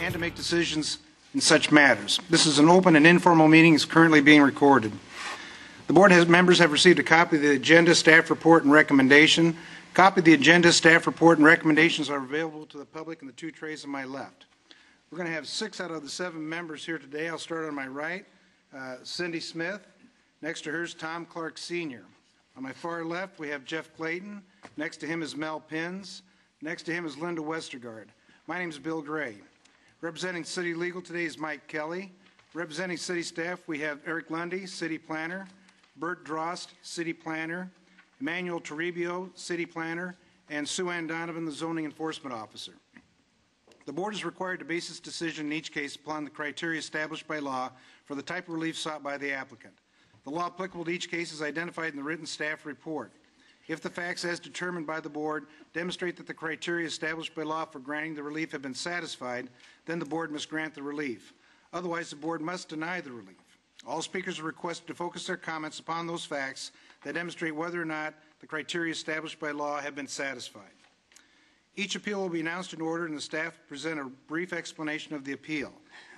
and to make decisions in such matters. This is an open and informal meeting is currently being recorded. The board members have received a copy of the agenda, staff report, and recommendation. A copy of the agenda, staff report, and recommendations are available to the public in the two trays on my left. We're going to have 6 out of the 7 members here today. I'll start on my right. Cindy Smith. Next to her is Tom Clark Sr. On my far left, we have Jeff Clayton. Next to him is Mel Pins. Next to him is Linda Westergaard. My name is Bill Gray. Representing City Legal today is Mike Kelly. Representing City Staff, we have Eric Lundy, City Planner, Bert Drost, City Planner, Emmanuel Toribio, City Planner, and Sue Ann Donovan, the Zoning Enforcement Officer. The Board is required to base its decision in each case upon the criteria established by law for the type of relief sought by the applicant. The law applicable to each case is identified in the written staff report. If the facts as determined by the Board demonstrate that the criteria established by law for granting the relief have been satisfied, then the Board must grant the relief. Otherwise, the Board must deny the relief. All speakers are requested to focus their comments upon those facts that demonstrate whether or not the criteria established by law have been satisfied. Each appeal will be announced in order, and the staff will present a brief explanation of the appeal.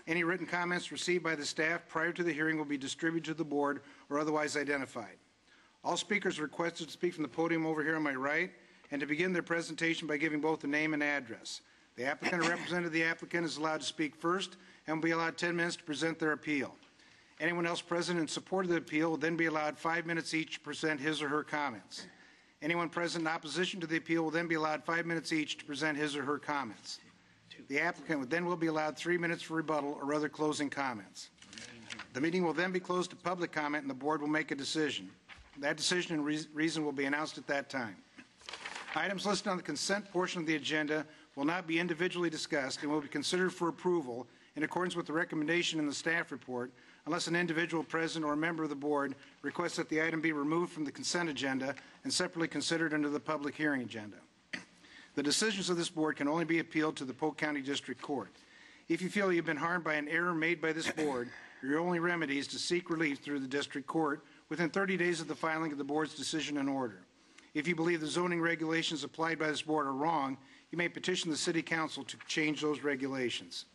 Any written comments received by the staff prior to the hearing will be distributed to the Board or otherwise identified. All speakers are requested to speak from the podium over here on my right and to begin their presentation by giving both the name and address. The applicant or representative of the applicant is allowed to speak first and will be allowed 10 minutes to present their appeal. Anyone else present in support of the appeal will then be allowed 5 minutes each to present his or her comments. Anyone present in opposition to the appeal will then be allowed 5 minutes each to present his or her comments. The applicant will be allowed 3 minutes for rebuttal or other closing comments. The meeting will then be closed to public comment and the Board will make a decision. That decision and reason will be announced at that time. Items listed on the consent portion of the agenda will not be individually discussed and will be considered for approval in accordance with the recommendation in the staff report unless an individual present or a member of the Board requests that the item be removed from the consent agenda and separately considered under the public hearing agenda. The decisions of this Board can only be appealed to the Polk County District Court. If you feel you've been harmed by an error made by this Board, your only remedy is to seek relief through the District Court within 30 days of the filing of the Board's decision and order. If you believe the zoning regulations applied by this Board are wrong, you may petition the City Council to change those regulations.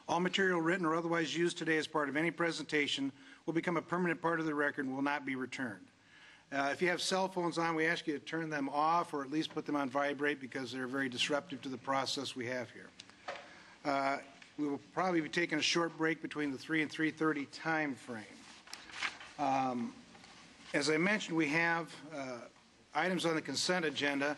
All material written or otherwise used today as part of any presentation will become a permanent part of the record and will not be returned. If you have cell phones on, we ask you to turn them off or at least put them on vibrate because they're very disruptive to the process we have here. We will probably be taking a short break between the 3 and 3:30 time frame. As I mentioned, we have items on the consent agenda.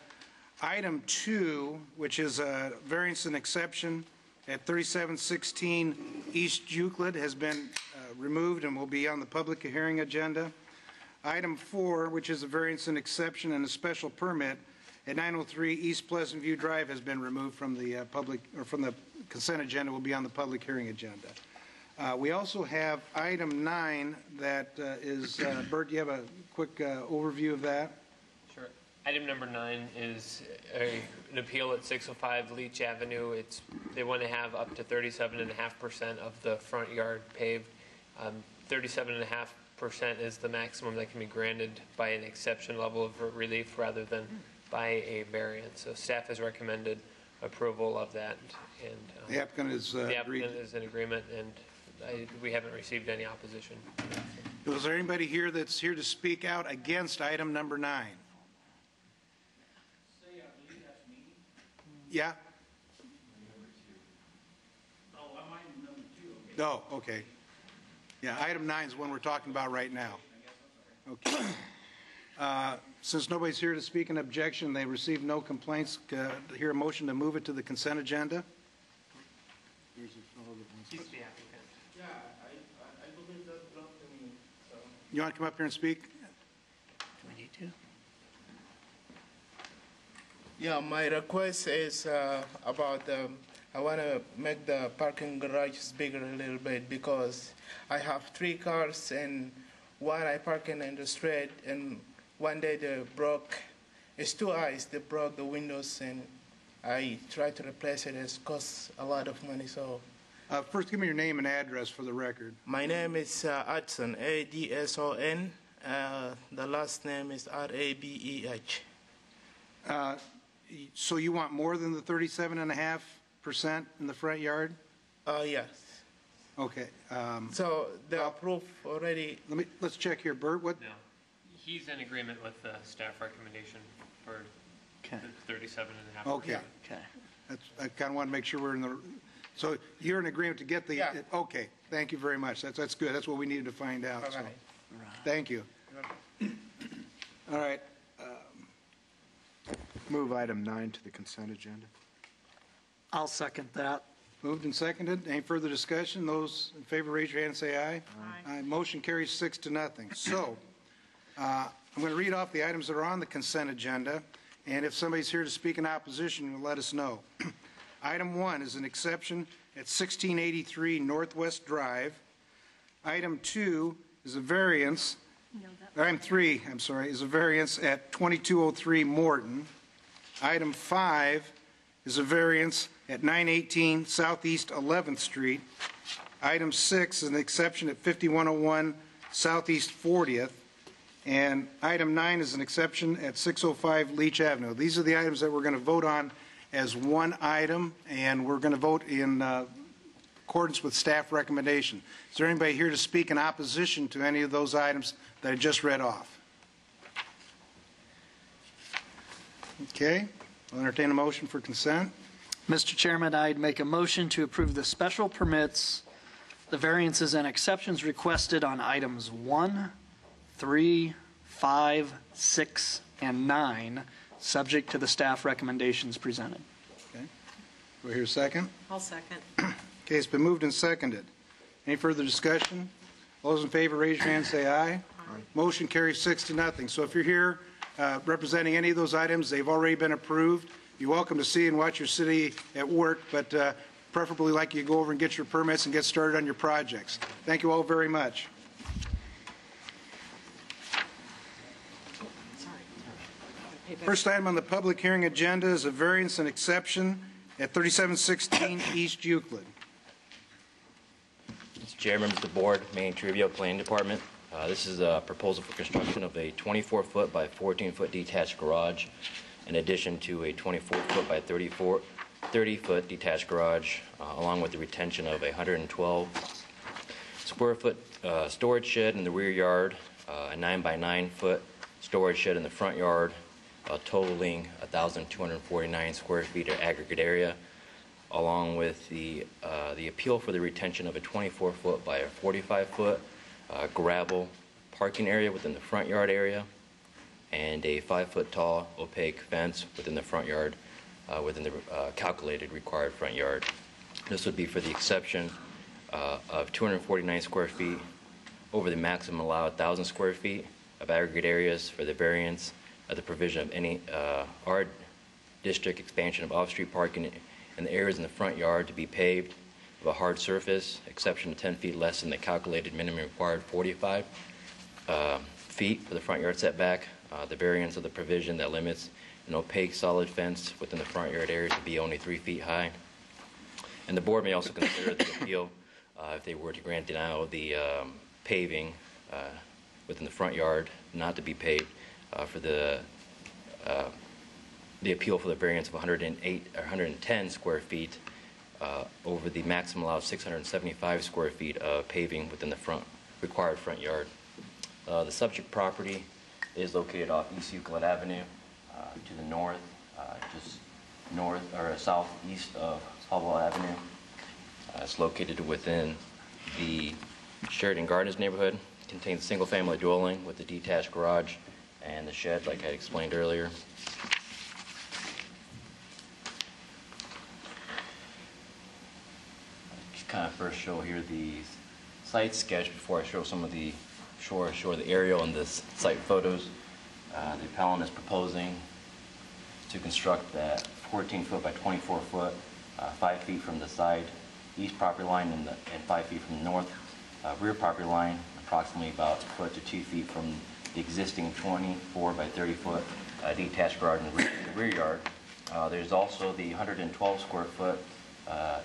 Item 2, which is a variance and exception at 3716 East Euclid, has been removed and will be on the public hearing agenda. Item 4, which is a variance and exception and a special permit at 903 East Pleasant View Drive, has been removed from the from the consent agenda. Will be on the public hearing agenda. We also have item 9 that is, Bert, do you have a quick overview of that? Sure. Item number 9 is an appeal at 605 Leach Avenue. They want to have up to 37.5% of the front yard paved. 37.5% is the maximum that can be granted by an exception level of relief rather than by a variance. So staff has recommended approval of that. And the applicant is in agreement, and we haven't received any opposition. Is there anybody here that's here to speak out against item number 9? Yeah? Oh, I'm item number 2. Oh, okay. Yeah, item 9 is the one we're talking about right now. Okay. Since nobody's here to speak in objection, they received no complaints. Hear a motion to move it to the consent agenda? He's the applicant. Yeah, I believe that belongs to me. So. You want to come up here and speak? Do we need to? Yeah, my request is about I want to make the parking garages bigger a little bit because I have 3 cars and one I parking in the street and one day they broke. It's 2 eyes. They broke the windows and I tried to replace it. It costs a lot of money. So first, give me your name and address for the record. my name is Adson, Adson. The last name is Rabeh. So you want more than the 37.5 in the front yard? Yes. Okay. So the approved already. Let's check here. Bert, what? No. He's in agreement with the staff recommendation for Okay. the 37.5%. Okay. Yeah. Okay. I kind of want to make sure we're in the, so you're in agreement to get the, Yeah. okay, thank you very much. That's good. That's what we needed to find out. So, Okay. thank you. All right. Move item 9 to the consent agenda. I'll second that. Moved and seconded. Any further discussion? Those in favor, raise your hand and say aye. Aye. Motion carries 6-0. So, I'm going to read off the items that are on the consent agenda, and if somebody's here to speak in opposition, let us know. Item 1 is an exception at 1683 Northwest Drive. Item 2 is a variance. Item 3, is a variance at 2203 Morton. Item 5 is a variance at 918 Southeast 11th Street. Item 6 is an exception at 5101 Southeast 40th. And item 9 is an exception at 605 Leach Avenue. These are the items that we're going to vote on as one item, and we're going to vote in accordance with staff recommendation. Is there anybody here to speak in opposition to any of those items that I just read off? Okay. I'll entertain a motion for consent. Mr. Chairman, I'd make a motion to approve the special permits, the variances and exceptions requested on items 1, 3, 5, 6, and 9, subject to the staff recommendations presented. Okay. Do I hear a second? I'll second. Okay, it's been moved and seconded. Any further discussion? All those in favor, raise your hand and say aye. Aye. Motion carries 6-0. So if you're here representing any of those items, they've already been approved. You're welcome to see and watch your city at work, but preferably like you go over and get your permits and get started on your projects. Thank you all very much. First item on the public hearing agenda is a variance and exception at 3716 East Euclid. Mr. Chair, members of the board, Maine Trivio Planning Department. This is a proposal for construction of a 24-foot by 14-foot detached garage, in addition to a 24-foot by 30-foot detached garage, along with the retention of a 112-square-foot storage shed in the rear yard, a 9-by-9-foot storage shed in the front yard, totaling 1,249 square feet of aggregate area, along with the appeal for the retention of a 24-foot by a 45-foot gravel parking area within the front yard area, and a 5-foot tall opaque fence within the front yard, within the calculated required front yard. This would be for the exception of 249 square feet over the maximum allowed 1,000 square feet of aggregate areas for the variance of the provision of any R district expansion of off-street parking in the areas in the front yard to be paved of a hard surface, exception of 10 feet less than the calculated minimum required 45 feet for the front yard setback. The variance of the provision that limits an opaque solid fence within the front yard area to be only 3 feet high. And the board may also consider the appeal if they were to grant denial of the paving within the front yard not to be paved for the appeal for the variance of 108 or 110 square feet over the maximum allowed 675 square feet of paving within the required front yard. The subject property is located off East Euclid Avenue to the north, just north or southeast of Hubble Avenue. It's located within the Sheridan Gardens neighborhood. It contains a single-family dwelling with a detached garage and the shed, like I explained earlier. Just kind of first show here the site sketch before I show some of the show the aerial and the site photos. The appellant is proposing to construct that 14-foot by 24-foot, 5 feet from the side east property line and 5 feet from the north rear property line, approximately about 1 foot to 2 feet from the existing 24 by 30-foot detached garage in the rear yard. There's also the 112 square foot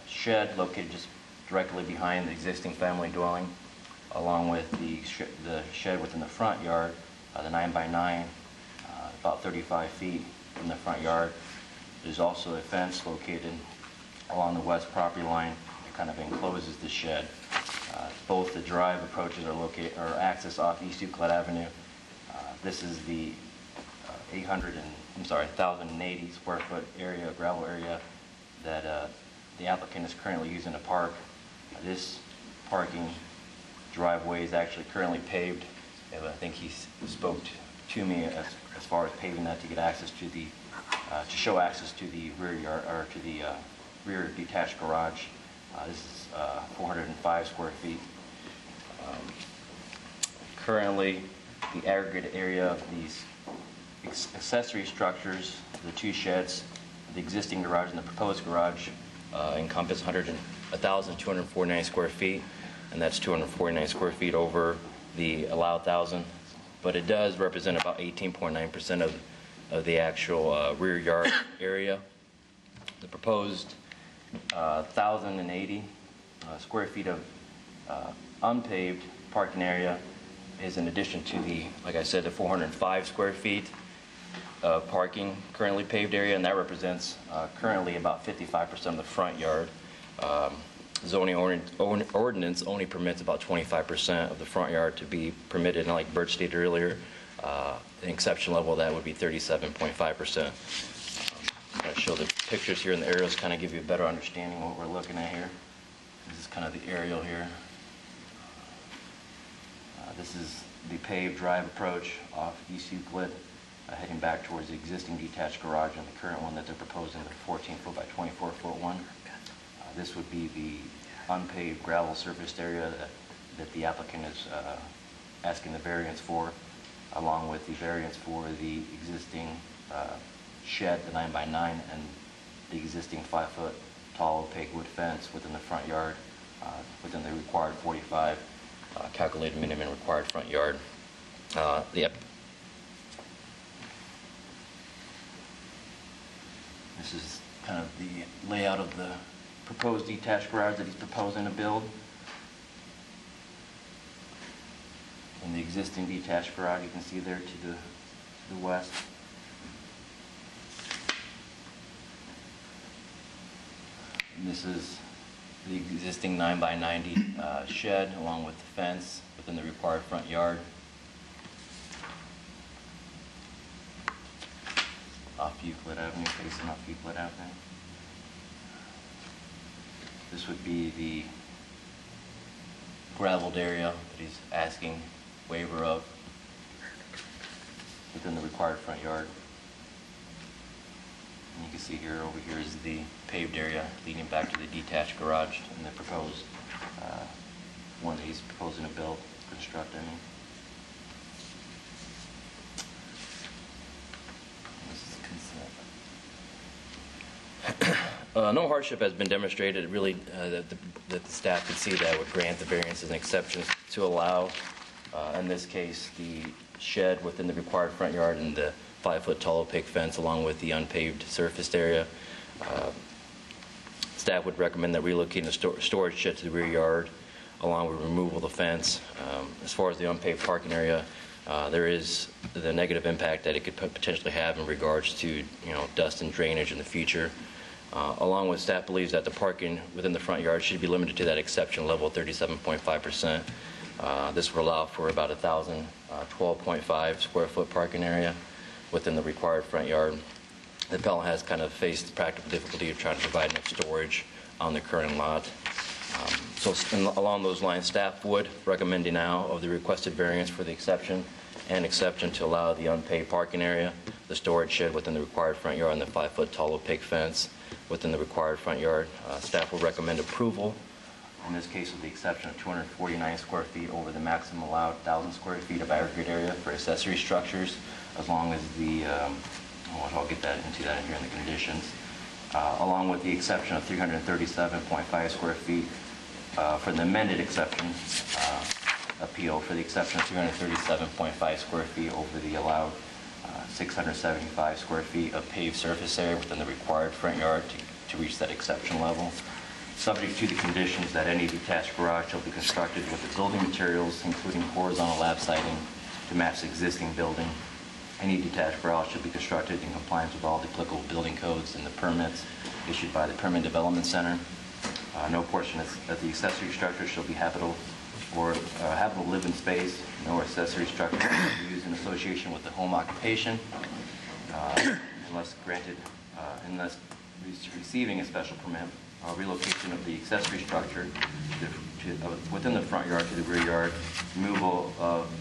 shed located just directly behind the existing family dwelling, along with the shed within the front yard, the 9-by-9, about 35 feet from the front yard. There's also a fence located along the west property line. It kind of encloses the shed. Both the drive approaches are located or access off East Euclid Avenue. This is the 1,080 square foot area, gravel area that the applicant is currently using to park. This parking driveway is actually currently paved. I think he spoke to me as far as paving that to get access to the to show access to the rear yard or to the rear detached garage. This is 405 square feet. Currently, the aggregate area of these accessory structures, the two sheds, the existing garage and the proposed garage, encompass 1,249 square feet, and that's 249 square feet over the allowed 1,000. But it does represent about 18.9% of the actual rear yard area. The proposed 1,080 square feet of unpaved parking area is in addition to the, like I said, the 405 square feet of parking currently paved area, and that represents currently about 55% of the front yard. Zoning ordinance only permits about 25% of the front yard to be permitted, and like Bert stated earlier, the exception level of that would be 37.5%. I'm going to show the pictures here, and the aerials kind of give you a better understanding of what we're looking at here. This is kind of the aerial here. This is the paved drive approach off East Euclid, heading back towards the existing detached garage and the current one that they're proposing, the 14-foot by 24-foot one. This would be the unpaved gravel surfaced area that the applicant is asking the variance for, along with the variance for the existing shed, the 9x9, and the existing 5-foot tall opaque wood fence within the front yard, within the required 45 calculated minimum required front yard. This is kind of the layout of the proposed detached garage that he's proposing to build. And the existing detached garage you can see there to the west. And this is the existing 9x90 shed along with the fence within the required front yard. Off Euclid Avenue, facing off Euclid Avenue. This would be the graveled area that he's asking waiver of within the required front yard. And you can see here, over here is the paved area leading back to the detached garage and the proposed one that he's proposing to build, construct, I mean. This is consent. No hardship has been demonstrated, really, that the staff could see that would grant the variances and exceptions to allow, in this case, the shed within the required front yard and the 5-foot tall opaque fence along with the unpaved surfaced area. Staff would recommend that relocating the storage shed to the rear yard along with removal of the fence. As far as the unpaved parking area, there is the negative impact that it could potentially have in regards to dust and drainage in the future. Along with staff believes that the parking within the front yard should be limited to that exception level of 37.5%. This will allow for about 1,012.5 square foot parking area within the required front yard. The appellant has kind of faced the practical difficulty of trying to provide enough storage on the current lot. Along those lines, staff would recommend denial of the requested variance for the exception and exception to allow the unpaved parking area, the storage shed within the required front yard, and the 5-foot tall opaque fence within the required front yard. Staff will recommend approval, in this case with the exception of 249 square feet over the maximum allowed 1,000 square feet of aggregate area for accessory structures, as long as the, I'll get that into that here in the conditions, along with the exception of 337.5 square feet for the amended exception appeal for the exception of 337.5 square feet over the allowed 675 square feet of paved surface area within the required front yard to reach that exception level. Subject to the conditions that any detached garage shall be constructed with its building materials, including horizontal lap siding, to match the existing building. Any detached garage should be constructed in compliance with all the applicable building codes and the permits. issued by the Permanent Development Center. No portion of the accessory structure shall be habitable or habitable living space. No accessory structure shall be used in association with the home occupation unless receiving a special permit. Relocation of the accessory structure within the front yard to the rear yard. Removal of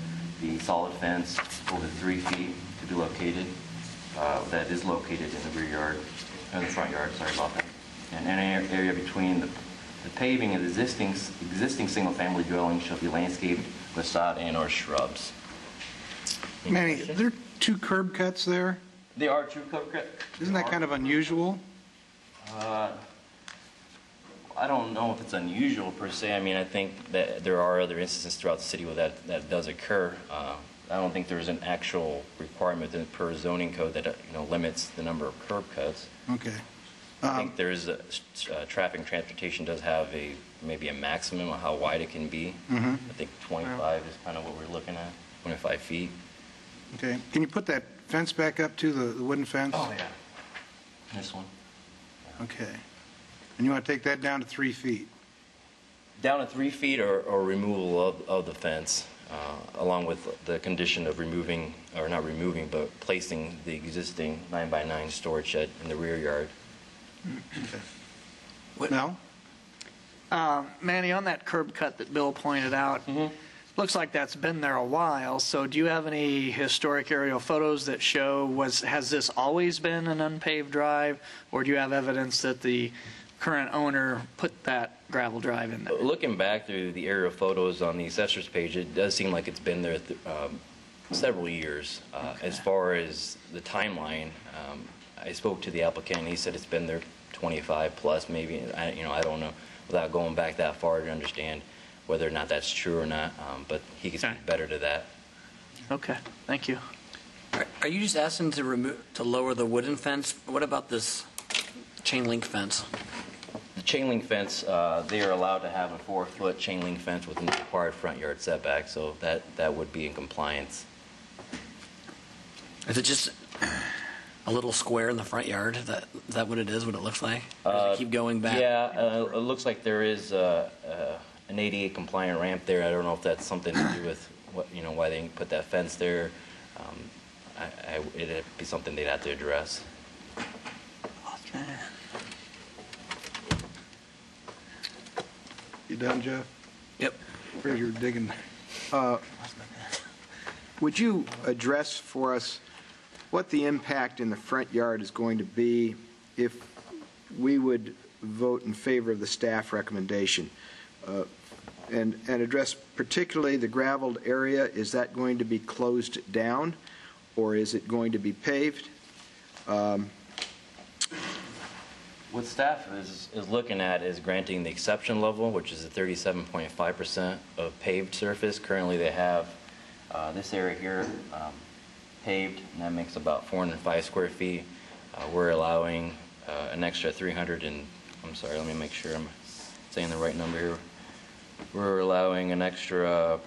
the solid fence over 3 feet to be located. That is located in the rear yard, or the front yard, sorry about that. And any area between the paving of the existing single-family dwelling shall be landscaped with sod and or shrubs. Manny, there are 2 curb cuts there. They are true curb cut. Isn't that kind of unusual? I don't know if it's unusual per se. I mean, I think that there are other instances throughout the city where that does occur. I don't think there's an actual requirement per zoning code that limits the number of curb cuts. Okay. I think there is traffic and transportation does have maybe a maximum of how wide it can be. I think 25 is kind of what we're looking at, 25 feet. Okay. Can you put that fence back up to the wooden fence? Oh yeah. This one. Okay. And you want to take that down to 3 feet? Down to 3 feet or removal of the fence, along with the condition of removing, or not removing, but placing the existing 9x9 storage shed in the rear yard. Okay. No? Manny, on that curb cut that Bill pointed out, looks like that's been there a while. So do you have any historic aerial photos that show, has this always been an unpaved drive, or do you have evidence that the current owner put that gravel drive in there? Looking back through the aerial photos on the assessor's page, it does seem like it's been there several years. Okay. As far as the timeline, I spoke to the applicant, and he said it's been there 25 plus, maybe. I don't know, without going back that far to understand whether or not that's true or not, but he can speak better to that. Okay, thank you. Are you just asking to lower the wooden fence? What about this chain link fence? The chain link fence, they are allowed to have a 4-foot chain link fence within the required front yard setback, so that would be in compliance. Is it just a little square in the front yard? Is that what it is, what it looks like? Or does it keep going back? Yeah, it looks like there is an ADA compliant ramp there. I don't know if that's something to do with why they put that fence there. It'd be something they'd have to address. Okay. You done, Jeff? Yep. Where you're digging? Would you address for us what the impact in the front yard is going to be if we would vote in favor of the staff recommendation? And address particularly the gravelled area. Is that going to be closed down, or is it going to be paved? What staff is looking at is granting the exception level, which is a 37.5% of paved surface. Currently they have this area here paved, and that makes about 405 square feet. We're allowing an extra 300 and, I'm sorry, let me make sure I'm saying the right number here. We're allowing an extra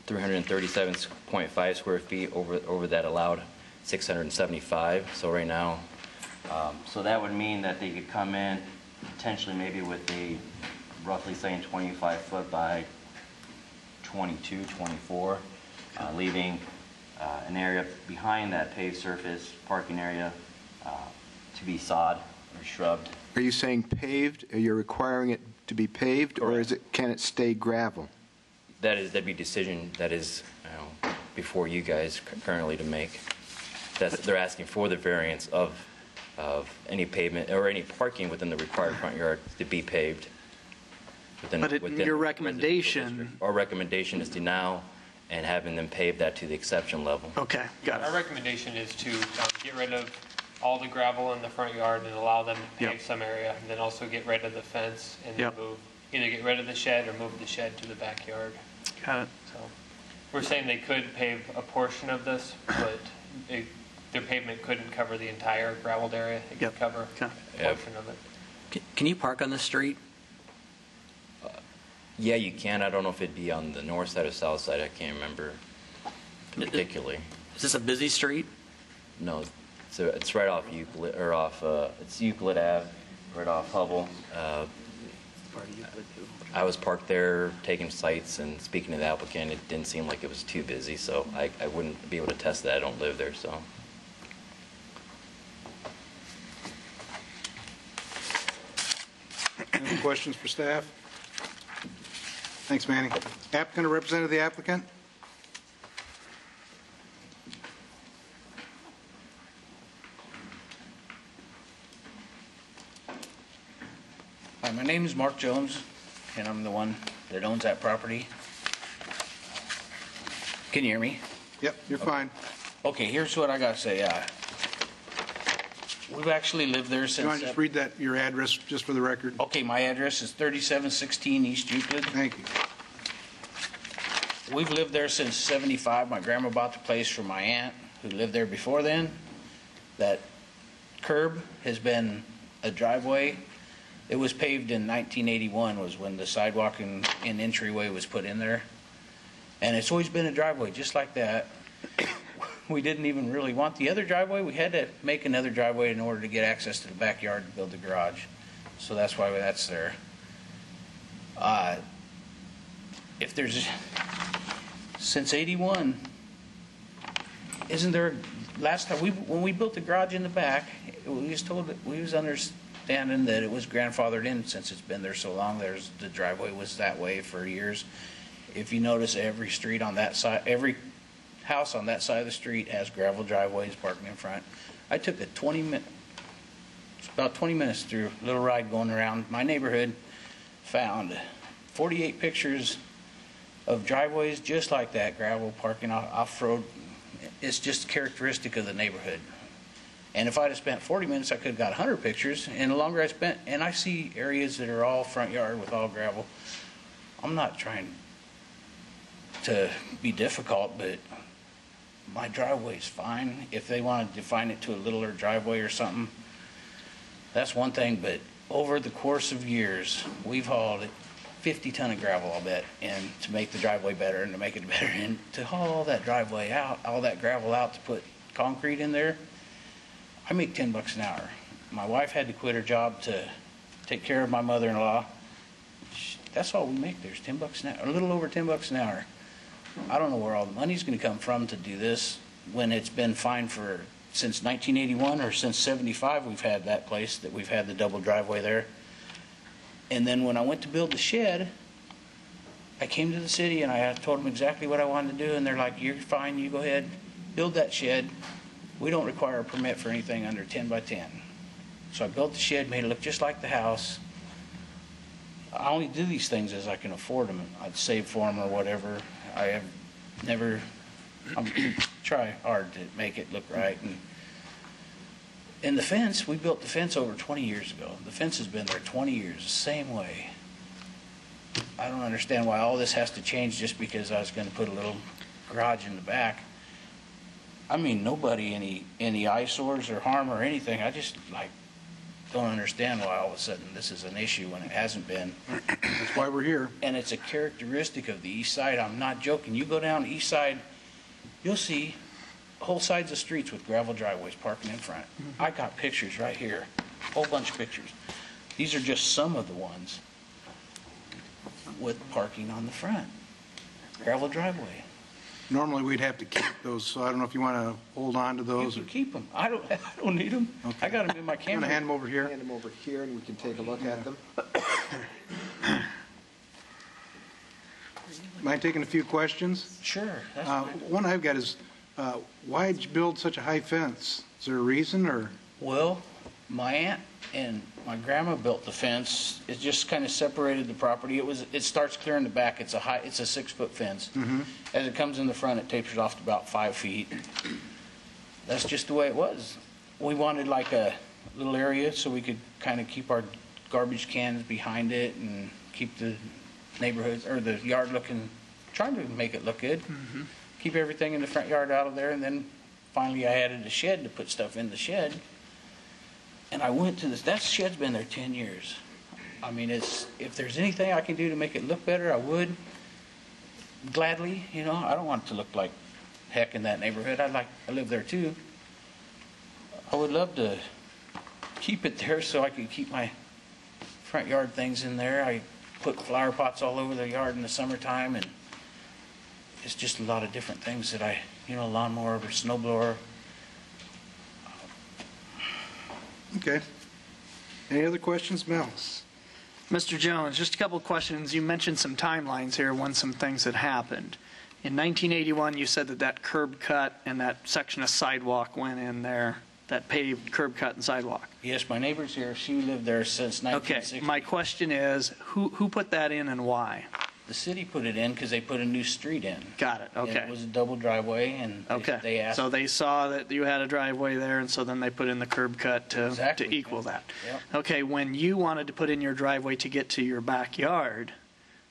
337.5 square feet over that allowed 675. So right now, so that would mean that they could come in potentially maybe with a roughly saying 25 foot by 22, 24, leaving an area behind that paved surface, parking area, to be sod or shrubbed. Are you saying paved? Are you requiring it to be paved, or can it stay gravel? That'd be a decision that is before you guys currently to make. They're asking for the variance of any pavement or any parking within the required front yard to be paved. Within your recommendation... Our recommendation is to now and having them pave that to the exception level. Okay, got it. Our recommendation is to get rid of all the gravel in the front yard and allow them to pave some area, and then also get rid of the fence and either get rid of the shed or move the shed to the backyard. Got it. So we're saying they could pave a portion of this, but their pavement couldn't cover the entire graveled area. It could cover a portion of it. Can you park on the street? Yeah, you can. I don't know if it'd be on the north side or south side. I can't remember particularly. Is this a busy street? No, so it's right off Euclid, or off, it's Euclid Ave, right off Hubble. I was parked there taking sites and speaking to the applicant. It didn't seem like it was too busy, so I wouldn't be able to test that. I don't live there, so. Any questions for staff? Thanks, Manny. Applicant or representative of the applicant? Hi, my name is Mark Jones, and I'm the one that owns that property. Can you hear me? Yep, you're fine. Okay, here's what I gotta say. We've actually lived there Do you want since. to just read that, your address, just for the record? Okay, my address is 3716 East Euclid. Thank you. We've lived there since '75. My grandma bought the place from my aunt, who lived there before then. That curb has been a driveway. It was paved in 1981 was when the sidewalk and entryway was put in there. And it's always been a driveway just like that. We didn't even really want the other driveway. We had to make another driveway in order to get access to the backyard to build the garage. So that's why that's there. If there's, since '81, isn't there, last time, when we built the garage in the back, we was told that we was understanding that it was grandfathered in since it's been there so long. The driveway was that way for years. If you notice, every street on that side, every house on that side of the street has gravel driveways parking in front. I took a about 20 minutes through a little ride going around my neighborhood, found 48 pictures of driveways just like that, gravel parking off-road. It's just characteristic of the neighborhood. And if I'd have spent 40 minutes, I could have got 100 pictures. And the longer I spent, and I see areas that are all front yard with all gravel. I'm not trying to be difficult, but my driveway's fine. If they want to define it to a littler driveway or something, that's one thing. But over the course of years, we've hauled 50 ton of gravel, I'll bet, and to make the driveway better and to make it better, and to haul all that driveway out, all that gravel out to put concrete in there, I make $10 an hour. My wife had to quit her job to take care of my mother-in-law. That's all we make. There's $10 an hour, a little over $10 an hour. I don't know where all the money's going to come from to do this when it's been fine for since 1981 or since '75. We've had that place that we've had the double driveway there. And then when I went to build the shed, I came to the city and I told them exactly what I wanted to do, and they're like, "You're fine. You go ahead, build that shed. We don't require a permit for anything under 10 by 10." So I built the shed, made it look just like the house. I only do these things as I can afford them. I'd save for them or whatever. I have never, I'm try hard to make it look right. And the fence, we built the fence over 20 years ago. The fence has been there 20 years, the same way. I don't understand why all this has to change just because I was going to put a little garage in the back. I mean, nobody any eyesores or harm or anything. I just don't understand why all of a sudden this is an issue when it hasn't been. That's why we're here. And it's a characteristic of the east side. I'm not joking. You go down the east side, you'll see whole sides of streets with gravel driveways parking in front. I got pictures right here, a whole bunch of pictures. These are just some of the ones with parking on the front. Gravel driveway. Normally, we'd have to keep those, so I don't know if you want to hold on to You those. can keep them. I don't need them. Okay. I got them in my I'm going camera. to hand them over here. Hand them over here and we can take a look at them. Mind taking a few questions? Sure. That's One I've got is, why did you build such a high fence? Is there a reason, or? Well, my aunt and my grandma built the fence. It just kind of separated the property. It starts clear in the back. It's a 6-foot fence. As it comes in the front, it tapers off to about 5 feet. That's just the way it was. We wanted like a little area so we could kind of keep our garbage cans behind it and keep the neighborhood or the yard looking, trying to make it look good. Keep everything in the front yard out of there, and then finally I added a shed to put stuff in the shed. And I went to that shed's been there 10 years. I mean, if there's anything I can do to make it look better, I would gladly. I don't want it to look like heck in that neighborhood. I live there too. I would love to keep it there so I could keep my front yard things in there. I put flower pots all over the yard in the summertime, and it's just a lot of different things that I, lawnmower or snow blower. Okay. Any other questions, Mel? Mr. Jones, just a couple of questions. You mentioned some timelines here when some things had happened. In 1981, you said that curb cut and that section of sidewalk went in there, that paved curb cut and sidewalk. Yes, my neighbor's here. She lived there since 1960. Okay, my question is, who put that in and why? The city put it in because they put a new street in. Got it, And okay. it was a double driveway, and Okay, they asked. so they saw that you had a driveway there, and so then they put in the curb cut to Exactly. equal that. Yep. Okay, when you wanted to put in your driveway to get to your backyard,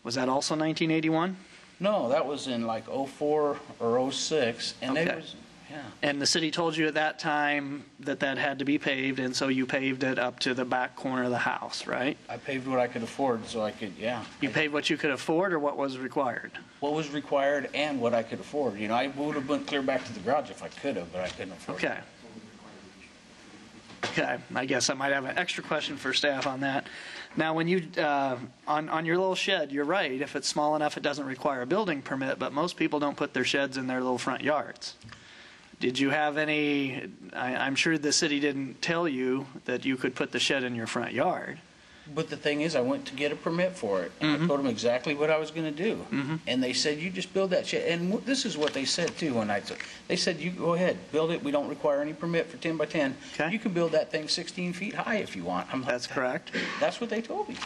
was that also 1981? No, that was in like '04 or '06, and Okay. they was, yeah. And the city told you at that time that had to be paved, and so you paved it up to the back corner of the house, right? I paved what I could afford, so I could, yeah. You paved what you could afford or what was required? What was required and what I could afford. I would have went clear back to the garage if I could have, but I couldn't afford it. Okay. Okay, I guess I might have an extra question for staff on that. Now, when you, on your little shed, you're right, if it's small enough, it doesn't require a building permit, but most people don't put their sheds in their little front yards. Did you have any, I'm sure the city didn't tell you that you could put the shed in your front yard. But the thing is, I went to get a permit for it, and I told them exactly what I was going to do. And they said, you just build that shed. And this is what they said, too, they said, you go ahead, build it. We don't require any permit for 10 by 10. Okay. You can build that thing 16 feet high if you want. I'm like, That's correct. That's what they told me.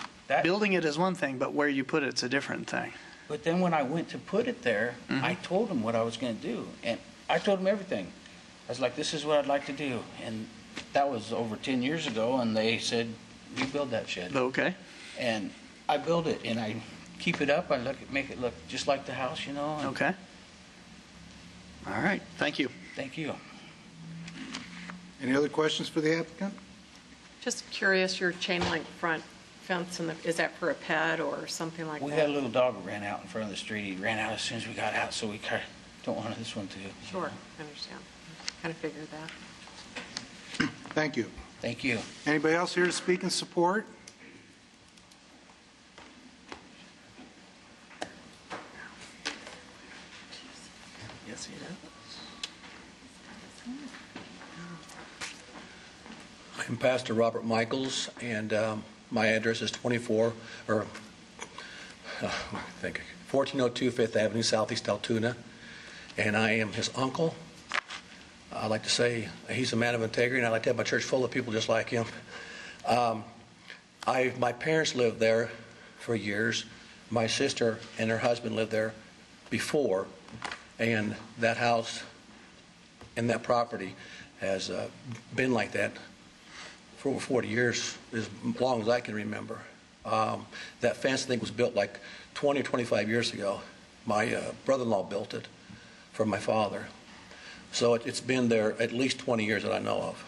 Building it is one thing, but where you put it's a different thing. But then when I went to put it there, I told them what I was going to do. And I told them everything. I was like, this is what I'd like to do. And that was over 10 years ago, and they said, you build that shed. Okay. And I build it, and I keep it up. I make it look just like the house, and Okay. All right, thank you. Thank you. Any other questions for the applicant? Just curious, your chain link front fence, is that for a pet or something like We that? had a little dog that ran out in front of the street. He ran out as soon as we got out, so we don't want this one to. Sure, I understand. Kind of figured that. Thank you. Thank you. Anybody else here to speak in support? Yes, you do. I'm Pastor Robert Michaels, and my address is 1402 Fifth Avenue, Southeast Altoona, and I am his uncle. I like to say he's a man of integrity, and I like to have my church full of people just like him. My parents lived there for years. My sister and her husband lived there before, and that house and that property has been like that for over 40 years, as long as I can remember. That fence, I think, was built like 20 or 25 years ago. My brother-in-law built it for my father. So it's been there at least 20 years that I know of.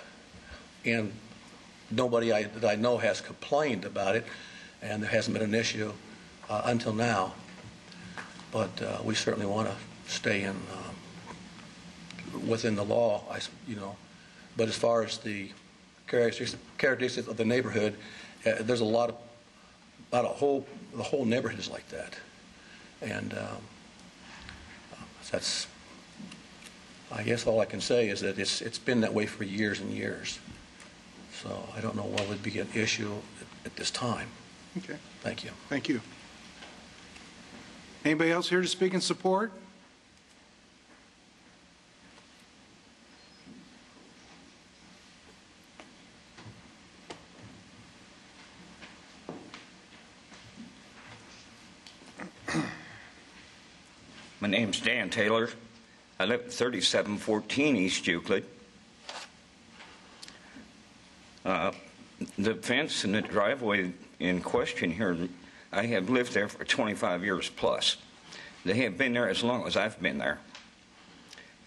And nobody that I know has complained about it, and there hasn't been an issue until now. But we certainly want to stay in within the law, But as far as the characteristics of the neighborhood, there's the whole neighborhood is like that. And that's, I guess all I can say is that it's been that way for years and years. So I don't know what would be an issue at this time. Okay. Thank you. Thank you. Anybody else here to speak in support? My name's Dan Taylor. I live at 3714 East Euclid. The fence and the driveway in question here, I have lived there for 25 years plus. They have been there as long as I've been there.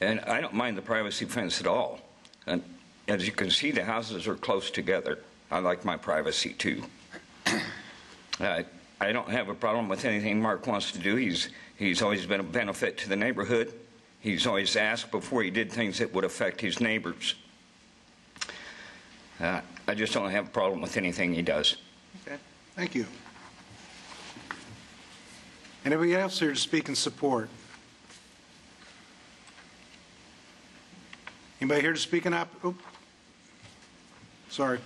And I don't mind the privacy fence at all. And as you can see, the houses are close together. I like my privacy too. I don't have a problem with anything Mark wants to do. He's always been a benefit to the neighborhood. He's always asked before he did things that would affect his neighbors. I just don't have a problem with anything he does. Okay. Thank you. Anybody else here to speak in support? Anybody here to speak in sorry.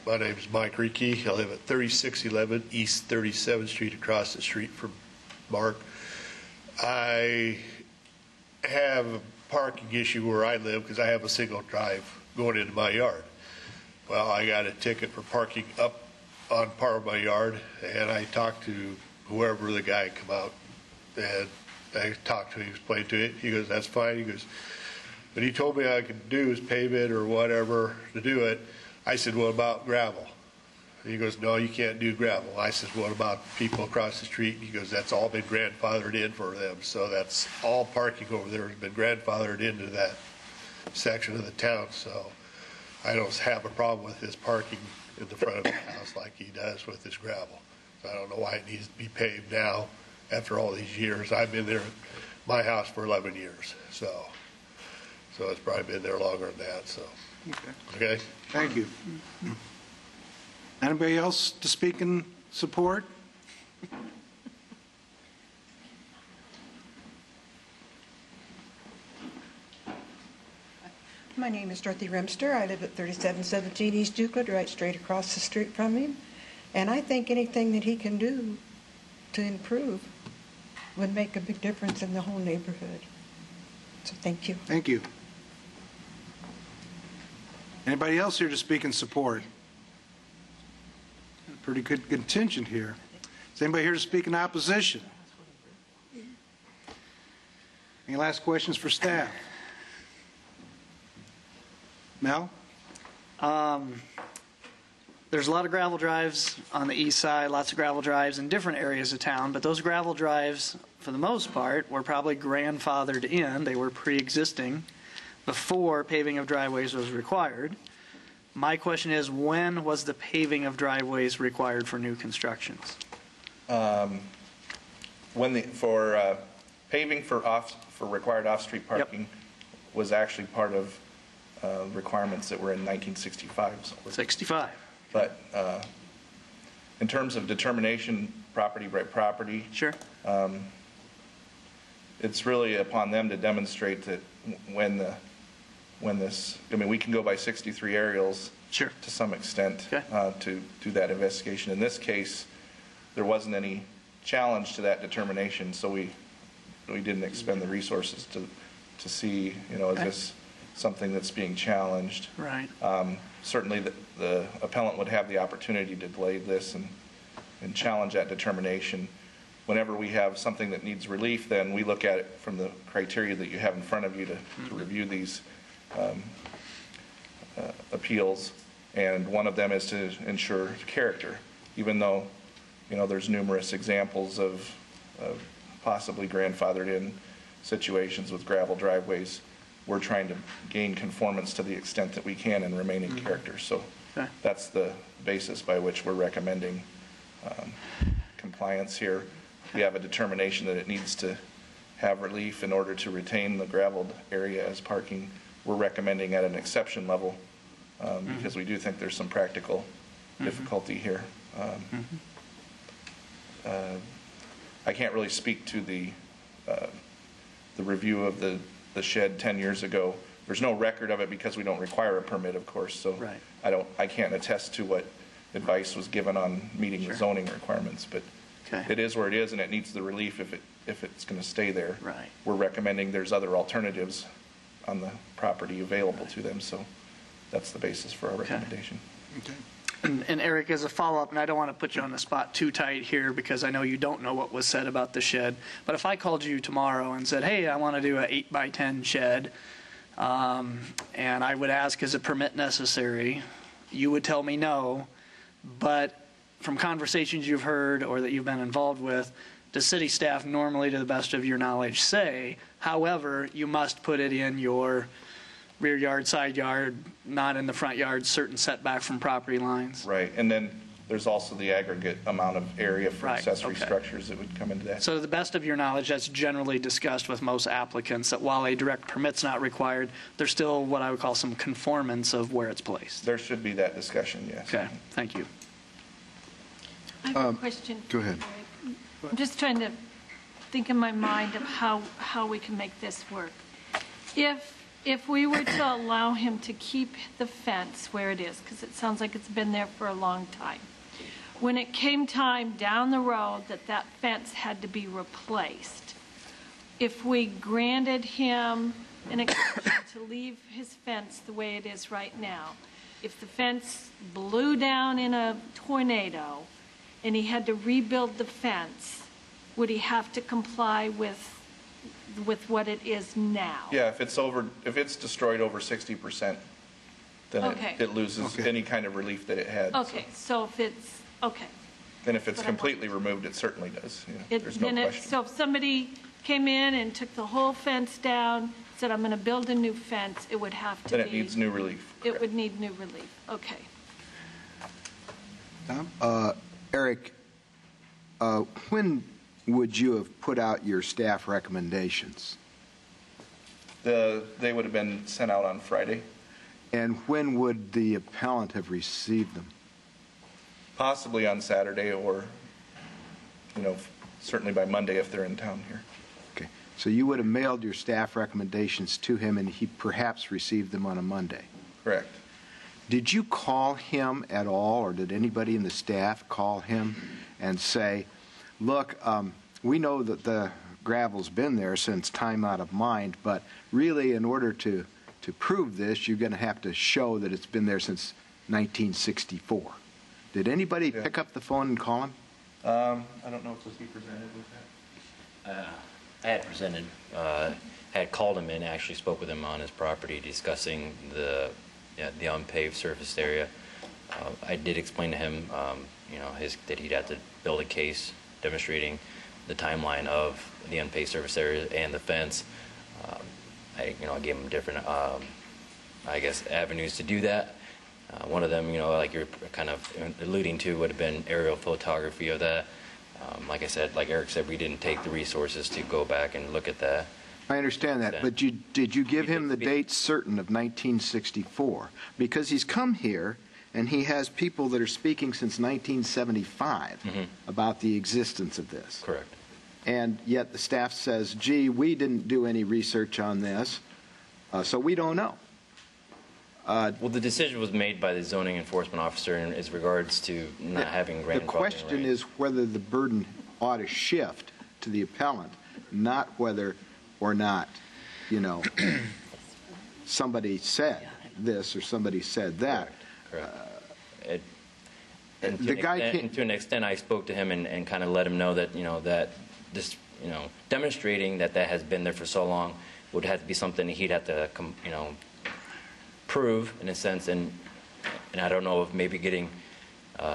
My name is Mike Reiki. I live at 3611 East 37th Street, across the street from Mark. I have a parking issue where I live because I have a single drive going into my yard. Well, I got a ticket for parking up on part of my yard, and I talked to whoever the guy come out, and I talked to him, explained to it. He goes, that's fine. He goes, but he told me I could do is pavement or whatever to do it. I said, what about gravel? He goes, no, you can't do gravel. I said, what about people across the street? He goes, that's all been grandfathered in for them. So that's all parking over there has been grandfathered into that section of the town. So I don't have a problem with his parking in the front of the house like he does with his gravel. So I don't know why it needs to be paved now after all these years. I've been there at my house for 11 years. So it's probably been there longer than that. So, okay. Thank you. Anybody else to speak in support? My name is Dorothy Remster. I live at 3717 East Euclid, right straight across the street from him. And I think anything that he can do to improve would make a big difference in the whole neighborhood. So thank you. Thank you. Anybody else here to speak in support? Pretty good contingent here. Is anybody here to speak in opposition? Any last questions for staff? Mel? There's a lot of gravel drives on the east side, lots of gravel drives in different areas of town, but those gravel drives, for the most part, were probably grandfathered in. They were pre-existing before paving of driveways was required. My question is, when was the paving of driveways required for new constructions? Paving for required off-street parking was actually part of requirements that were in 1965. 65. But in terms of determination, property by property, sure, it's really upon them to demonstrate that when this, I mean, we can go by 63 aerials, sure, to some extent, to do that investigation. In this case, there wasn't any challenge to that determination, so we didn't expend the resources to see, is this something that's being challenged. Right. Certainly the appellant would have the opportunity to delay this and challenge that determination. Whenever we have something that needs relief, then we look at it from the criteria that you have in front of you to review these appeals, and one of them is to ensure character, even though there's numerous examples of possibly grandfathered in situations with gravel driveways. We're trying to gain conformance to the extent that we can and remain in character. So that's the basis by which we're recommending compliance here. We have a determination that it needs to have relief in order to retain the graveled area as parking. We're recommending at an exception level because we do think there's some practical difficulty here. I can't really speak to the review of the shed 10 years ago. There's no record of it because we don't require a permit, of course. So I can't attest to what advice was given on meeting the zoning requirements. But it is where it is, and it needs the relief if it's going to stay there. Right. We're recommending there's other alternatives on the property available to them. So that's the basis for our recommendation. Okay. And Eric, as a follow-up, and I don't want to put you on the spot too tight here because I know you don't know what was said about the shed, but if I called you tomorrow and said, hey, I want to do an 8x10 shed, and I would ask, is a permit necessary? You would tell me no, but from conversations you've heard or that you've been involved with, does city staff normally, to the best of your knowledge, say, however, you must put it in your rear yard, side yard, not in the front yard, certain setback from property lines? Right, and then there's also the aggregate amount of area for Right, accessory okay. structures that would come into that. So to the best of your knowledge, that's generally discussed with most applicants, that while a direct permit's not required, there's still what I would call some conformance of where it's placed. There should be that discussion, yes. Okay, thank you. I have a question. Go ahead. I'm just trying to think in my mind of how we can make this work. If we were to allow him to keep the fence where it is, because it sounds like it's been there for a long time, when it came time down the road that that fence had to be replaced, if we granted him an exception to leave his fence the way it is right now, if the fence blew down in a tornado and he had to rebuild the fence, would he have to comply with what it is now? Yeah, if it's destroyed over 60%, then Okay. it loses any kind of relief that it had. Okay, so if it's, okay. And if it's But I completely removed, it certainly does. There's no question. So if somebody came in and took the whole fence down, said, I'm going to build a new fence, it would have to be... Then it needs new relief. It would need new relief, okay. Tom? Eric, when would you have put out your staff recommendations? They would have been sent out on Friday. And when would the appellant have received them? Possibly on Saturday or, certainly by Monday if they're in town here. Okay. So you would have mailed your staff recommendations to him and he perhaps received them on a Monday? Correct. Did you call him at all, or did anybody in the staff call him and say, look, we know that the gravel's been there since time out of mind, but really in order to prove this, you're going to have to show that it's been there since 1964. Did anybody pick up the phone and call him? I don't know if he presented with that. I had presented, had called him in, actually spoke with him on his property discussing the unpaved surface area. I did explain to him, that he'd have to build a case demonstrating the timeline of the unpaved surface area and the fence. I gave him different, avenues to do that. One of them, like you're kind of alluding to, would have been aerial photography of that. Like I said, like Eric said, we didn't take the resources to go back and look at that. I understand that, but did you give him the date certain of 1964? Because he's come here and he has people that are speaking since 1975 about the existence of this. Correct. And yet the staff says, gee, we didn't do any research on this, so we don't know. Well, the decision was made by the zoning enforcement officer in as regards to not having grandfathering. The question is whether the burden ought to shift to the appellant, not whether or not, somebody said this or somebody said that. Correct. To an extent, I spoke to him and kind of let him know that, that this, demonstrating that has been there for so long would have to be something he'd have to, prove in a sense, and I don't know if maybe getting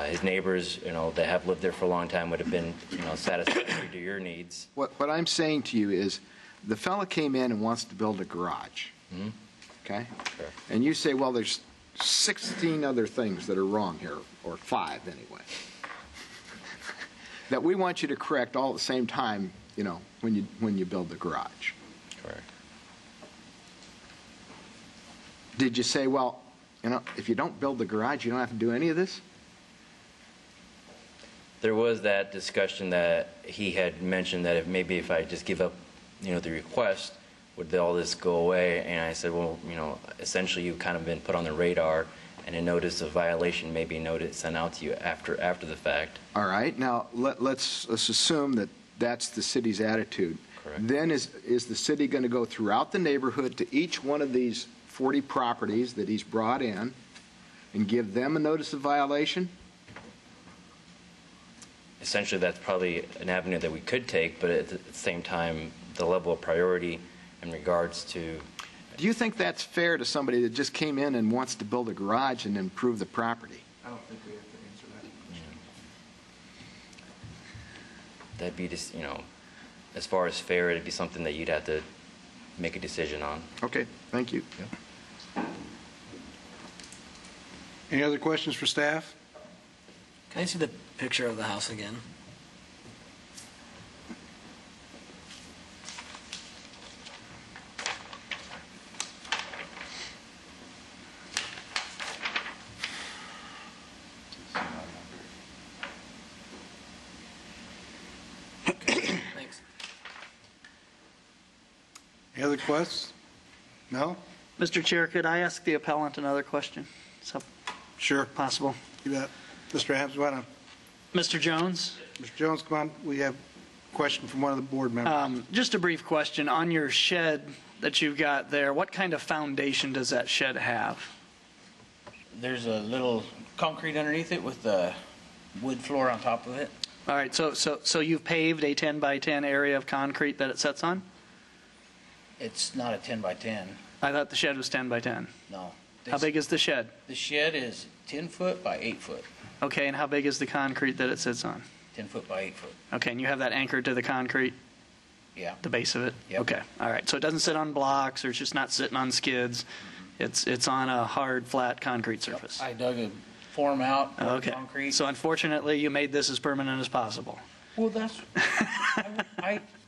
his neighbors, that have lived there for a long time would have been, satisfactory to your needs. What I'm saying to you is, the fella came in and wants to build a garage, okay? Sure. And you say, well, there's 16 other things that are wrong here, or 5 anyway, that we want you to correct all at the same time, when you build the garage. Correct. Did you say, well, if you don't build the garage, you don't have to do any of this? There was that discussion that he had mentioned that if I just give up, the request, would all this go away? And I said, well, essentially you've kind of been put on the radar, and a notice of violation may be sent out to you after the fact. All right. Now let's assume that that's the city's attitude. Correct. Then is the city going to go throughout the neighborhood to each one of these 40 properties that he's brought in and give them a notice of violation? Essentially, that's probably an avenue that we could take, but at the same time, the level of priority in regards to... Do you think that's fair to somebody that just came in and wants to build a garage and improve the property? I don't think we have to answer that question. That'd be just, as far as fair, it'd be something that you'd have to make a decision on. Okay, thank you. Any other questions for staff? Can I see the picture of the house again? Thanks. Any other questions? No? Mr. Chair, could I ask the appellant another question? So Sure. possible. You bet. Mr. Habs, why don't, Mr. Jones? Mr. Jones, come on. We have a question from one of the board members. Just a brief question. On your shed that you've got there, what kind of foundation does that shed have? There's a little concrete underneath it with the wood floor on top of it. All right, so you've paved a 10 by 10 area of concrete that it sets on? It's not a 10 by 10. I thought the shed was 10 by 10. No. How big is the shed? The shed is 10 foot by 8 foot. Okay, and how big is the concrete that it sits on? 10 foot by 8 foot. Okay, and you have that anchored to the concrete? Yeah. The base of it? Yep. Okay, all right. So it doesn't sit on blocks, or it's just not sitting on skids. It's on a hard, flat concrete surface. I dug a form out, Okay. concrete. So unfortunately, you made this as permanent as possible. Well, that's,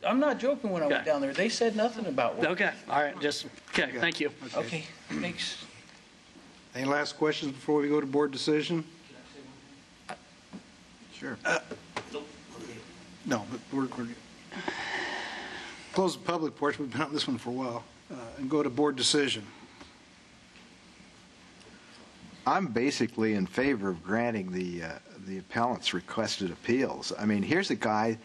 I'm not joking when I went Okay. down there. They said nothing about what. Okay, all right, okay, thank you. Okay, thanks. Any last questions before we go to board decision? Sure. No, but we're close the public portion. We've been on this one for a while. And go to board decision. I'm basically in favor of granting the appellant's requested appeals. I mean, here's a guy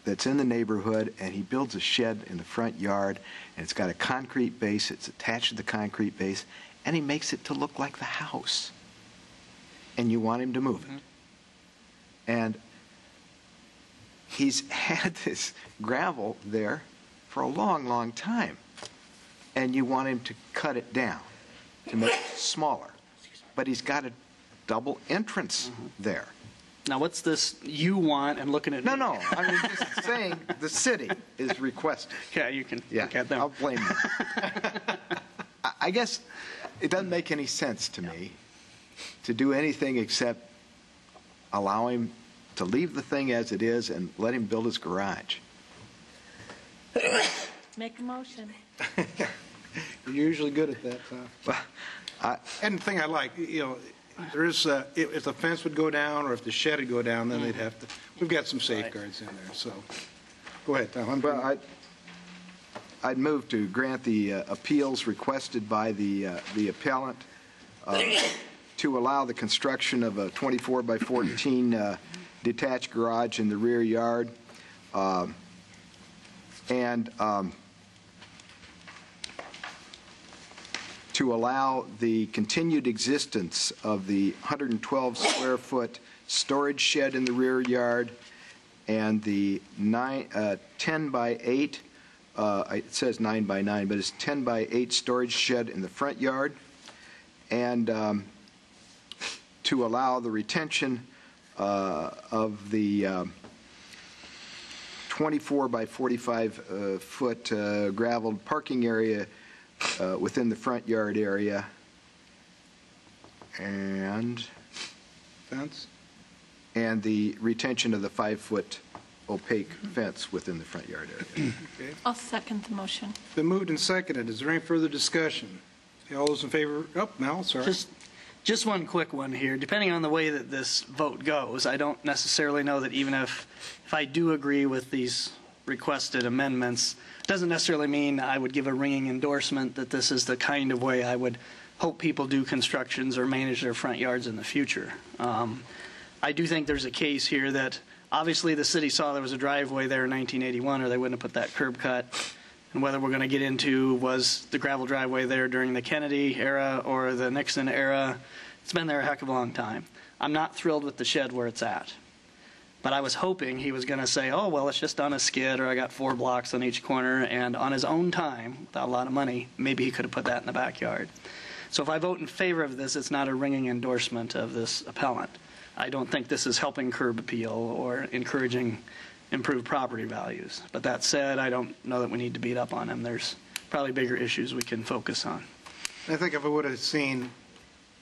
that's in the neighborhood, and he builds a shed in the front yard, and it's got a concrete base. It's attached to the concrete base, and he makes it to look like the house. And you want him to move it. And he's had this gravel there for a long, long time, and you want him to cut it down to make it smaller. But he's got a double entrance there. Now, what's this you want and looking at me? No, I mean, just saying the city is requesting. Yeah, you can Yeah, look at them. I'll blame you. I guess it doesn't make any sense to me to do anything except allow him to leave the thing as it is and let him build his garage. Make a motion. You're usually good at that, Tom. And the thing I like, there is, if the fence would go down or if the shed would go down, then they'd have to, we've got some safeguards in there, so. Go ahead, Tom. Well, I'd move to grant the appeals requested by the appellant to allow the construction of a 24 by 14 detached garage in the rear yard, and to allow the continued existence of the 112 square foot storage shed in the rear yard and the 10 by 8, it says 9 by 9, but it's 10 by 8 storage shed in the front yard, and to allow the retention of the 24 by 45 foot graveled parking area within the front yard area, and Fence? And the retention of the 5-foot opaque fence within the front yard area. Okay. I'll second the motion. Been moved and seconded. Is there any further discussion? All those in favor? Oh, Mel, sorry. Just one quick one here. Depending on the way that this vote goes, I don't necessarily know that even if I do agree with these requested amendments, doesn't necessarily mean I would give a ringing endorsement that this is the kind of way I would hope people do constructions or manage their front yards in the future. I do think there's a case here that obviously the city saw there was a driveway there in 1981 or they wouldn't have put that curb cut. And whether we're going to get into was the gravel driveway there during the Kennedy era or the Nixon era, it's been there a heck of a long time. I'm not thrilled with the shed where it's at. But I was hoping he was going to say, oh, well, it's just on a skid, or I got 4 blocks on each corner, and on his own time, without a lot of money, maybe he could have put that in the backyard. So if I vote in favor of this, it's not a ringing endorsement of this appellant. I don't think this is helping curb appeal or encouraging improved property values. But that said, I don't know that we need to beat up on him. There's probably bigger issues we can focus on. I think if I would have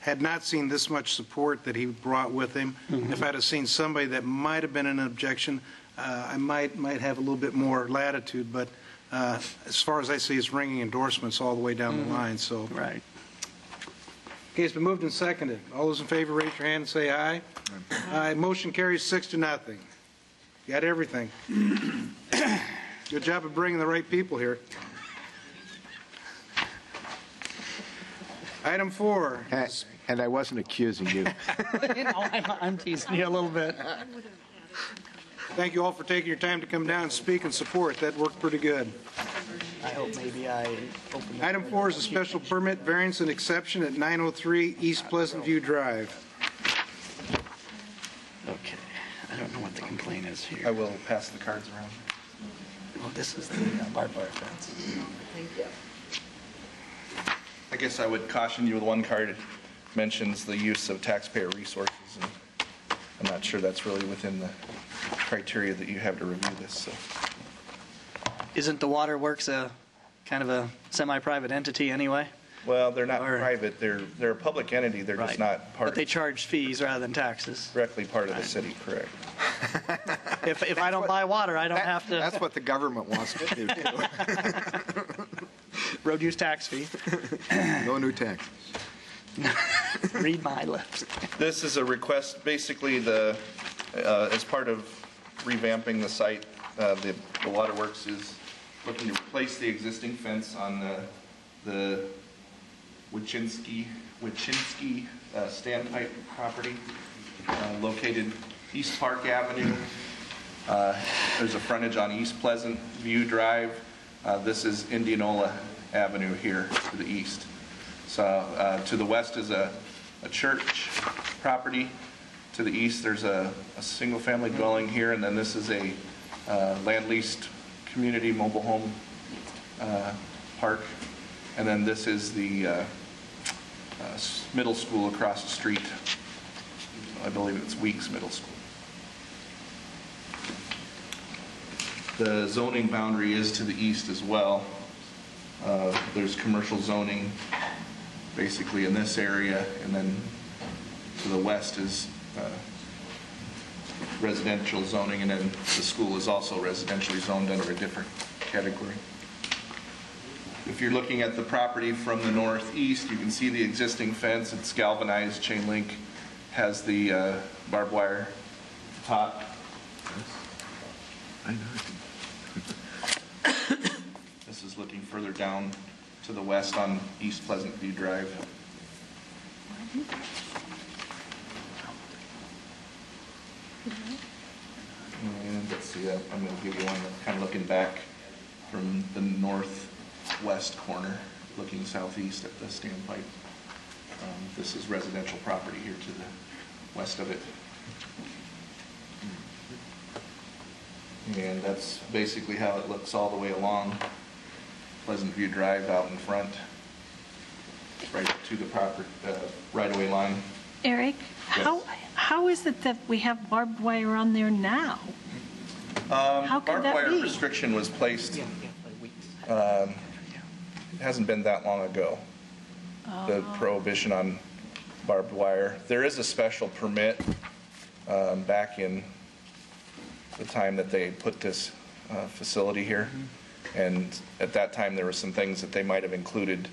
had not seen this much support that he brought with him. If I'd have seen somebody that might have been an objection, I might have a little bit more latitude, but as far as I see, it's ringing endorsements all the way down the line. So, Right. okay, it's been moved and seconded. All those in favor, raise your hand and say aye. Aye. Motion carries 6-0. Got everything. Good job of bringing the right people here. Item 4. And I wasn't accusing you. I'm teasing you a little bit. Thank you all for taking your time to come down and speak and support. That worked pretty good. I hope maybe I opened Item 4 is a special permit variance and exception at 903 East Pleasant View Drive. Okay. I don't know what the complaint is here. I will pass the cards around. Oh, this is the barbed wire fence. Thank you. I guess I would caution you with one card. It mentions the use of taxpayer resources, and I'm not sure that's really within the criteria that you have to review this. So, Isn't the Waterworks a kind of a semi-private entity anyway? well, they're not private. They're a public entity. They're just not part. But they charge fees rather than taxes. Directly part of the city, correct? If I don't buy water, I don't have to. That's what the government wants to do, too. Road use tax fee. No new taxes. Read my lips. This is a request, basically, as part of revamping the site, the Waterworks is looking to replace the existing fence on the Wichinski standpipe property located East Park Avenue. There's a frontage on East Pleasant View Drive. This is Indianola Avenue here to the east. So to the west is a church property. To the east, there's a single-family dwelling here, and then this is a land-leased community mobile home park. And then this is the middle school across the street. I believe it's Weeks Middle School. The zoning boundary is to the east as well. There's commercial zoning basically in this area, and then to the west is residential zoning, and then the school is also residentially zoned under a different category. If you're looking at the property from the northeast, you can see the existing fence. It's galvanized chain link, has the barbed wire top. I know. This is looking further down to the west on East Pleasant View Drive. And let's see, I'm going to give you one that's kind of looking back from the northwest corner, looking southeast at the standpipe. This is residential property here to the west of it. And that's basically how it looks all the way along Pleasant View Drive out in front, right to the proper right-of-way line. Eric, Yes. how is it that we have barbed wire on there now? How could Barbed that wire be? restriction was placed, it hasn't been that long ago, the prohibition on barbed wire. There is a special permit back in the time that they put this facility here. And at that time, there were some things that they might have included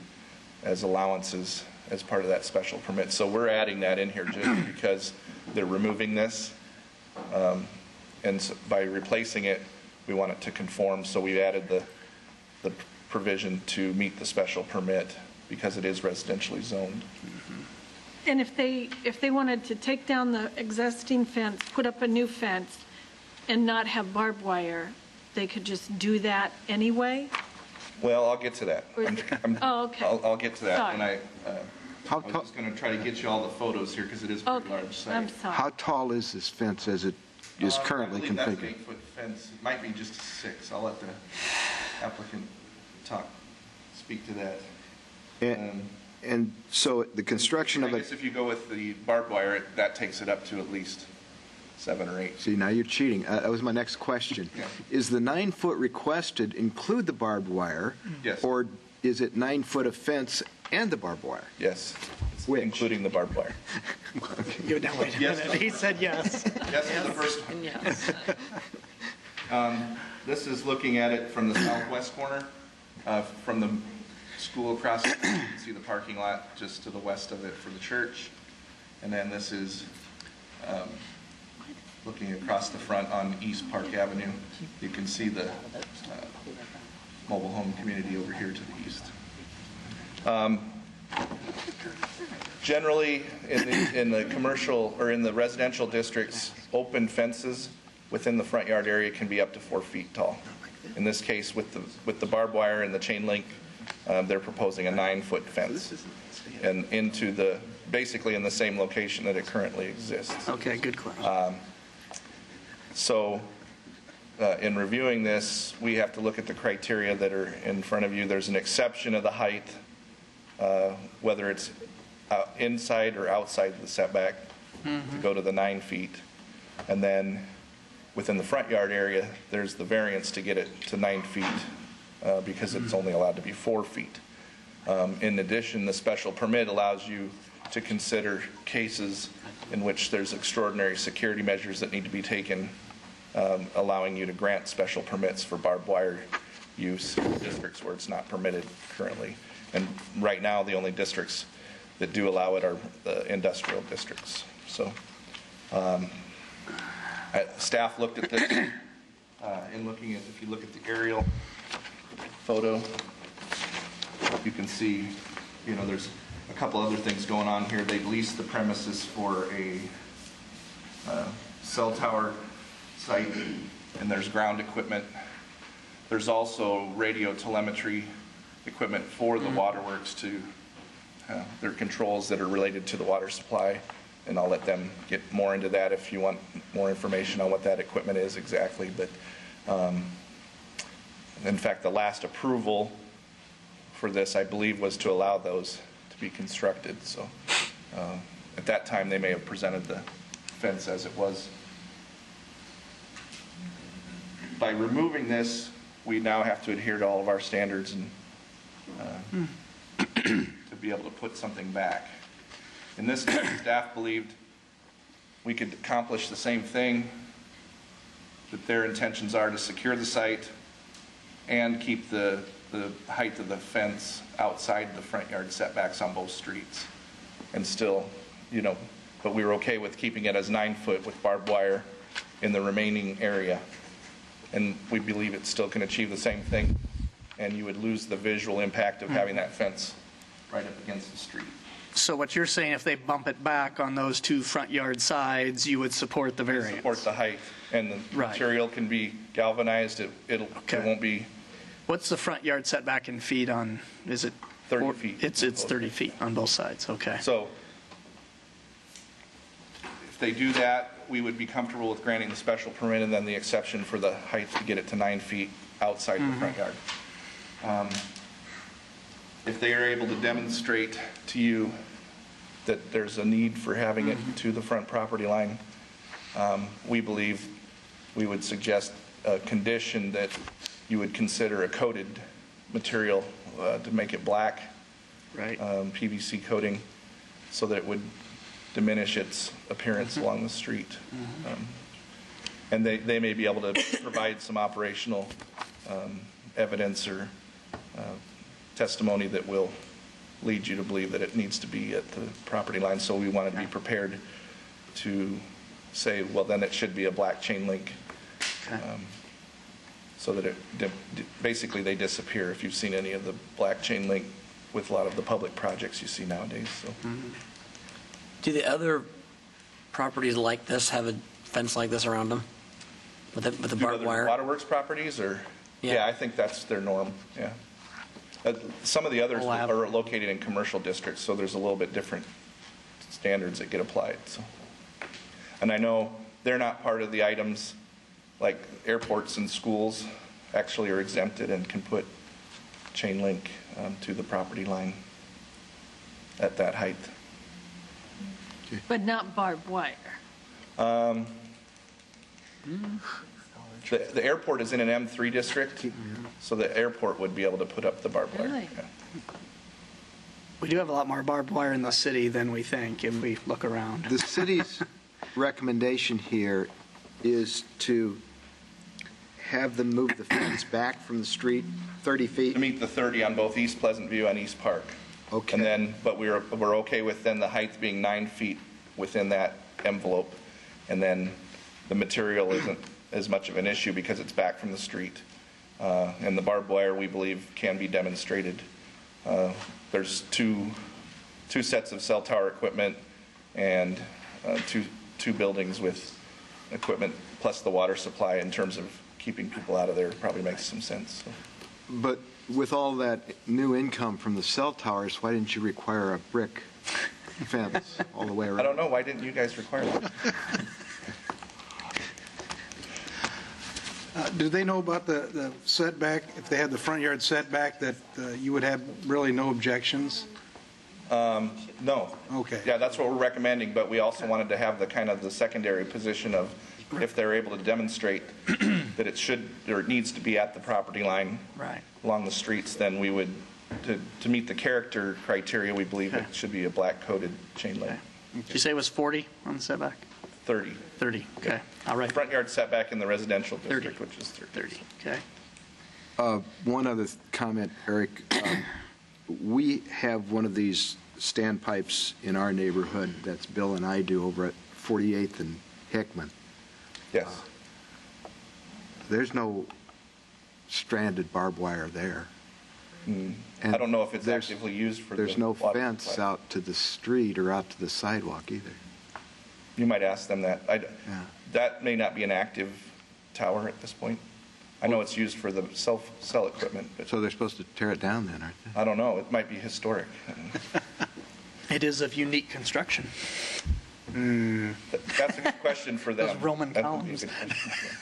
as allowances as part of that special permit. So we're adding that in here just because they're removing this. And so by replacing it, we want it to conform. So we added the provision to meet the special permit because it is residentially zoned. And if they wanted to take down the existing fence, put up a new fence, and not have barbed wire, they could just do that anyway? Well, I'll get to that. Oh, okay. I'll get to that. Sorry. And I was just going to try to get you all the photos here because it is a pretty large site. I'm sorry. How tall is this fence as it is currently I believe that's an configured? 8-foot fence. It might be just 6. I'll let the applicant speak to that. And so the construction I of guess it, if you go with the barbed wire, that takes it up to at least 7 or 8. see, now you're cheating. That was my next question. Yeah. Is the 9-foot requested include the barbed wire? Yes. Or is it 9 foot of fence and the barbed wire? Yes, it's including the barbed wire. You now wait a minute. He said yes. Yes to the first one. And yes. This is looking at it from the southwest corner, from the school across the street. You can see the parking lot just to the west of it for the church. And then this is looking across the front on East Park Avenue. You can see the mobile home community over here to the east. Generally, in the commercial or in the residential districts, open fences within the front yard area can be up to 4 feet tall. In this case, with the barbed wire and the chain link, they're proposing a 9-foot fence, and basically in the same location that it currently exists. Okay, good question. In reviewing this, we have to look at the criteria that are in front of you. There's an exception of the height, whether it's inside or outside the setback, to go to the 9 feet. And then within the front yard area, there's the variance to get it to 9 feet because it's only allowed to be 4 feet. In addition, the special permit allows you to consider cases in which there's extraordinary security measures that need to be taken, allowing you to grant special permits for barbed wire use in districts where it's not permitted currently. And right now, the only districts that do allow it are the industrial districts. So staff looked at this in looking at, if you look at the aerial photo, you can see, there's a couple other things going on here. They've leased the premises for a cell tower site, and there's ground equipment. There's also radio telemetry equipment for the waterworks to their controls that are related to the water supply, and I'll let them get more into that if you want more information on what that equipment is exactly. But in fact, the last approval for this, I believe, was to allow those to be constructed. So at that time, they may have presented the fence as it was. By removing this, we now have to adhere to all of our standards and to be able to put something back. In this case, staff believed we could accomplish the same thing, that their intentions are to secure the site and keep the height of the fence outside the front yard setbacks on both streets. And still, but we were okay with keeping it as 9 foot with barbed wire in the remaining area. And we believe it still can achieve the same thing, and you would lose the visual impact of having that fence right up against the street. So what you're saying, if they bump it back on those 2 front yard sides, you would support the variance? Support the height, and the material can be galvanized. It won't be. What's the front yard setback in feet on, is it? 30 feet. It's 30 feet on both sides, okay. So if they do that, we would be comfortable with granting the special permit and then the exception for the height to get it to 9 feet outside the front yard. If they are able to demonstrate to you that there's a need for having it to the front property line, we believe we would suggest a condition that you would consider a coated material to make it black, PVC coating, so that it would diminish its appearance along the street. And they may be able to provide some operational evidence or testimony that will lead you to believe that it needs to be at the property line. So we want to be prepared to say, well, then it should be a black chain link, so that it basically they disappear if you've seen any of the black chain link with a lot of the public projects you see nowadays. So. Do the other properties like this have a fence like this around them with the barbed wire? Waterworks properties, or yeah, I think that's their norm. Yeah. Some of the others are located in commercial districts, so there's a little bit different standards that get applied. So, and I know they're not part of the items like airports and schools actually are exempted and can put chain link to the property line at that height. But not barbed wire. The airport is in an M3 district, so the airport would be able to put up the barbed wire. Really? Yeah. We do have a lot more barbed wire in the city than we think if we look around. The city's recommendation here is to have them move the fence back from the street 30 feet? To meet the 30 on both East Pleasant View and East Park. Okay. And then, but we're okay with then the height being 9 feet within that envelope. And then the material isn't as much of an issue because it's back from the street. And the barbed wire, we believe, can be demonstrated. There's two sets of cell tower equipment and two buildings with equipment plus the water supply in terms of keeping people out of there probably makes some sense. So. But with all that new income from the cell towers, why didn't you require a brick fence all the way around? I don't know. Why didn't you guys require that? Do they know about the setback? If they had the front yard setback, that you would have really no objections? No. Okay. Yeah, that's what we're recommending, but we also wanted to have the kind of the secondary position of if they're able to demonstrate that it should or it needs to be at the property line along the streets, then we would, to meet the character criteria, we believe it should be a black coated chain link. Did you say it was 40 on the setback? 30. 30, okay. All right. Front yard setback in the residential district, which is 30. Okay. One other comment, Eric. We have one of these standpipes in our neighborhood, that's Bill and I do, over at 48th and Hickman. Yes. There's no stranded barbed wire there. And I don't know if it's actively used for There's the no water fence supply. out to the street or out to the sidewalk either. You might ask them that. That may not be an active tower at this point. I know it's used for the cell equipment. But So they're supposed to tear it down then, aren't they? I don't know. It might be historic. It is of unique construction. That's a good question for them. Those Roman That would be a columns. good question for them.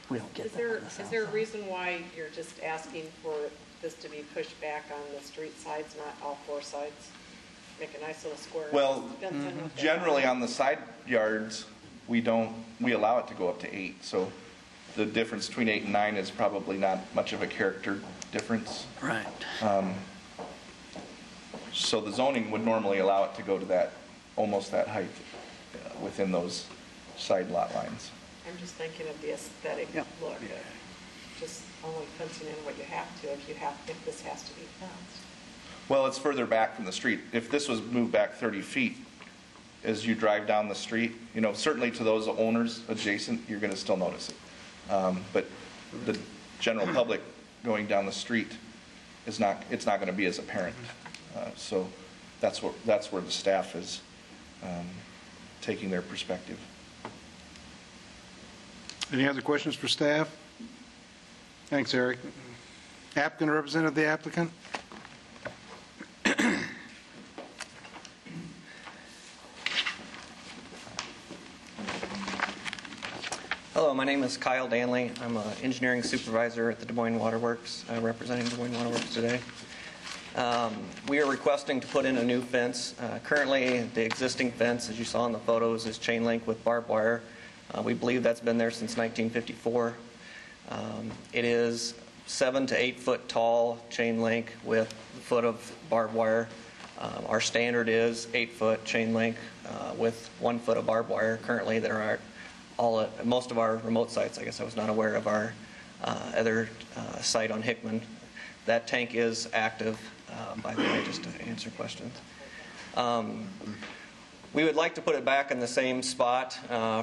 We don't get Is there a reason why you're just asking for this to be pushed back on the street sides, not all four sides? Make a nice little square. Well, fence in with that. generally on the side yards, we allow it to go up to 8. So the difference between 8 and 9 is probably not much of a character difference. Right. So the zoning would normally allow it to go to that, almost that height within those side lot lines. I'm just thinking of the aesthetic look. Just only fencing in what you have to if this has to be fenced. Well, it's further back from the street. If this was moved back 30 feet, as you drive down the street, certainly to those owners adjacent, you're going to still notice it. But the general public going down the street it's not going to be as apparent. So that's where the staff is taking their perspective. Any other questions for staff? Thanks, Eric. Applicant, representative of the applicant? Hello, my name is Kyle Danley. I'm an engineering supervisor at the Des Moines Waterworks, representing Des Moines Waterworks today. We are requesting to put in a new fence. Currently, the existing fence, as you saw in the photos, is chain link with barbed wire. We believe that's been there since 1954. It is 7 to 8 foot tall chain link with a foot of barbed wire. Our standard is 8 foot chain link with 1 foot of barbed wire. Currently, there are most of our remote sites. I guess I was not aware of our other site on Hickman. That tank is active, by the way, just to answer questions. We would like to put it back in the same spot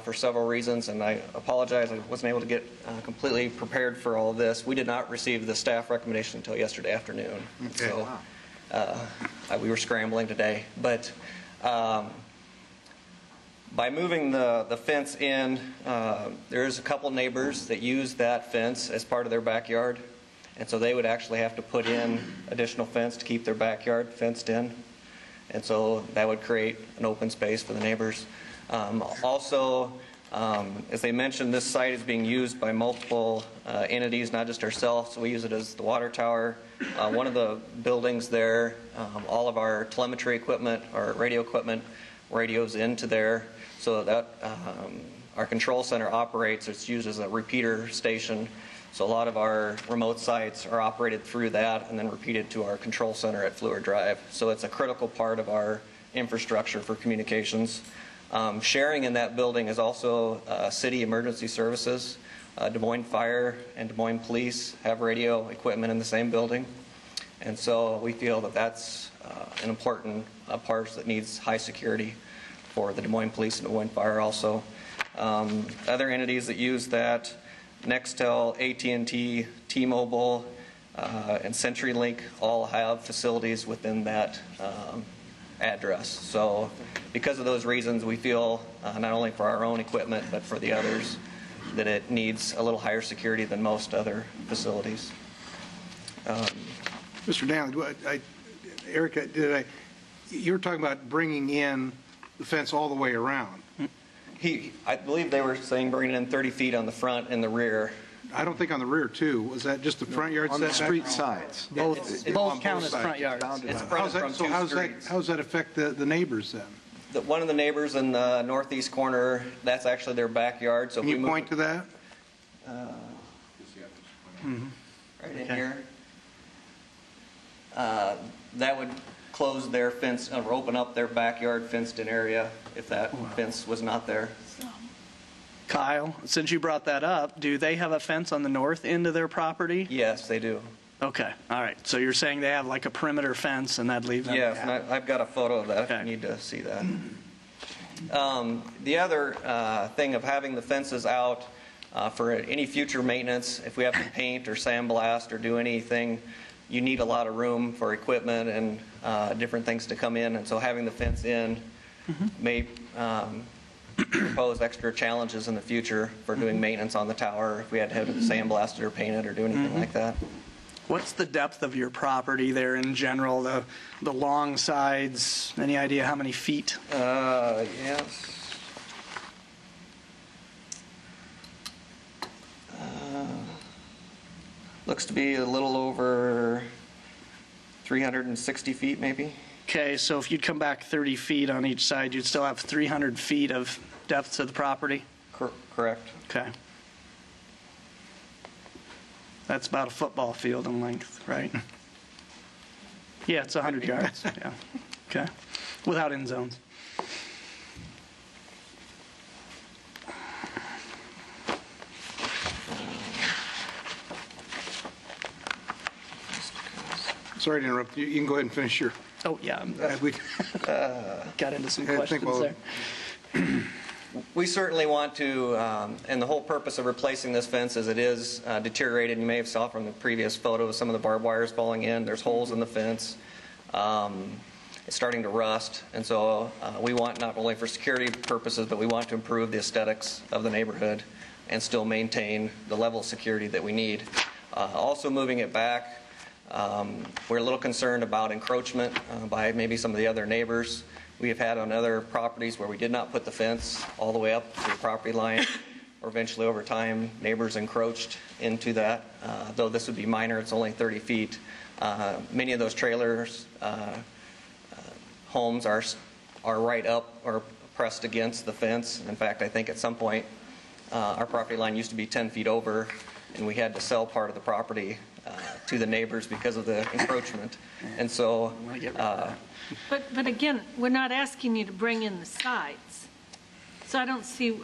for several reasons, and I apologize I wasn't able to get completely prepared for all of this. We did not receive the staff recommendation until yesterday afternoon. Okay. So we were scrambling today. But by moving the fence in, there's a couple neighbors that use that fence as part of their backyard, and so they would actually have to put in additional fence to keep their backyard fenced in. And so that would create an open space for the neighbors. Also, as they mentioned, this site is being used by multiple entities, not just ourselves. So we use it as the water tower. One of the buildings there, all of our telemetry equipment, our radio equipment, radios into there so that our control center operates. It's used as a repeater station. So a lot of our remote sites are operated through that and then repeated to our control center at Fluor Drive. So it's a critical part of our infrastructure for communications. Sharing in that building is also city emergency services. Des Moines Fire and Des Moines Police have radio equipment in the same building. And so we feel that that's an important part that needs high security for the Des Moines Police and Des Moines Fire also. Other entities that use that, Nextel, AT&T, T-Mobile, and CenturyLink all have facilities within that address. So because of those reasons, we feel not only for our own equipment but for the others that it needs a little higher security than most other facilities. Mr. Downey, Erica, you were talking about bringing in the fence all the way around. I believe they were saying bringing in 30 feet on the front and the rear. I don't think on the rear, too. Was that just the front yard On the setback? street sides. Both count as front yards. It's fronted from two streets. How does that affect the neighbors then? One of the neighbors in the northeast corner, that's actually their backyard. So Can you point to that? Right in here. That would close their fence or open up their backyard fenced-in area if that fence was not there. Kyle, since you brought that up, do they have a fence on the north end of their property? Yes, they do. Okay, all right. So you're saying they have like a perimeter fence and that'd leave them? Yes, and I've got a photo of that if you need to see that. The other thing of having the fences out for any future maintenance, if we have to paint or sandblast or do anything, you need a lot of room for equipment and different things to come in. And so having the fence in may pose extra challenges in the future for doing maintenance on the tower if we had to have it sandblasted or painted or do anything like that. What's the depth of your property there in general, the long sides? Any idea how many feet? Yes. Looks to be a little over 360 feet maybe. Okay, so if you'd come back 30 feet on each side, you'd still have 300 feet of depth to the property? Correct. Okay. That's about a football field in length, right? Yeah, it's 100 yards. Yeah. Okay. Without end zones. Sorry to interrupt you. You can go ahead and finish your... Oh, yeah. Got into some questions there. We certainly want to, and the whole purpose of replacing this fence is it is deteriorated. You may have saw from the previous photo some of the barbed wires falling in. There's holes in the fence. It's starting to rust. And so we want, not only for security purposes, but we want to improve the aesthetics of the neighborhood and still maintain the level of security that we need. Also moving it back, we're a little concerned about encroachment by maybe some of the other neighbors. We have had on other properties where we did not put the fence all the way up to the property line, or eventually over time neighbors encroached into that. Though this would be minor, it's only 30 feet. Many of those trailers, homes are right up or pressed against the fence. In fact, I think at some point our property line used to be 10 feet over, and we had to sell part of the property to the neighbors because of the encroachment. And so... But again, we're not asking you to bring in the sides. So I don't see...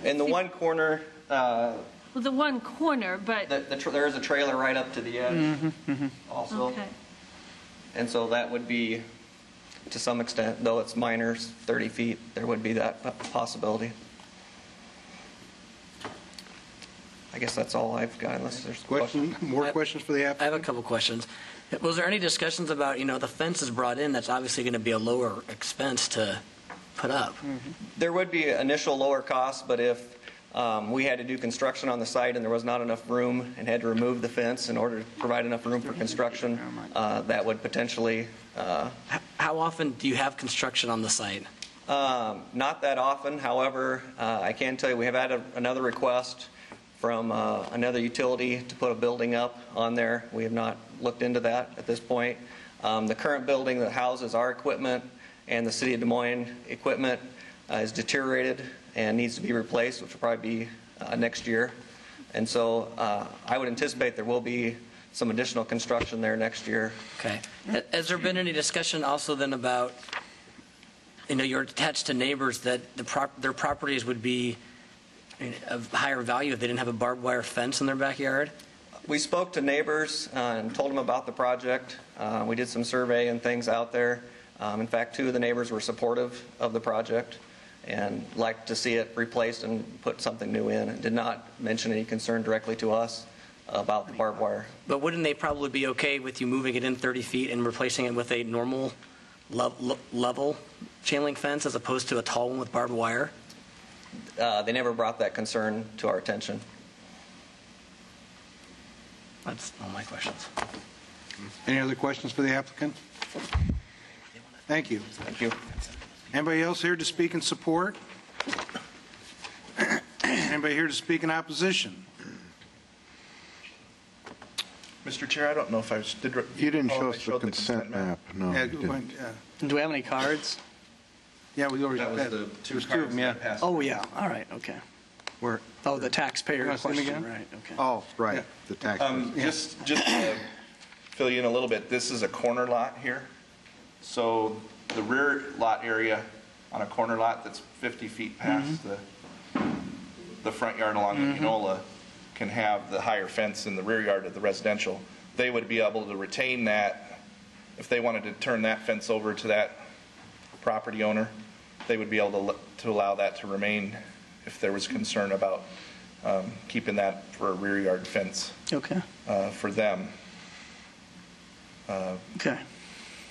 In the one corner... well, the one corner, but... there is a trailer right up to the edge also. Okay. And so that would be, to some extent, though it's minor, 30 feet, there would be that possibility. I guess that's all I've got, unless there's questions. More questions for the applicant? I have a couple questions. Was there any discussions about, the fence is brought in, that's obviously going to be a lower expense to put up? There would be initial lower costs, but if we had to do construction on the site and there was not enough room and had to remove the fence in order to provide enough room for construction, that would potentially... How often do you have construction on the site? Not that often. However, I can tell you we have had another request from another utility to put a building up on there. We have not looked into that at this point. The current building that houses our equipment and the City of Des Moines equipment is deteriorated and needs to be replaced, which will probably be next year. And so I would anticipate there will be some additional construction there next year. Okay. Has there been any discussion also then about, you're attached to neighbors that their properties would be of higher value if they didn't have a barbed wire fence in their backyard? We spoke to neighbors and told them about the project. We did some survey and things out there. In fact, 2 of the neighbors were supportive of the project and liked to see it replaced and put something new in, and did not mention any concern directly to us about the barbed wire. But wouldn't they probably be okay with you moving it in 30 feet and replacing it with a normal level chain link fence as opposed to a tall one with barbed wire? They never brought that concern to our attention. That's all my questions. Any other questions for the applicant? Thank you. Thank you. Anybody else here to speak in support? Anybody here to speak in opposition? Mr. Chair, I don't know if I did. You didn't show us the consent map. No. Yeah, you didn't. Do we have any cards? Yeah, we already That was had the two there's 2 of cards them, yeah. that passed. Oh, yeah, all right, okay. Where? Oh, the taxpayer You wanna see them question, again? right, okay. Oh, right, Yeah. the tax. Just to fill you in a little bit, this is a corner lot here. So the rear lot area on a corner lot that's 50 feet past the front yard along the Unola can have the higher fence in the rear yard of the residential. They would be able to retain that. If they wanted to turn that fence over to that property owner, they would be able to allow that to remain if there was concern about keeping that for a rear yard fence Okay, for them. okay.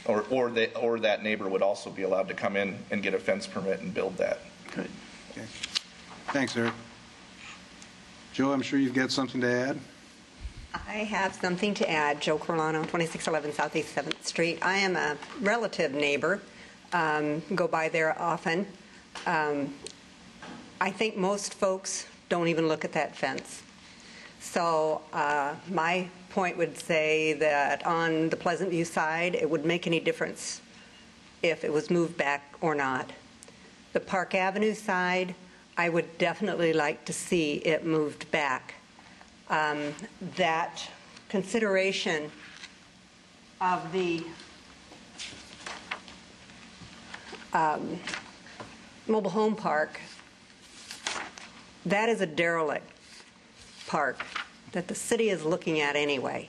Or that neighbor would also be allowed to come in and get a fence permit and build that. Good. Okay. Thanks, Eric. Joe, I'm sure you've got something to add. I have something to add. Joe Corlano, 2611 Southeast 7th Street. I am a relative neighbor, go by there often. I think most folks don't even look at that fence. So my point would say that on the Pleasant View side, it would make any difference if it was moved back or not. The Park Avenue side, I would definitely like to see it moved back. That consideration of the mobile home park, that is a derelict park that the city is looking at anyway.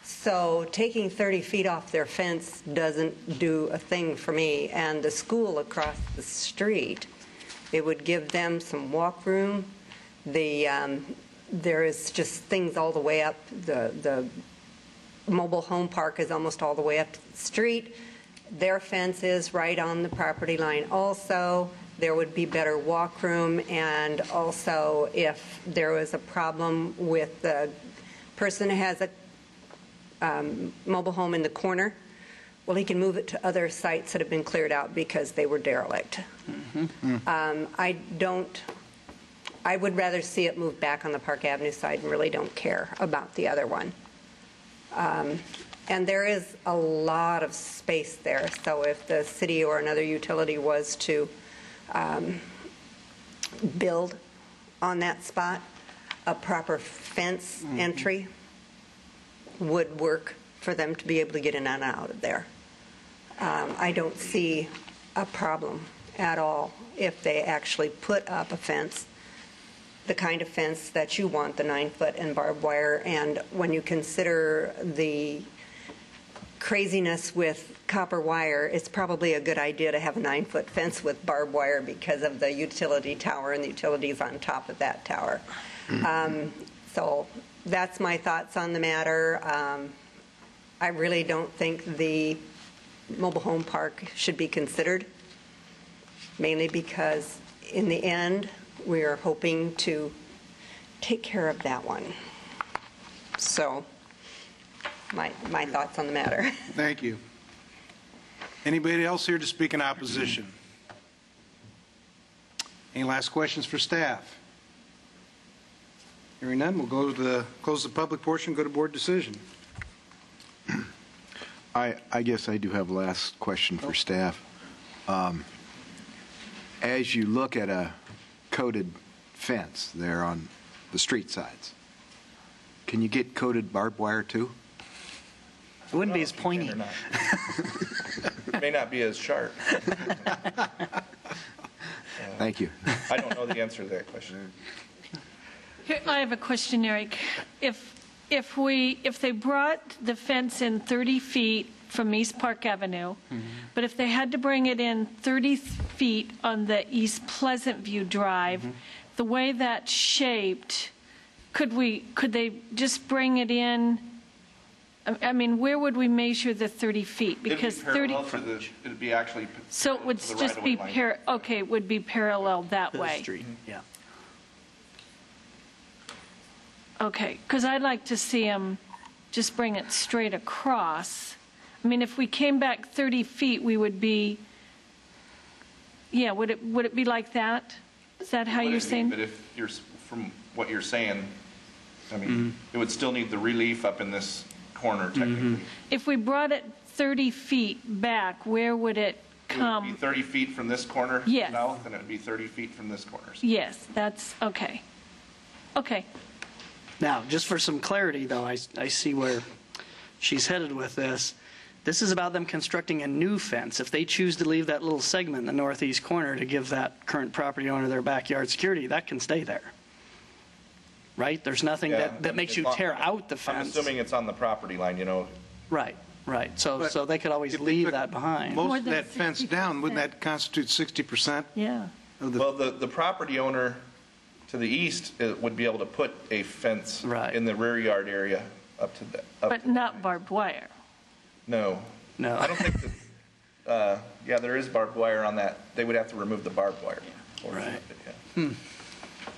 So taking 30 feet off their fence doesn't do a thing for me. And the school across the street, it would give them some walk room. There is just things all the way up. The mobile home park is almost all the way up to the street. Their fence is right on the property line also. There would be better walk room, and also if there was a problem with the person who has a mobile home in the corner, well, he can move it to other sites that have been cleared out because they were derelict. I would rather see it move back on the Park Avenue side and really don't care about the other one. And there is a lot of space there, so if the city or another utility was to build on that spot, a proper fence entry would work for them to be able to get in and out of there. I don't see a problem at all if they actually put up a fence, the kind of fence that you want, the 9-foot and barbed wire. And when you consider the craziness with copper wire, it's probably a good idea to have a 9-foot fence with barbed wire because of the utility tower and the utilities on top of that tower. So that's my thoughts on the matter. I really don't think the mobile home park should be considered, mainly because in the end we are hoping to take care of that one. So my thoughts on the matter. Thank you. Anybody else here to speak in opposition? Any last questions for staff? Hearing none, we'll go to close the public portion, go to board decision. I guess I do have a last question for staff. As you look at a coated fence there on the street sides. Can you get coated barbed wire too? It wouldn't be as pointy. It may not be as sharp. Thank you. I don't know the answer to that question. Here, I have a question, Eric. If they brought the fence in 30 feet from East Park Avenue, but if they had to bring it in 30 feet on the East Pleasant View Drive, the way that's shaped, could they just bring it in? I mean, where would we measure the 30 feet? Because it'd be parallel it'd be actually. So it would just be okay. It would be parallel that To way. the street, yeah. Okay, because I'd like to see them just bring it straight across. I mean, if we came back 30 feet, we would be. Yeah, would it be like that? Is that how you're saying? But if you're from what you're saying, I mean, it would still need the relief up in this corner technically. If we brought it 30 feet back, where would it come? It would be 30 feet from this corner Yes. south, and it would be 30 feet from this corner. Yes, that's okay. Okay. Now, just for some clarity, though, I see where she's headed with this. This is about them constructing a new fence. If they choose to leave that little segment in the northeast corner to give that current property owner their backyard security, that can stay there. Right? There's nothing that makes you tear out the fence. I'm assuming it's on the property line, you know. Right. So they could always leave that behind. Most of that fence down, wouldn't that constitute 60%? Yeah. Well, the property owner to the east would be able to put a fence in the rear yard area up to that. But not barbed wire. No. I don't think that, yeah, there is barbed wire on that. They would have to remove the barbed wire. Right.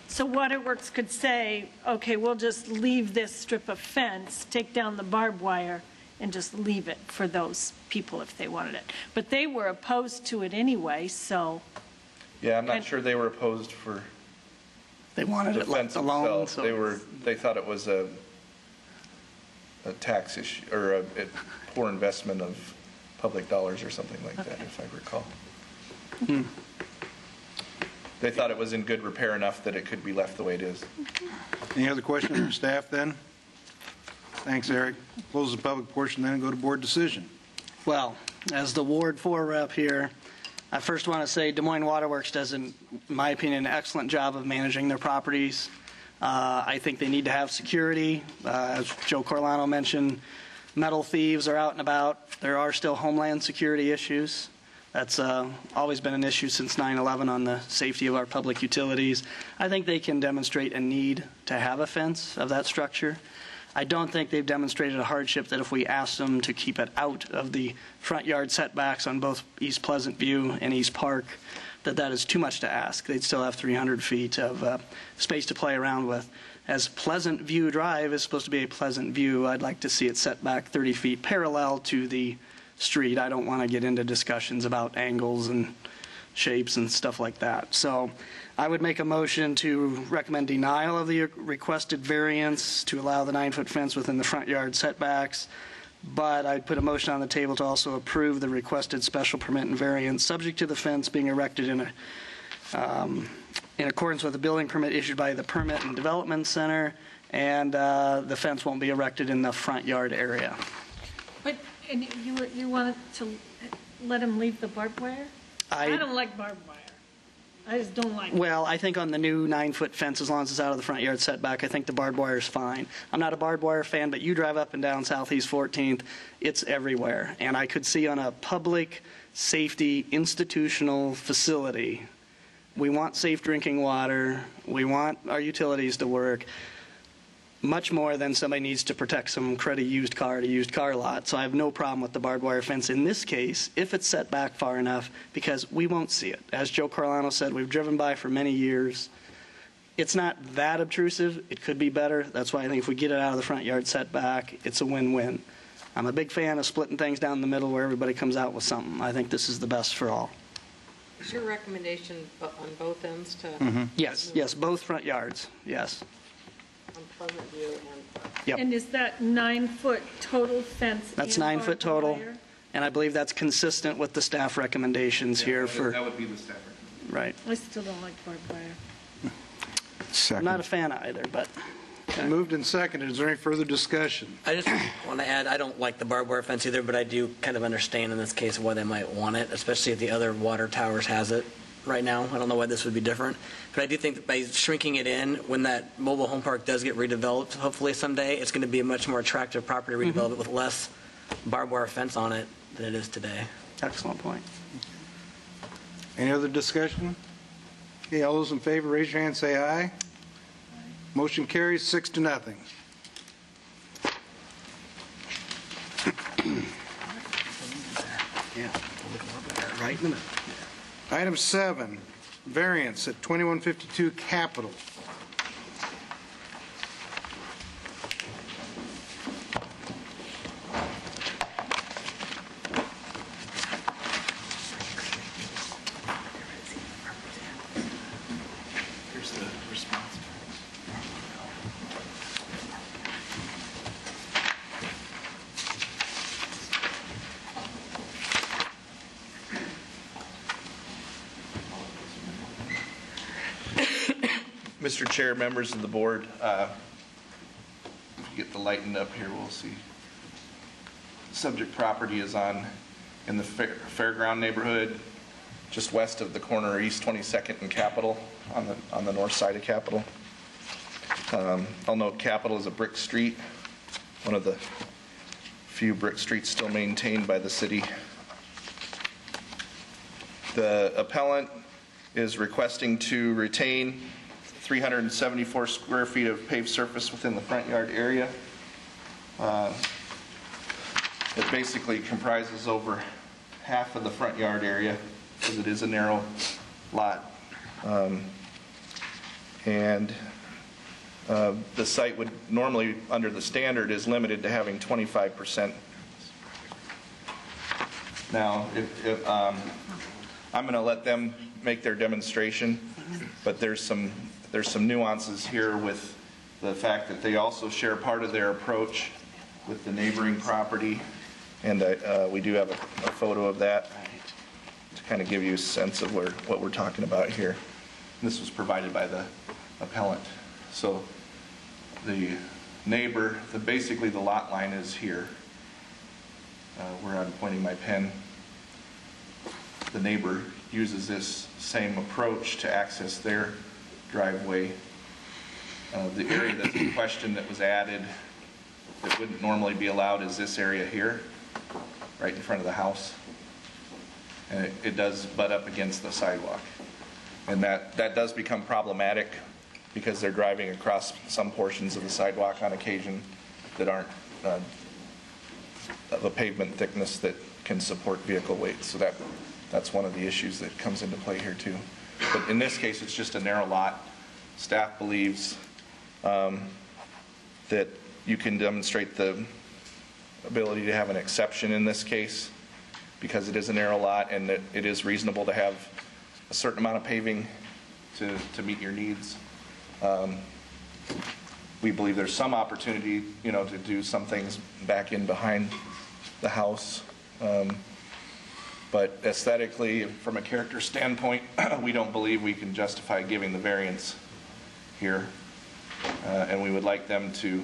So Waterworks could say, okay, we'll just leave this strip of fence, take down the barbed wire, and just leave it for those people if they wanted it. But they were opposed to it anyway, so. Yeah, I'm not sure they were opposed for. They wanted the it fence left alone. itself. They thought it was a tax issue or a poor investment of public dollars or something like that, if I recall. They thought it was in good repair enough that it could be left the way it is. Any other questions from staff then? Thanks, Eric. Close the public portion then and go to board decision. Well, as the Ward 4 rep here, I first want to say Des Moines Waterworks does, in my opinion, an excellent job of managing their properties. I think they need to have security. As Joe Corlano mentioned, metal thieves are out and about. There are still homeland security issues. That's always been an issue since 9/11 on the safety of our public utilities. I think they can demonstrate a need to have a fence of that structure. I don't think they've demonstrated a hardship that if we asked them to keep it out of the front yard setbacks on both East Pleasant View and East Park, that is too much to ask. They'd still have 300 feet of space to play around with. As Pleasant View Drive is supposed to be a pleasant view, I'd like to see it set back 30 feet parallel to the street. I don't want to get into discussions about angles and shapes and stuff like that. So I would make a motion to recommend denial of the requested variance to allow the 9-foot fence within the front yard setbacks, but I'd put a motion on the table to also approve the requested special permit and variance subject to the fence being erected in accordance with the building permit issued by the Permit and Development Center, and the fence won't be erected in the front yard area. But and you want to let them leave the barbed wire? I don't like barbed wire. I just don't like it. Well, I think on the new 9-foot fence, as long as it's out of the front yard setback, I think the barbed wire is fine. I'm not a barbed wire fan, but you drive up and down Southeast 14th, it's everywhere. And I could see on a public safety institutional facility, we want safe drinking water, we want our utilities to work, much more than somebody needs to protect some cruddy used car at a used car lot. So I have no problem with the barbed wire fence in this case, if it's set back far enough, because we won't see it. As Joe Carlano said, we've driven by for many years. It's not that obtrusive. It could be better. That's why I think if we get it out of the front yard setback, it's a win-win. I'm a big fan of splitting things down the middle where everybody comes out with something. I think this is the best for all. Is your recommendation on both ends to? Yes, both front yards, yes. On Pleasant View and. Yep. And is that 9-foot total fence? That's and 9 foot barbed total, wire? and I believe that's consistent with the staff recommendations here for. That would be the staff recommendation. Right. I still don't like barbed wire. I'm not a fan of either, but. Moved and seconded. Is there any further discussion? I just want to add, I don't like the barbed wire fence either, but I do kind of understand in this case why they might want it, especially if the other water towers has it right now. I don't know why this would be different. But I do think that by shrinking it in, when that mobile home park does get redeveloped, hopefully someday, it's going to be a much more attractive property to redevelop it with less barbed wire fence on it than it is today. Excellent point. Any other discussion? Okay, all those in favor, raise your hand, say aye. Motion carries 6-0. Right in the middle. Item 7, variance at 2152 Capitol. Here's the response. Mr. Chair, members of the board, if you get the lightened up here, we'll see. Subject property is in the Fairground neighborhood, just west of the corner of East 22nd and Capitol, on the north side of Capitol. I'll note Capitol is a brick street, one of the few brick streets still maintained by the city. The appellant is requesting to retain 374 square feet of paved surface within the front yard area. It basically comprises over half of the front yard area because it is a narrow lot. And the site would normally, under the standard, is limited to having 25%. Now, I'm going to let them make their demonstration, but there's some nuances here with the fact that they also share part of their approach with the neighboring property, and we do have a photo of that to kind of give you a sense of what we're talking about here. And this was provided by the appellant. So the neighbor, basically the lot line is here, where I'm pointing my pen. The neighbor uses this same approach to access their driveway. The area that's in question that was added that wouldn't normally be allowed is this area here, right in front of the house. And it does butt up against the sidewalk. And that does become problematic because they're driving across some portions of the sidewalk on occasion that aren't of a pavement thickness that can support vehicle weight. So that's one of the issues that comes into play here too. But in this case, it's just a narrow lot. Staff believes that you can demonstrate the ability to have an exception in this case because it is a narrow lot and that it is reasonable to have a certain amount of paving to meet your needs. We believe there's some opportunity, to do some things back in behind the house. But aesthetically, from a character standpoint, we don't believe we can justify giving the variance here. And we would like them to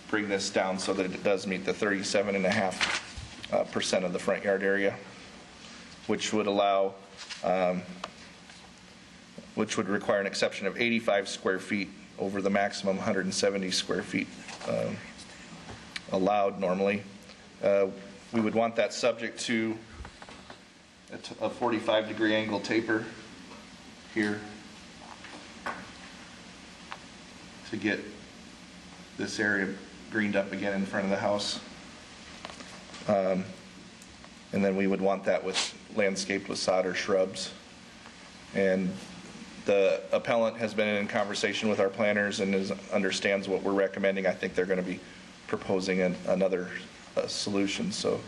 bring this down so that it does meet the 37.5% of the front yard area, which would allow, which would require an exception of 85 square feet over the maximum 170 square feet allowed normally. We would want that subject to a 45-degree angle taper here to get this area greened up again in front of the house. And then we would want that landscaped with sod or shrubs. And the appellant has been in conversation with our planners and understands what we're recommending. I think they're going to be proposing another solution. So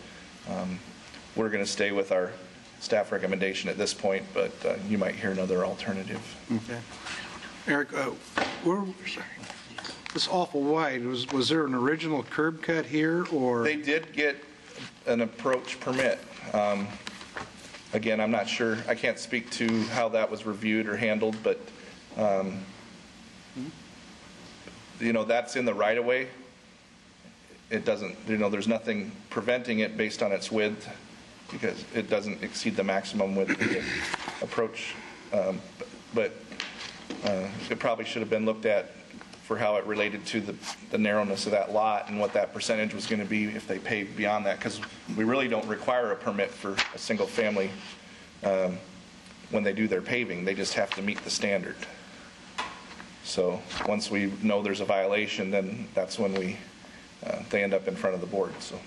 we're going to stay with our staff recommendation at this point, but you might hear another alternative. Okay. Eric, this awful wide, was there an original curb cut here, or? They did get an approach permit. Again, I'm not sure. I can't speak to how that was reviewed or handled, but That's in the right-of-way. It doesn't, there's nothing preventing it based on its width because it doesn't exceed the maximum width of the approach. But it probably should have been looked at for how it related to the narrowness of that lot and what that percentage was going to be if they paved beyond that, because we really don't require a permit for a single family when they do their paving. They just have to meet the standard. So once we know there's a violation, then that's when they end up in front of the board. So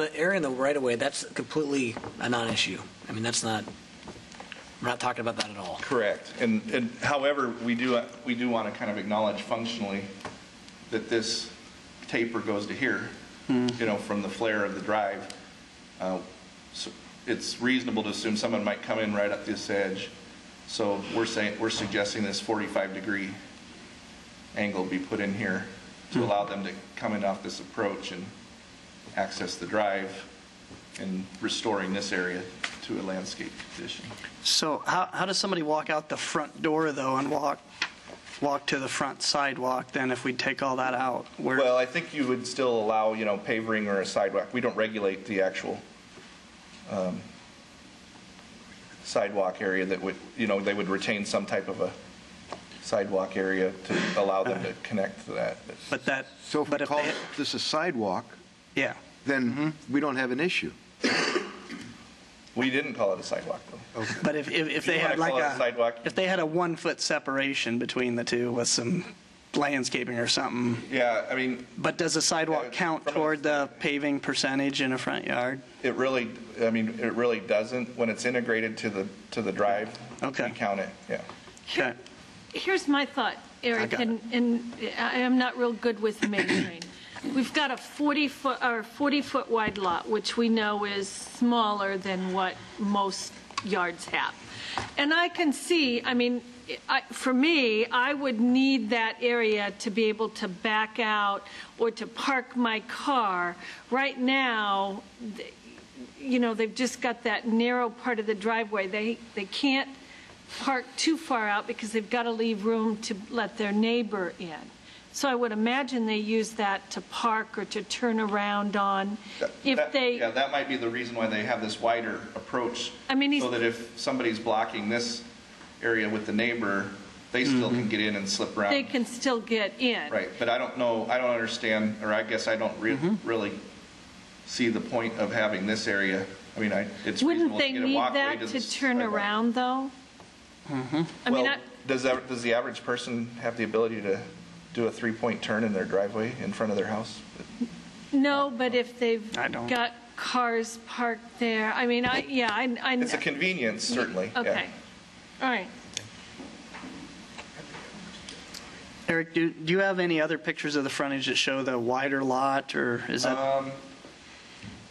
the area in the right-of-way, that's completely a non-issue. I mean, we're not talking about that at all. Correct. And however, we do want to kind of acknowledge functionally that this taper goes to here, from the flare of the drive. So it's reasonable to assume someone might come in right at this edge. So we're suggesting this 45-degree angle be put in here to allow them to come in off this approach and access the drive and restoring this area to a landscape condition. So how does somebody walk out the front door, though, and walk to the front sidewalk, then, if we take all that out? Well, I think you would still allow, pavering or a sidewalk. We don't regulate the actual sidewalk area that would, they would retain some type of a sidewalk area to allow them to connect to that. So if we call this a sidewalk, then we don't have an issue. We didn't call it a sidewalk, though. Okay. But if they had if they had a 1-foot separation between the two with some landscaping or something. Yeah, I mean. But does a sidewalk count toward the paving percentage in a front yard? It really doesn't. When it's integrated to the drive, we count it. Yeah. Okay. Here's my thought, Eric, and I am not real good with measuring. We've got a 40-foot wide lot, which we know is smaller than what most yards have. And I can see, for me, I would need that area to be able to back out or to park my car. Right now, they've just got that narrow part of the driveway. They can't park too far out because they've got to leave room to let their neighbor in. So I would imagine they use that to park or to turn around on. That might be the reason why they have this wider approach, so that if somebody's blocking this area with the neighbor, they still can get in and slip around. They can still get in. Right, but I don't understand, or I guess I don't really see the point of having this area. It's Wouldn't they need that to turn around, though? Does the average person have the ability to do a 3-point turn in their driveway in front of their house? No, but if they've got cars parked there, I it's a convenience, certainly. Okay. Yeah. All right. Eric, do you have any other pictures of the frontage that show the wider lot, or is that?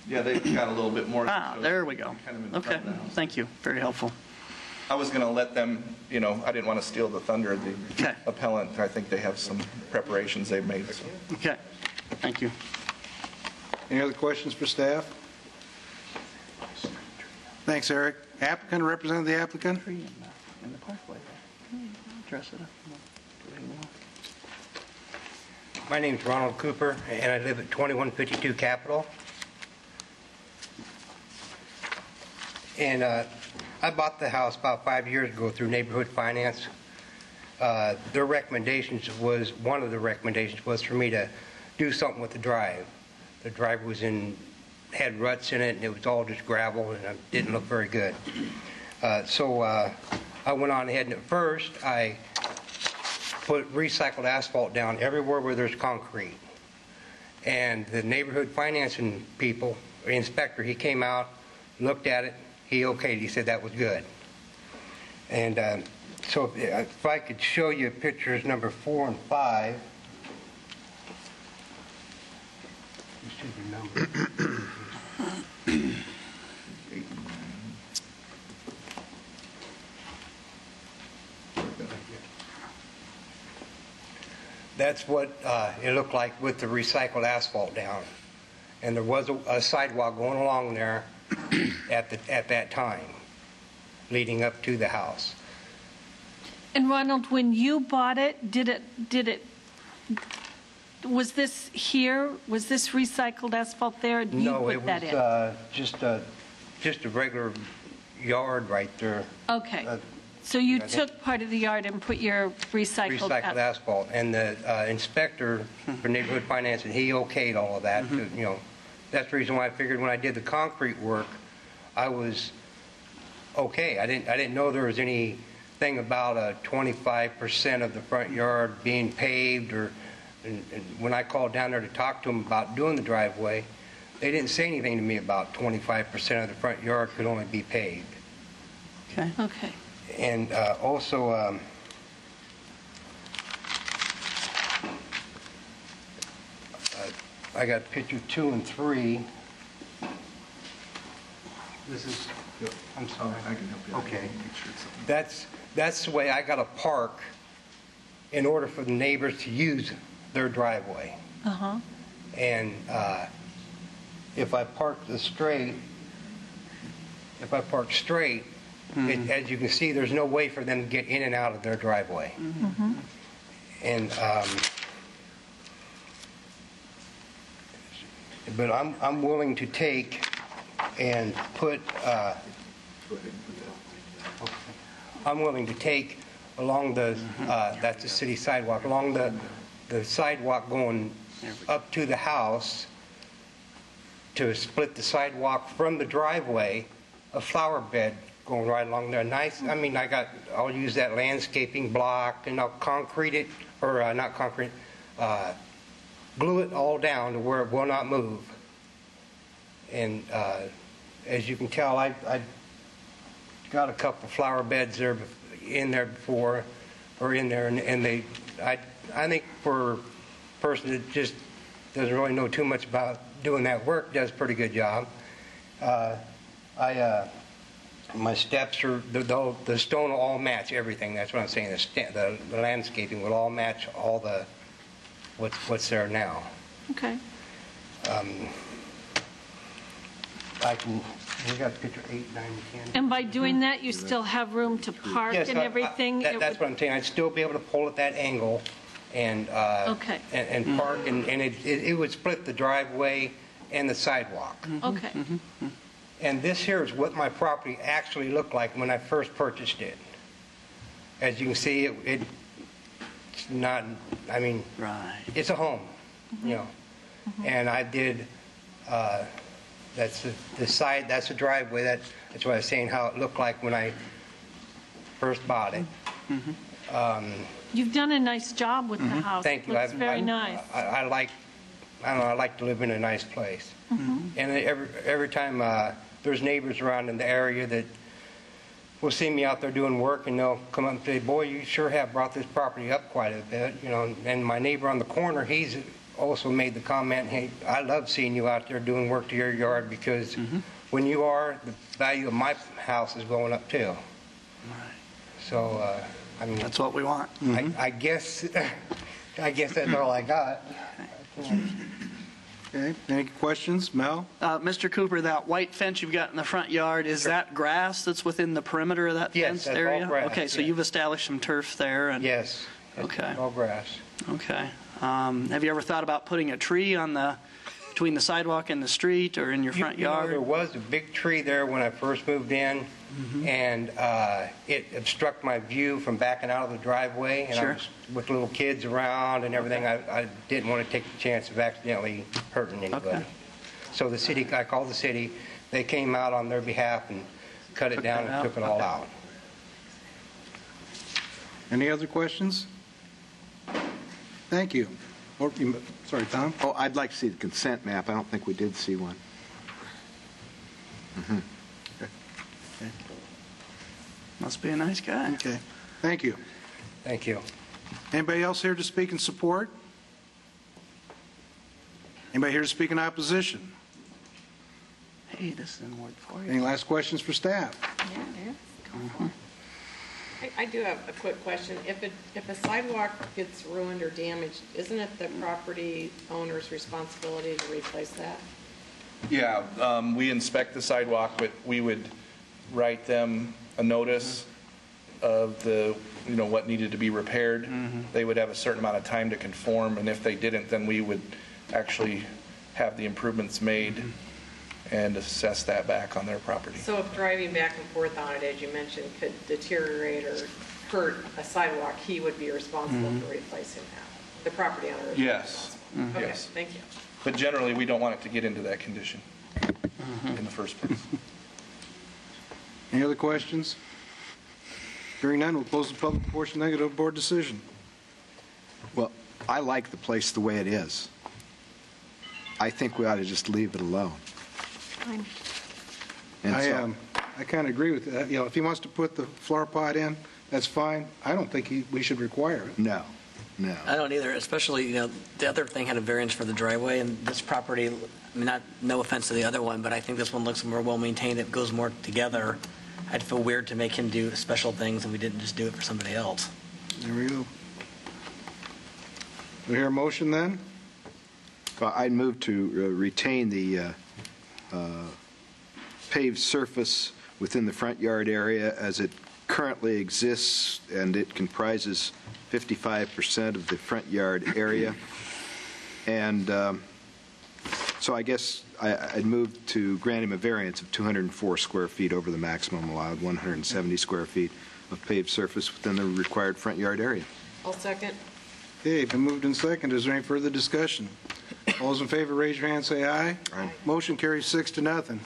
Yeah, they've got a little bit more. There we go. Okay, thank you. Very helpful. I was going to let them, I didn't want to steal the thunder of the appellant. I think they have some preparations they've made. So. Okay, thank you. Any other questions for staff? Thanks, Eric. Applicant or representative of the applicant? In the parkway. Dress it up. My name's Ronald Cooper, and I live at 2152 Capitol. And I bought the house about 5 years ago through Neighborhood Finance. Their recommendations was, one of the recommendations was for me to do something with the drive. The drive had ruts in it, and it was all just gravel, and it didn't look very good. So I went on ahead, and at first I put recycled asphalt down everywhere where there's concrete. And the neighborhood financing people, the inspector, he came out, looked at it, he okayed, he said that was good. And so if I could show you pictures number 4 and 5. These should be numbered. That's what it looked like with the recycled asphalt down. And there was a sidewalk going along there at that time, leading up to the house. And Ronald, when you bought it, was this here? Was this recycled asphalt there? Or did you put that in? No, it was just a regular yard right there. Okay. So you took part of the yard and put your recycled asphalt. And the inspector for neighborhood finance, and he okayed all of that. You know, that's the reason why I figured when I did the concrete work, I was okay. I didn't know there was anything about a 25% of the front yard being paved, or and when I called down there to talk to them about doing the driveway, they didn't say anything to me about 25% of the front yard could only be paved. Okay. Okay. And also, I got picture 2 and 3. This is, I'm sorry. I can help you. Okay. That's the way I got to park in order for the neighbors to use their driveway. Uh-huh. And if I park straight, as you can see, there's no way for them to get in and out of their driveway. Mm-hmm. And but I'm willing to take and put. I'm willing to take along the that's the city sidewalk, along the sidewalk going up to the house, to split the sidewalk from the driveway, a flower bed going right along there. Nice. I mean, I'll use that landscaping block and I'll concrete it, or not concrete, glue it all down to where it will not move. And as you can tell, I got a couple flower beds there in there before, and I think for a person that just doesn't really know too much about doing that work, does a pretty good job. My steps are, the stone will all match everything. That's what I'm saying. The landscaping will all match all the what's there now. Okay. We got picture 8, 9, 10. And by doing that, you still have room to park Yes, and everything? That's what I'm saying. I'd still be able to pull at that angle and okay. and park, and it would split the driveway and the sidewalk. Okay. And this here is what my property actually looked like when I first purchased it. As you can see, it's not, I mean, it's a home, you know. And I did, that's the side, that's the driveway. That's what I was saying, how it looked like when I first bought it. You've done a nice job with the house. Thank you. It's very nice. I like to live in a nice place. And every time there's neighbors around in the area that will see me out there doing work, and they'll come up and say, "Boy, you sure have brought this property up quite a bit," you know. And my neighbor on the corner, he's also made the comment, "Hey, I love seeing you out there doing work to your yard, because when you are, the value of my house is going up too." So, I mean, that's what we want. I guess that's all I got. Okay. Any questions, Mel? Mr. Cooper, that white fence you've got in the front yard, is that grass that's within the perimeter of that fenced that's area? all grass. Okay, so you've established some turf there. And, yes. Okay. All grass. Okay. Have you ever thought about putting a tree between the sidewalk and the street, or in your front yard? There was a big tree there when I first moved in, and it obstructed my view from backing out of the driveway. And I was with little kids around and everything. I didn't want to take the chance of accidentally hurting anybody. Okay. So I called the city. They came out on their behalf and cut it down and took it all out. Any other questions? Thank you. Sorry, Tom? Oh, I'd like to see the consent map. I don't think we did see one. Okay. Must be a nice guy. Okay. Thank you. Thank you. Anybody else here to speak in support? Anybody here to speak in opposition? Hey, this is in Ward 4. Any last questions for staff? Yeah, it is. I do have a quick question. If a sidewalk gets ruined or damaged, isn't it the property owner's responsibility to replace that? Yeah, we inspect the sidewalk, but we would write them a notice of the what needed to be repaired. They would have a certain amount of time to conform, and if they didn't, then we would actually have the improvements made and assess that back on their property. So if driving back and forth on it, as you mentioned, could deteriorate or hurt a sidewalk, he would be responsible for replacing that? The property owner is Yes. responsible? Okay, Yes. thank you. But generally, we don't want it to get into that condition in the first place. Any other questions? Hearing none, we'll close the public portion, then go to a board decision. Well, I like the place the way it is. I think we ought to just leave it alone. Fine. And so- I kind of agree with that. If he wants to put the flower pot in, that's fine. I don't think we should require it. No. I don't either, especially, the other thing had a variance for the driveway, and this property, I mean, no offense to the other one, but I think this one looks more well-maintained, it goes more together. I'd feel weird to make him do special things and we didn't just do it for somebody else. There we go. We hear a motion then? Well, I'd move to retain the paved surface within the front yard area as it currently exists, and it comprises 55% of the front yard area. And so I guess I'd move to grant him a variance of 204 square feet over the maximum allowed, 170 square feet of paved surface within the required front yard area. I'll second. Okay, been moved and seconded. Is there any further discussion? All those in favor, raise your hand, say aye. Aye. Motion carries 6-0.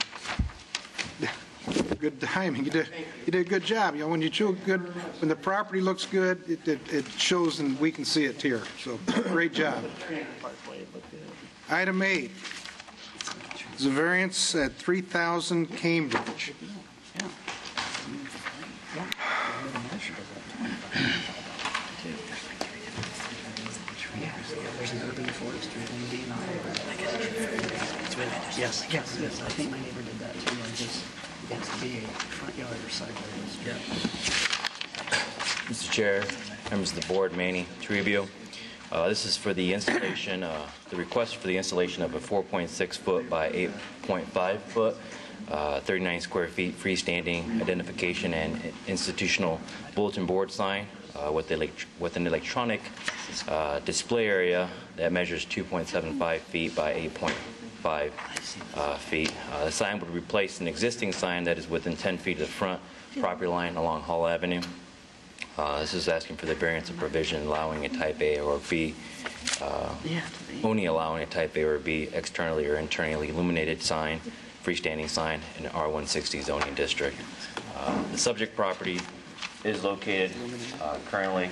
Good timing. You did a good job. When you chew good, when the property looks good, it shows and we can see it here. So great job. Item 8 is a variance at 3000 Cambridge. Yes, I think my neighbor did that too. It's the front yard or side yard. Mr. Chair, members of the board, Manny Toribio. This is for the installation, the request for the installation of a 4.6 foot by 8.5 foot, 39 square feet freestanding identification and institutional bulletin board sign with an electronic display area that measures 2.75 feet by 8.5 feet. The sign would replace an existing sign that is within 10 feet of the front property line along Hall Avenue. This is asking for the variance of provision allowing a type A or B, only allowing a type A or B externally or internally illuminated sign, freestanding sign in an R160 zoning district. The subject property is located currently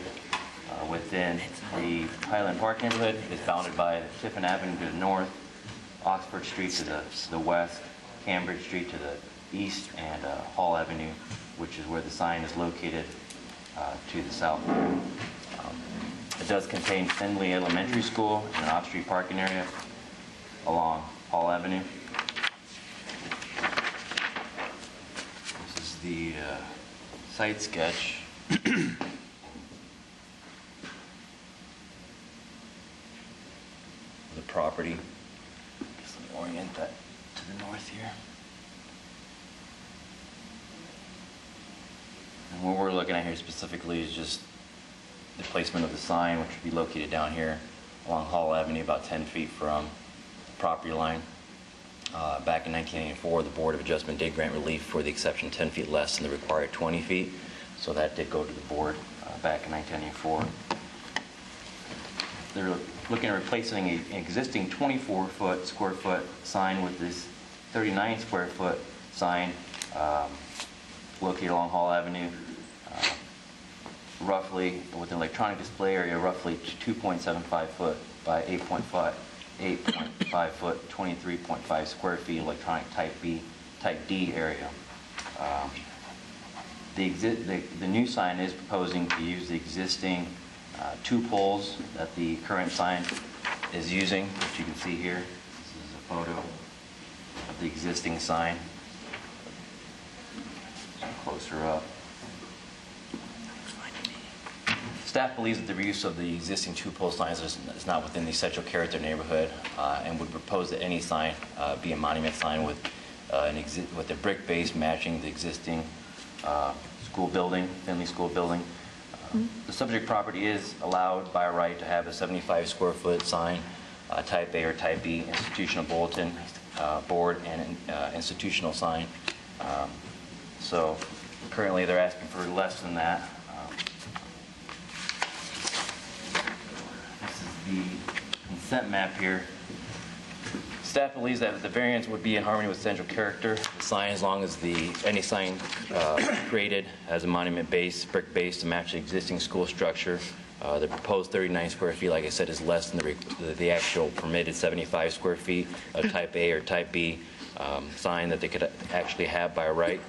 within the Highland Park neighborhood. It's bounded by Tiffin Avenue to the north, Oxford Street to the west, Cambridge Street to the east, and Hall Avenue, which is where the sign is located, to the south. It does contain Findlay Elementary School and an off-street parking area along Hall Avenue. This is the site sketch. The property. Just let me orient that to the north here. And what we're looking at here specifically is just the placement of the sign, which would be located down here along Hall Avenue, about 10 feet from the property line. Back in 1984, the Board of Adjustment did grant relief for the exception 10 feet less than the required 20 feet. So that did go to the board back in 1984. They're looking at replacing an existing 24 square foot sign with this 39 square foot sign located along Hall Avenue, roughly with an electronic display area roughly 2.75 foot by 8.5 foot, 23.5 square feet electronic type D area. The new sign is proposing to use the existing 2 poles that the current sign is using, which you can see here. This is a photo of the existing sign. Closer up. Staff believes that the use of the existing 2-pole signs is not within the essential character neighborhood and would propose that any sign be a monument sign with a brick base matching the existing school building, Findlay School building. The subject property is allowed by right to have a 75 square foot sign, type A or type B, institutional bulletin board, and institutional sign. So currently they're asking for less than that. This is the consent map here. Staff believes that the variance would be in harmony with central character. The sign, as long as any sign created has a monument base, brick base to match the existing school structure. The proposed 39 square feet, like I said, is less than the actual permitted 75 square feet of type A or type B sign that they could actually have by right.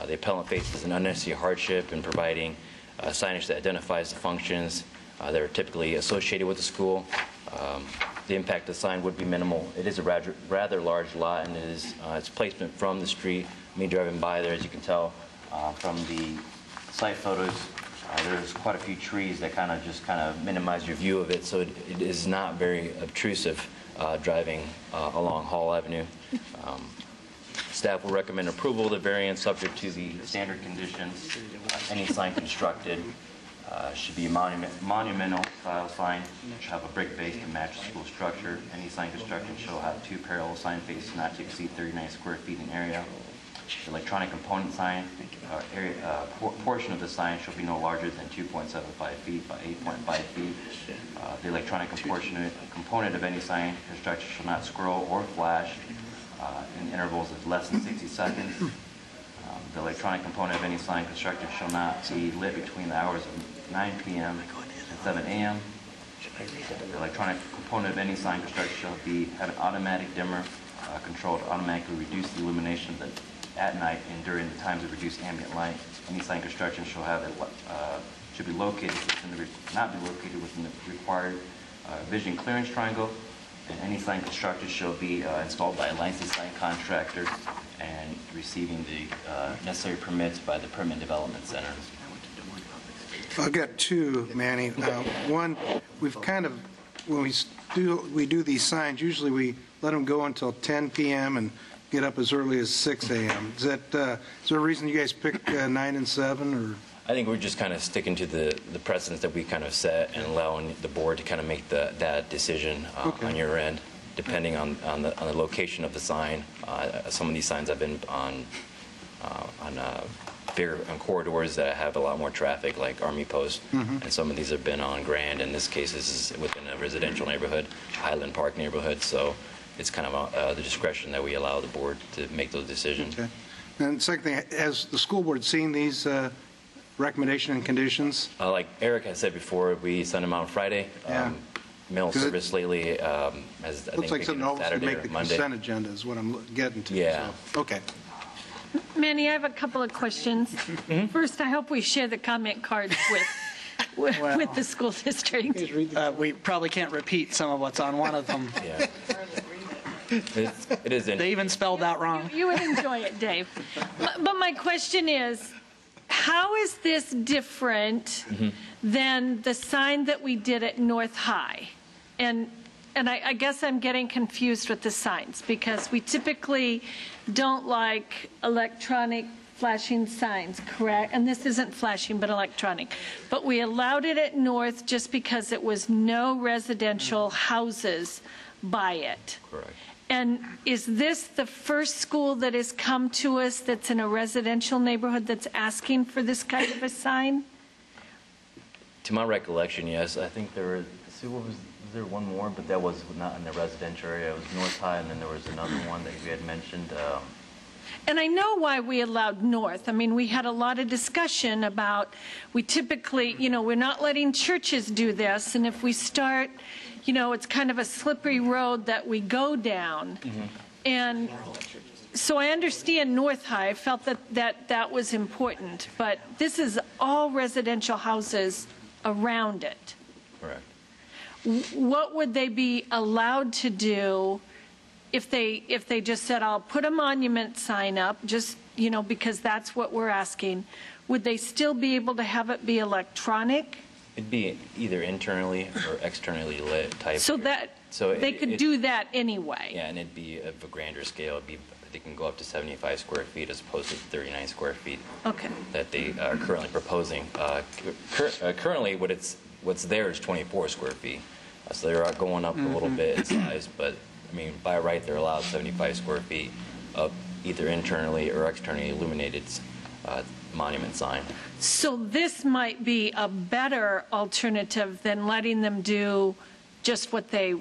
The appellant faces an unnecessary hardship in providing signage that identifies the functions that are typically associated with the school. The impact of the sign would be minimal. It is a rather large lot, and its placement from the street. Me driving by there, as you can tell from the site photos, there's quite a few trees that kind of minimize your view of it, so it is not very obtrusive driving along Hall Avenue. Staff will recommend approval of the variance subject to the standard conditions. Any sign constructed should be a monumental style sign, should have a brick base to match the school structure. Any sign constructed shall have 2 parallel sign faces not to exceed 39 square feet in area. The electronic component sign portion of the sign shall be no larger than 2.75 feet by 8.5 feet. The electronic component of any sign construction shall not scroll or flash in intervals of less than 60 seconds. The electronic component of any sign constructed shall not be lit between the hours of 9 p.m. and 7 a.m. The electronic component of any sign construction shall have an automatic dimmer control to automatically reduce the illumination at night and during the times of reduced ambient light. Any sign construction shall have should be located not be located within the required vision clearance triangle. And any sign constructed shall be installed by a licensed sign contractor and receiving the necessary permits by the Permit Development Center. I've got two, Manny. One, we've kind of, when we do these signs, usually we let them go until 10 p.m. and get up as early as 6 a.m. Is there a reason you guys pick 9 and 7, or? I think we're just kind of sticking to the precedents that we kind of set and allowing the board to kind of make that decision on your end, depending on the location of the sign. Some of these signs have been on corridors that have a lot more traffic, like Army Post, and some of these have been on Grand. In this case, this is within a residential neighborhood, Highland Park neighborhood, so it's kind of the discretion that we allow the board to make those decisions. Okay. And second thing, has the school board seen these recommendation and conditions? Like Eric has said before, we send them out on Friday. Yeah. Mail service lately has, I looks think, like something else would Saturday make or the Monday. consent agenda is what I'm getting to. Yeah. So, okay. Manny, I have a couple of questions. First, I hope we share the comment cards with the school district. We probably can't repeat some of what's on one of them. Yeah. It is. They even spelled that wrong. You would enjoy it, Dave. But my question is, how is this different than the sign that we did at North High? And I guess I'm getting confused with the signs, because we typically don't like electronic flashing signs, correct? And this isn't flashing, but electronic. But we allowed it at North just because it was no residential houses by it. Correct. And is this the first school that has come to us that's in a residential neighborhood that's asking for this kind of a sign? To my recollection, yes. I think there was there one more, but that was not in the residential area. It was North High, and then there was another one that you had mentioned. And I know why we allowed North. I mean, we had a lot of discussion about, we typically, we're not letting churches do this, and if we start, it's kind of a slippery road that we go down. And so I understand North High. I felt that was important, but this is all residential houses around it. Correct. What would they be allowed to do if they just said, I'll put a monument sign up, just, because that's what we're asking? Would they still be able to have it be electronic? It'd be either internally or externally lit type. So they could do that anyway. Yeah, and it'd be of a grander scale. It'd be they can go up to 75 square feet as opposed to 39 square feet Okay. that they are currently proposing. Currently, what's there is 24 square feet. So they're going up a little bit in size, but I mean, by right, they're allowed 75 square feet of either internally or externally illuminated monument sign. So this might be a better alternative than letting them do just what they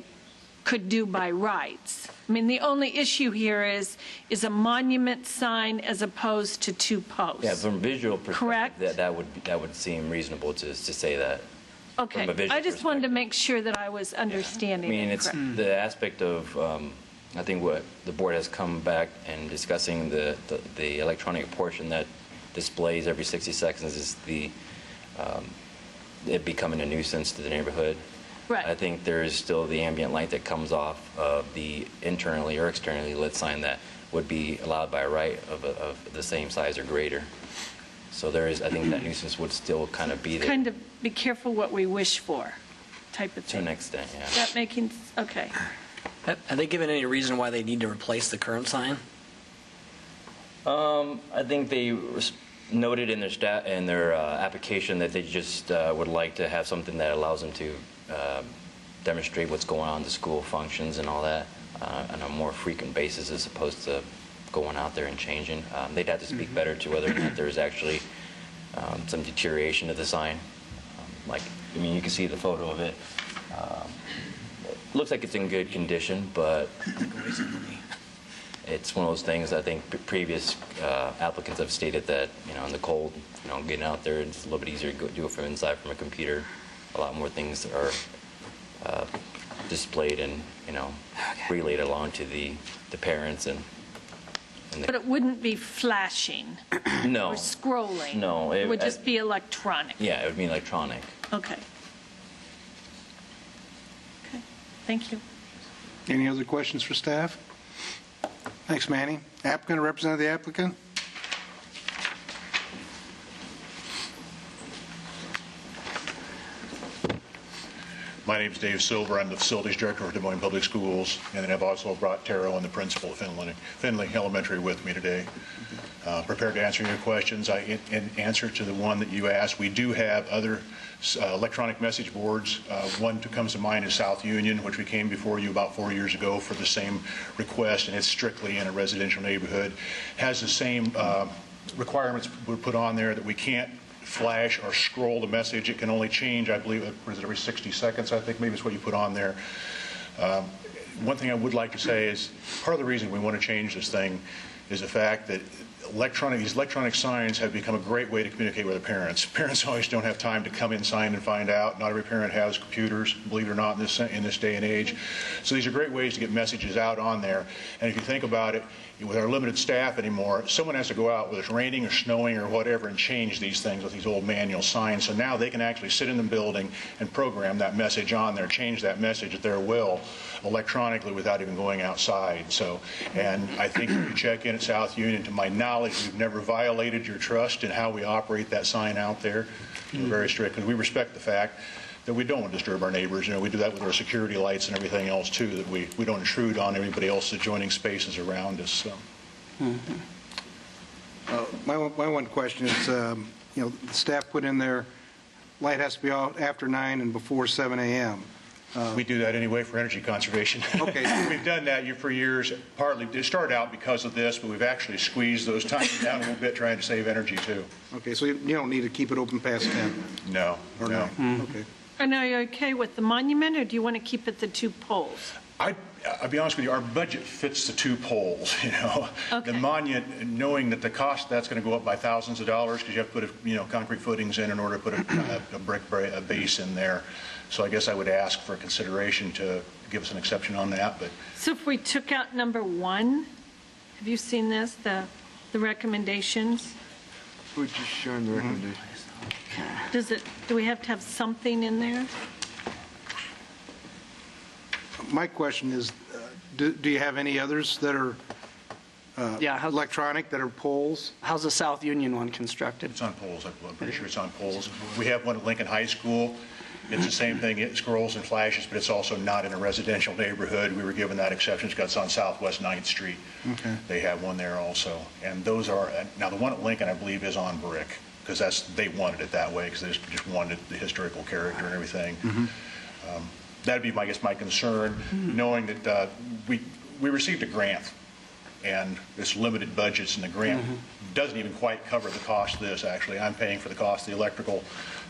could do by rights. I mean, the only issue here is a monument sign as opposed to 2 posts. Yeah, from a visual perspective, Correct? that would seem reasonable to say that. Okay, I just wanted to make sure that I was understanding I mean, it it's correct. the aspect of, I think what the board has come back and discussing the electronic portion that displays every 60 seconds is it becoming a nuisance to the neighborhood. Right. I think there is still the ambient light that comes off of the internally or externally lit sign that would be allowed by right of the same size or greater. So there is, I think that nuisance would still kind of be there. Kind of be careful what we wish for type of To thing. an extent, yeah. Is that making, okay. Have they given any reason why they need to replace the current sign? I think they noted in their application that they just would like to have something that allows them to demonstrate what's going on in the school functions and all that on a more frequent basis as opposed to going out there and changing. They'd have to speak better to whether or not there's actually some deterioration of the sign. I mean, you can see the photo of it. It looks like it's in good condition, but it's one of those things. I think previous applicants have stated that, in the cold, getting out there, it's a little bit easier to do it from inside from a computer. A lot more things are displayed and, relayed along to the parents and But it wouldn't be flashing no. or scrolling? No. It would just be electronic? Yeah, it would be electronic. Okay. Okay, thank you. Any other questions for staff? Thanks, Manny. Applicant or representative of the applicant? My name is Dave Silver. I'm the facilities director of Des Moines Public Schools, and then I've also brought Taro and the principal of Finley Elementary with me today. Prepared to answer your questions. In answer to the one that you asked, we do have other electronic message boards. One that comes to mind is South Union, which we came before you about 4 years ago for the same request, and it's strictly in a residential neighborhood. Has the same requirements we put on there that we can't flash or scroll the message. It can only change, I believe, every 60 seconds, I think maybe is what you put on there. One thing I would like to say is part of the reason we want to change this thing is the fact that these electronic signs have become a great way to communicate with their parents. Parents always don't have time to come in, sign, and find out. Not every parent has computers, believe it or not, in this day and age. So these are great ways to get messages out on there. And if you think about it, with our limited staff anymore, someone has to go out, whether it's raining or snowing or whatever, and change these things with these old manual signs. So now they can actually sit in the building and program that message on there, change that message at their will electronically without even going outside. So, and I think if you check in at South Union, to my knowledge, we've never violated your trust in how we operate that sign out there. We're very strict, and we respect the fact that we don't want to disturb our neighbors. We do that with our security lights and everything else too, that we don't intrude on everybody else's adjoining spaces around us. So. My one question is, the staff put in there, light has to be out after 9 and before 7 a.m. We do that anyway for energy conservation. Okay. We've done that for years. Partly, it started out because of this, but we've actually squeezed those times down a little bit trying to save energy too. Okay, so you don't need to keep it open past 10? No. Or no? Okay. And are you okay with the monument, or do you want to keep it the 2 poles? I'll be honest with you, our budget fits the 2 poles, Okay. The monument, knowing that the cost that's going to go up by thousands of dollars because you have to put concrete footings in order to put a brick base in there. So I guess I would ask for consideration to give us an exception on that. But so if we took out number 1, have you seen this, the recommendations? We're just showing the recommendations. Do we have to have something in there? My question is, do you have any others that are electronic, that are poles? How's the South Union one constructed? It's on poles. I'm pretty sure it's on poles. We have one at Lincoln High School. It's the same thing, it scrolls and flashes, but it's also not in a residential neighborhood. We were given that exception because it's on Southwest 9th Street. Okay. They have one there also. And those are, now the one at Lincoln, I believe, is on brick, because they wanted it that way, because they just wanted the historical character and everything. That'd be, I guess, my concern, knowing that we received a grant, and it's limited budgets, and the grant doesn't even quite cover the cost of this, actually. I'm paying for the cost of the electrical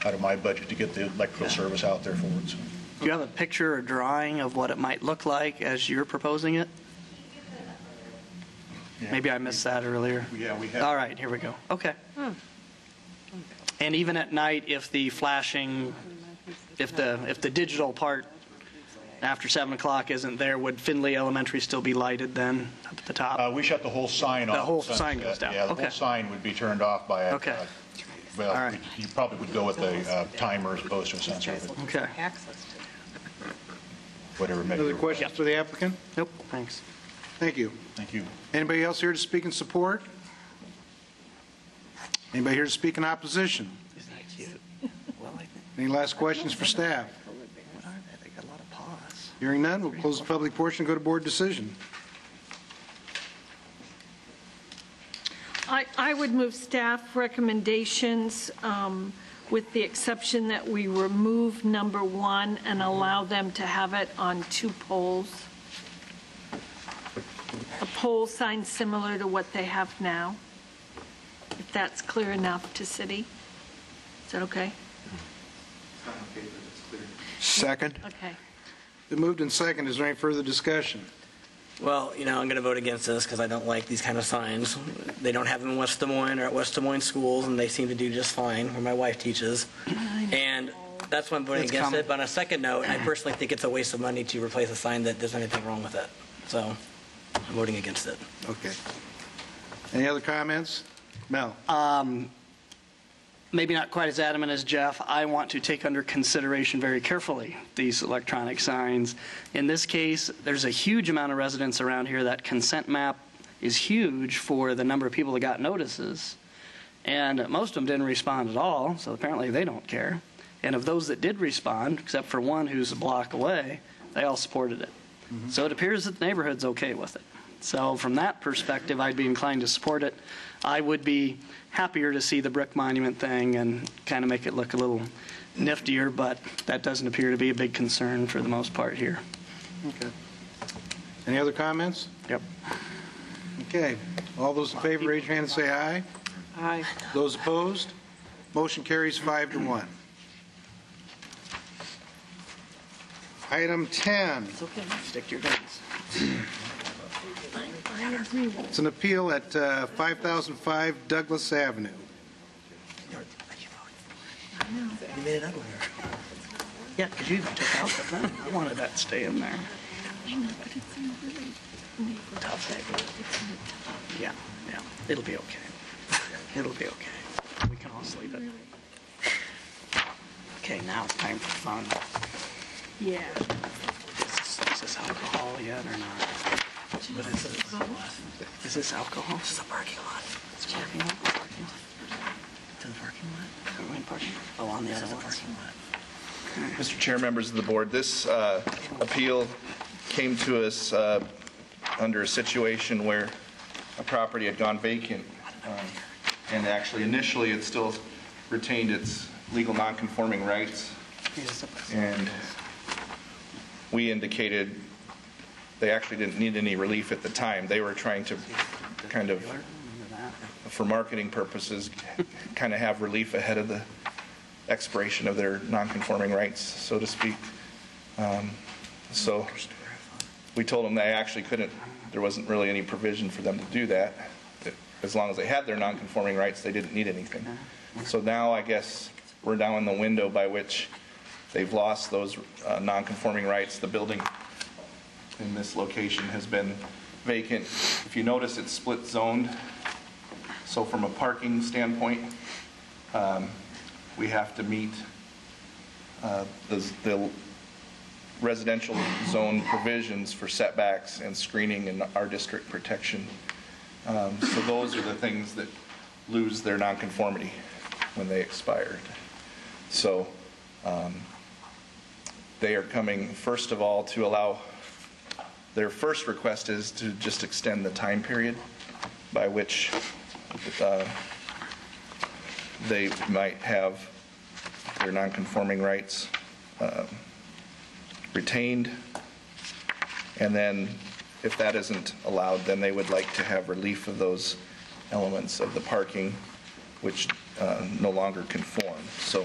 out of my budget to get the electrical service out there for it. So. Do you have a picture or drawing of what it might look like as you're proposing it? Yeah. Maybe I missed that earlier. Yeah, we have. All right, here we go. Okay. And even at night, if the flashing, if the digital part after 7 o'clock isn't there, would Findlay Elementary still be lighted then up at the top? We shut the whole sign off. The whole sign goes down. Yeah, the Okay. whole sign would be turned off by Okay. Well, All right. you probably would go with a timer as opposed to a sensor. But Okay. whatever. Other questions for the applicant? Nope, thanks. Thank you. Thank you. Anybody else here to speak in support? Anybody here to speak in opposition? Any last questions for staff? They got a lot of pause. Hearing none, we'll close the public portion and go to board decision. I would move staff recommendations with the exception that we remove number 1 and allow them to have it on 2 poles. A pole sign similar to what they have now, if that's clear enough to city. Is that okay? Second. Okay. Been moved and second. Is there any further discussion? Well, I'm going to vote against this because I don't like these kind of signs. They don't have them in West Des Moines or at West Des Moines schools, and they seem to do just fine where my wife teaches. And that's why I'm voting against it. But on a second note, I personally think it's a waste of money to replace a sign that there's anything wrong with it. So I'm voting against it. Okay. Any other comments? Mel? Maybe not quite as adamant as Jeff. I want to take under consideration very carefully these electronic signs. In this case, there's a huge amount of residents around here. That consent map is huge for the number of people that got notices. And most of them didn't respond at all, so apparently they don't care. And of those that did respond, except for one who's a block away, they all supported it. So it appears that the neighborhood's okay with it. So from that perspective, I'd be inclined to support it. I would be happier to see the brick monument thing and kind of make it look a little niftier, but that doesn't appear to be a big concern for the most part here. Okay. Any other comments? Yep. Okay. All those in favor, raise your hand and say aye. Aye. Those opposed? Motion carries 5-1. Item 10. It's okay. Stick to your guns. It's an appeal at 5005 Douglas Avenue. You made it uglier. Yeah, because you even took out the thing. I wanted that to stay in there. I know, but it's in a really Tough. Yeah, yeah. It'll be okay. It'll be okay. We can all sleep it. Okay, now it's time for fun. Yeah. Is this alcohol yet or not? What is it? Is this alcohol? This is a parking lot. It's a parking lot? Parking lot. To the parking lot? Are we in parking lot? Oh, on the other parking lot. Mr. Chair, members of the board, this appeal came to us under a situation where a property had gone vacant. And actually, initially, it still retained its legal nonconforming rights. And we indicated they actually didn't need any relief at the time. They were trying to kind of, for marketing purposes, kind of have relief ahead of the expiration of their nonconforming rights, so to speak. So we told them they actually couldn't, there wasn't really any provision for them to do that. As long as they had their nonconforming rights, they didn't need anything. So now I guess we're now in the window by which they've lost those nonconforming rights. The building in this location has been vacant. If you notice, it's split zoned. So from a parking standpoint, we have to meet the residential zone provisions for setbacks and screening and our district protection. So those are the things that lose their nonconformity when they expired. So they are coming, first of all, to allow, their first request is to just extend the time period by which they might have their nonconforming rights retained. And then if that isn't allowed, then they would like to have relief of those elements of the parking which no longer conform. So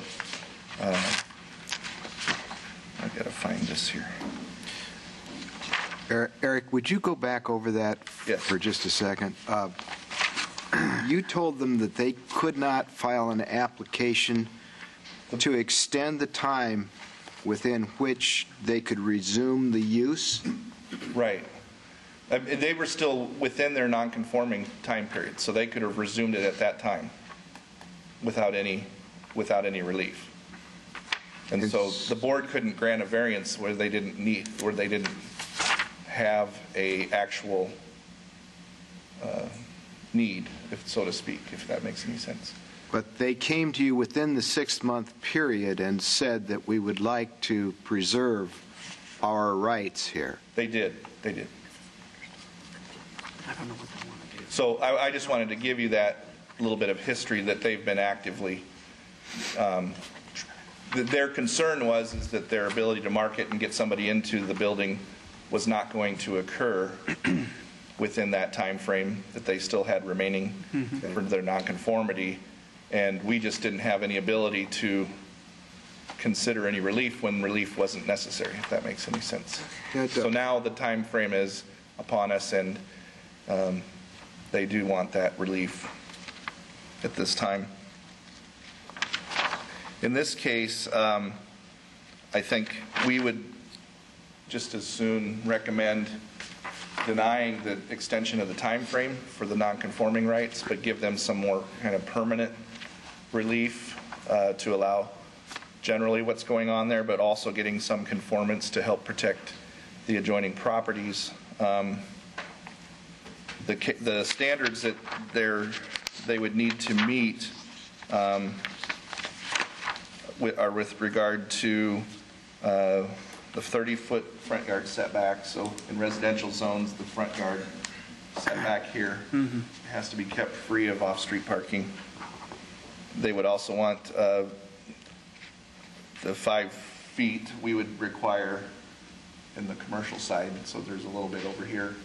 I've got to find this here. Eric, would you go back over that for just a second? You told them that they could not file an application to extend the time within which they could resume the use? Right. They were still within their nonconforming time period, so they could have resumed it at that time without any relief. And so the board couldn't grant a variance where they didn't have a actual need, if so to speak, if that makes any sense. But they came to you within the 6-month period and said that we would like to preserve our rights here. They did. They did. I don't know what they want to do. So I just wanted to give you that little bit of history that they've been actively. Their concern is that their ability to market and get somebody into the building was not going to occur within that time frame that they still had remaining for their nonconformity, and we just didn't have any ability to consider any relief when relief wasn't necessary, if that makes any sense. So now the time frame is upon us, and they do want that relief at this time. In this case, I think we would just as soon recommend denying the extension of the time frame for the nonconforming rights, but give them some more kind of permanent relief to allow generally what's going on there, but also getting some conformance to help protect the adjoining properties. The standards that they would need to meet are with regard to the 30-foot front yard setback. So in residential zones, the front yard setback here has to be kept free of off-street parking. They would also want the 5 feet we would require in the commercial side. So there's a little bit over here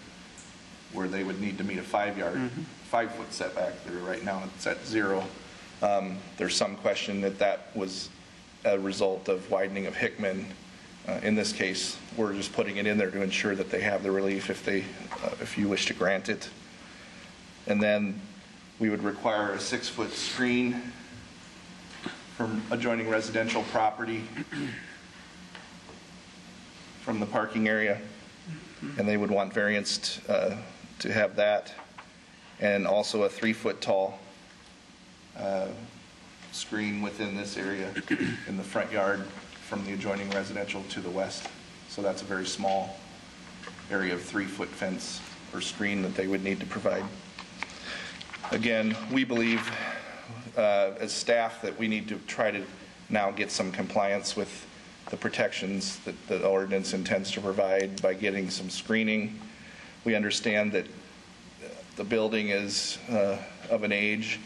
where they would need to meet a 5-foot setback. There right now it's at 0. There's some question that was a result of widening of Hickman. In this case, we're just putting it in there to ensure that they have the relief if you wish to grant it. And then we would require a 6-foot screen from adjoining residential property from the parking area, and they would want variance to have that, and also a 3-foot tall screen within this area in the front yard from the adjoining residential to the west. So that's a very small area of 3-foot fence or screen that they would need to provide. Again, we believe as staff that we need to try to now get some compliance with the protections that the ordinance intends to provide by getting some screening. We understand that the building is of an age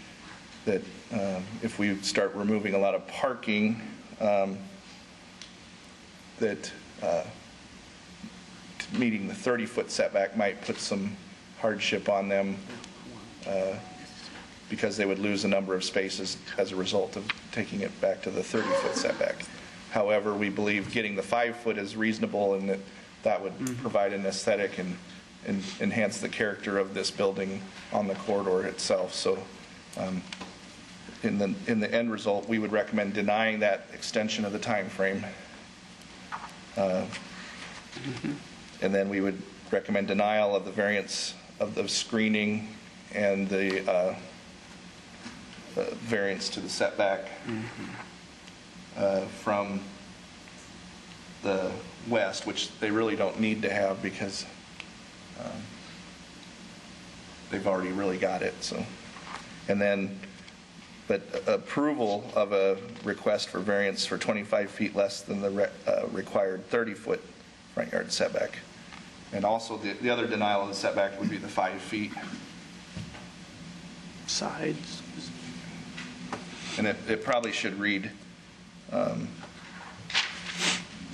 that if we start removing a lot of parking, that meeting the 30-foot setback might put some hardship on them because they would lose a number of spaces as a result of taking it back to the 30-foot setback. However, we believe getting the 5-foot is reasonable, and that would provide an aesthetic and enhance the character of this building on the corridor itself. So in the end result, we would recommend denying that extension of the time frame. And then we would recommend denial of the variance of the screening and the variance to the setback from the west, which they really don't need to have because they've already really got it. So, and then But approval of a request for variance for 25 feet less than the required 30-foot front yard setback. And also the other denial of the setback would be the 5 feet. Sides. And it probably should read,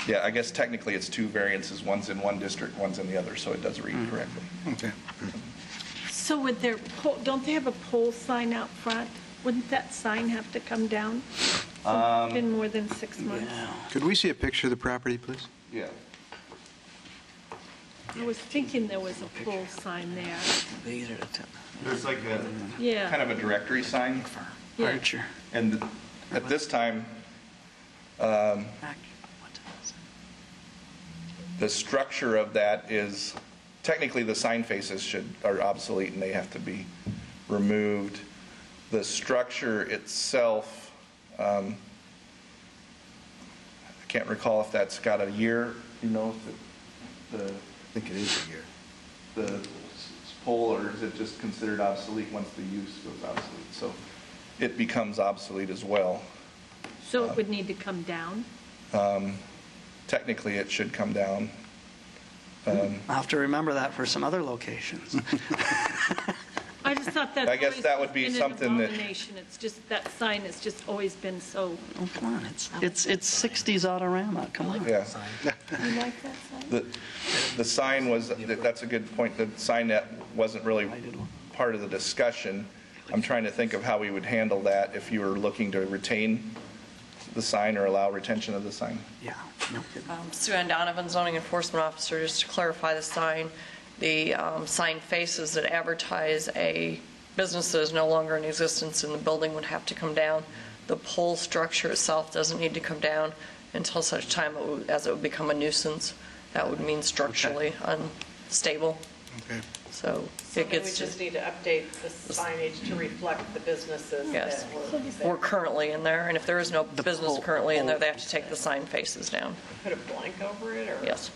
yeah, I guess technically it's 2 variances. One's in one district, one's in the other, so it does read correctly. Okay. So would there, don't they have a pole sign out front? Wouldn't that sign have to come down? It's been more than 6 months. Could we see a picture of the property, please? Yeah. I was thinking there was a pole sign there. There's like a Yeah. kind of a directory sign. Yeah. Archer. And at this time, the structure of that is, technically the sign faces are obsolete and they have to be removed. The structure itself, I can't recall if that's got a year, you know, I think it is a year. The pole, or is it just considered obsolete once the use goes obsolete? So it becomes obsolete as well. So it would need to come down? Technically, it should come down. I'll have to remember that for some other locations. I just thought that's I guess always that would be been something an that- abomination. It's just, that sign has just always been so. Oh, come on, it's 60s Autorama, come on. Yeah. You like that sign? The sign was, that's a good point, the sign that wasn't really part of the discussion. I'm trying to think of how we would handle that if you were looking to retain the sign or allow retention of the sign. Yeah. Sue Ann Donovan, zoning enforcement officer. Just to clarify the sign, the sign faces that advertise a business that is no longer in existence in the building would have to come down. The pole structure itself doesn't need to come down until such time as it would become a nuisance. That would mean structurally unstable. Okay. So So it then we gets just to, need to update the signage to reflect the businesses yes, that we're currently in there, and if there is no business currently in there, they have to take the sign faces down. put a blank over it, or? Yes.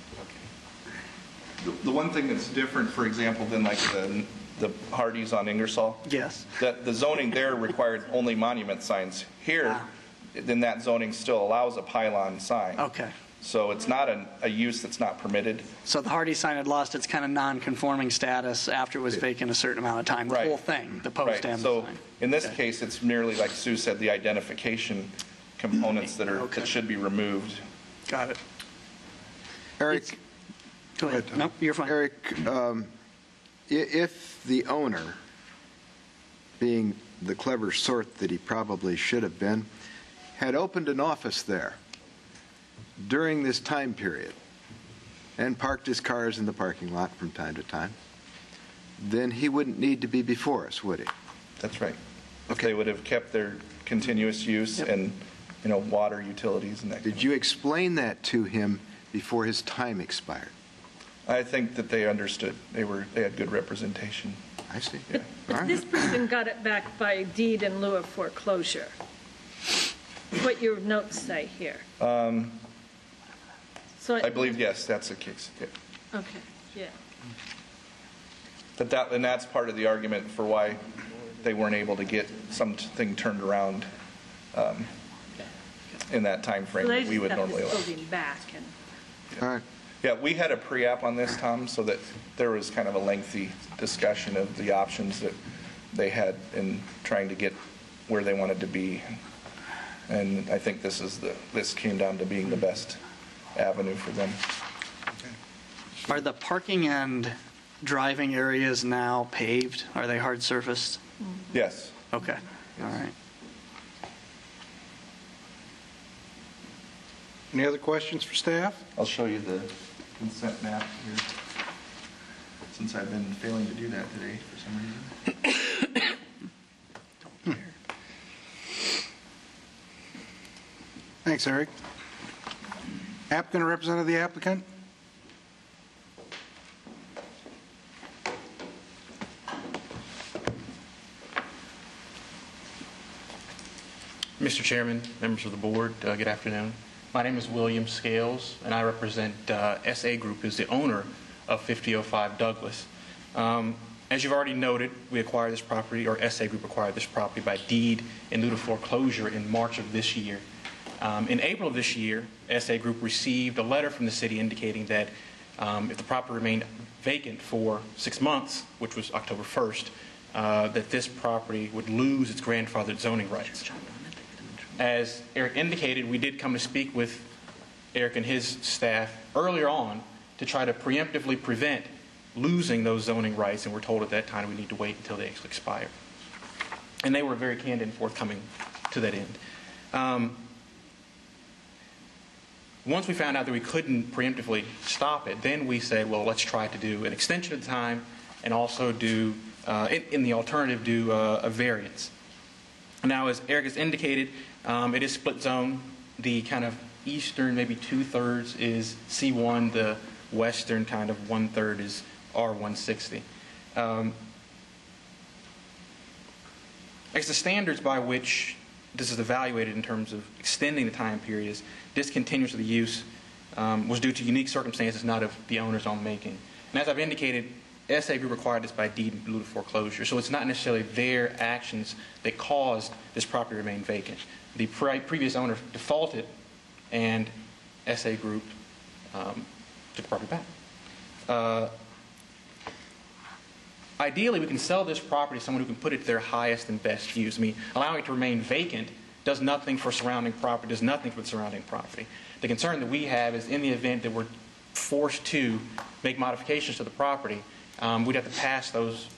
The one thing that's different, for example, than like the Hardee's on Ingersoll, Yes. that the zoning there required only monument signs. Here, then that zoning still allows a pylon sign. Okay. So it's not a use that's not permitted. So the Hardy sign had lost its kind of non-conforming status after it was vacant a certain amount of time, the Right. whole thing, the post Right. and the So sign. in this case, it's merely, like Sue said, the identification components that should be removed. Got it. Eric, Go ahead. Nope, you're fine. Eric, if the owner, being the clever sort that he probably should have been, had opened an office there during this time period and parked his cars in the parking lot from time to time, then he wouldn't need to be before us, would he? That's right. If they would have kept their continuous use and, you know, water utilities and that. Did you explain that to him before his time expired? I think that they understood. They had good representation. I see. Yeah. But this person got it back by deed in lieu of foreclosure. What your notes say here. So I believe, yes, that's the case. Yeah. Okay, yeah. But and that's part of the argument for why they weren't able to get something turned around in that time frame So they that we just would got normally this allow. building back and. All right. Yeah, we had a pre-app on this, Tom, so that there was kind of a lengthy discussion of the options that they had in trying to get where they wanted to be. And I think this came down to being the best avenue for them. Are the parking and driving areas now paved? Are they hard surfaced? Yes. Okay, all right. Any other questions for staff? I'll show you the consent map here, since I've been failing to do that today for some reason. Thanks, Eric. Applicant or representative of the applicant? Mr. Chairman, members of the board, good afternoon. My name is William Scales, and I represent SA Group, who's the owner of 5005 Douglas. As you've already noted, we acquired this property, or SA Group acquired this property by deed in lieu of foreclosure in March of this year. In April of this year, SA Group received a letter from the city indicating that if the property remained vacant for 6 months, which was October 1st, that this property would lose its grandfathered zoning rights. As Eric indicated, we did come to speak with Eric and his staff earlier on to try to preemptively prevent losing those zoning rights, and we're told at that time we need to wait until they actually expire. And they were very candid and forthcoming to that end. Once we found out that we couldn't preemptively stop it, then we said, well, let's try to do an extension of the time and also do, in the alternative, do a variance. Now, as Eric has indicated, it is split zone. The kind of eastern, maybe 2/3 is C1. The western kind of 1/3 is R160. I guess the standards by which this is evaluated in terms of extending the time period is discontinuance of the use was due to unique circumstances not of the owner's own making. And as I've indicated, SA Group required this by deed in lieu of foreclosure, so it's not necessarily their actions that caused this property to remain vacant. The previous owner defaulted, and SA Group took the property back. Ideally, we can sell this property to someone who can put it to their highest and best use. I mean, allowing it to remain vacant does nothing for surrounding property, does nothing for the surrounding property. The concern that we have is in the event that we're forced to make modifications to the property, we'd have to pass those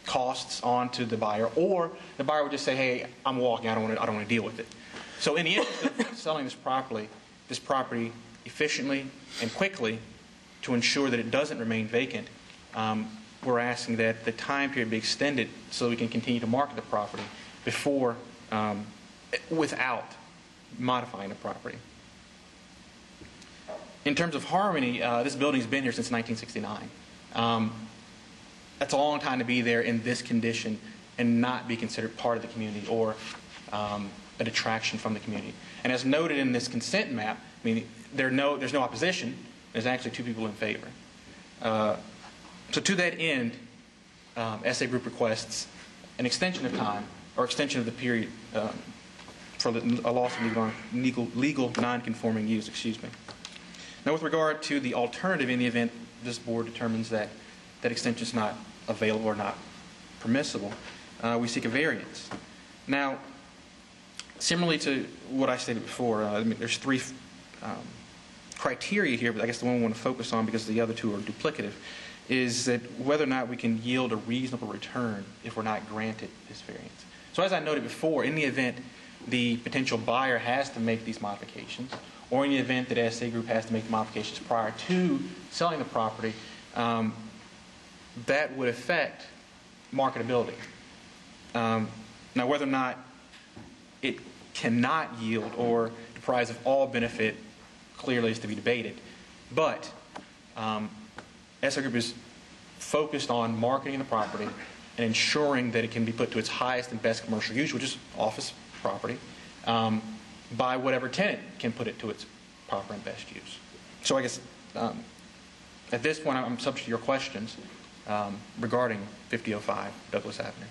costs on to the buyer, or the buyer would just say, hey, I'm walking, I don't want to deal with it. So in the interest of selling this property efficiently and quickly to ensure that it doesn't remain vacant, we're asking that the time period be extended so that we can continue to market the property before, without modifying the property. In terms of harmony, this building's been here since 1969. That's a long time to be there in this condition and not be considered part of the community or a detraction from the community. And as noted in this consent map, I mean, there's no opposition. There's actually 2 people in favor. So to that end, SA Group requests an extension of time or extension of the period for a loss of legal non-conforming use. Excuse me. Now, with regard to the alternative, in the event this board determines that that extension is not available or not permissible, we seek a variance. Now, similarly to what I stated before, I mean, there's 3 criteria here, but I guess the one we want to focus on because the other 2 are duplicative, is that whether or not we can yield a reasonable return if we're not granted this variance. So as I noted before, in the event the potential buyer has to make these modifications, or in the event that SA Group has to make the modifications prior to selling the property, that would affect marketability. Now, whether or not it cannot yield or deprives of all benefit clearly is to be debated. But SA Group is focused on marketing the property and ensuring that it can be put to its highest and best commercial use, which is office property, by whatever tenant can put it to its proper and best use. So I guess at this point I'm subject to your questions regarding 5005 Douglas Avenue.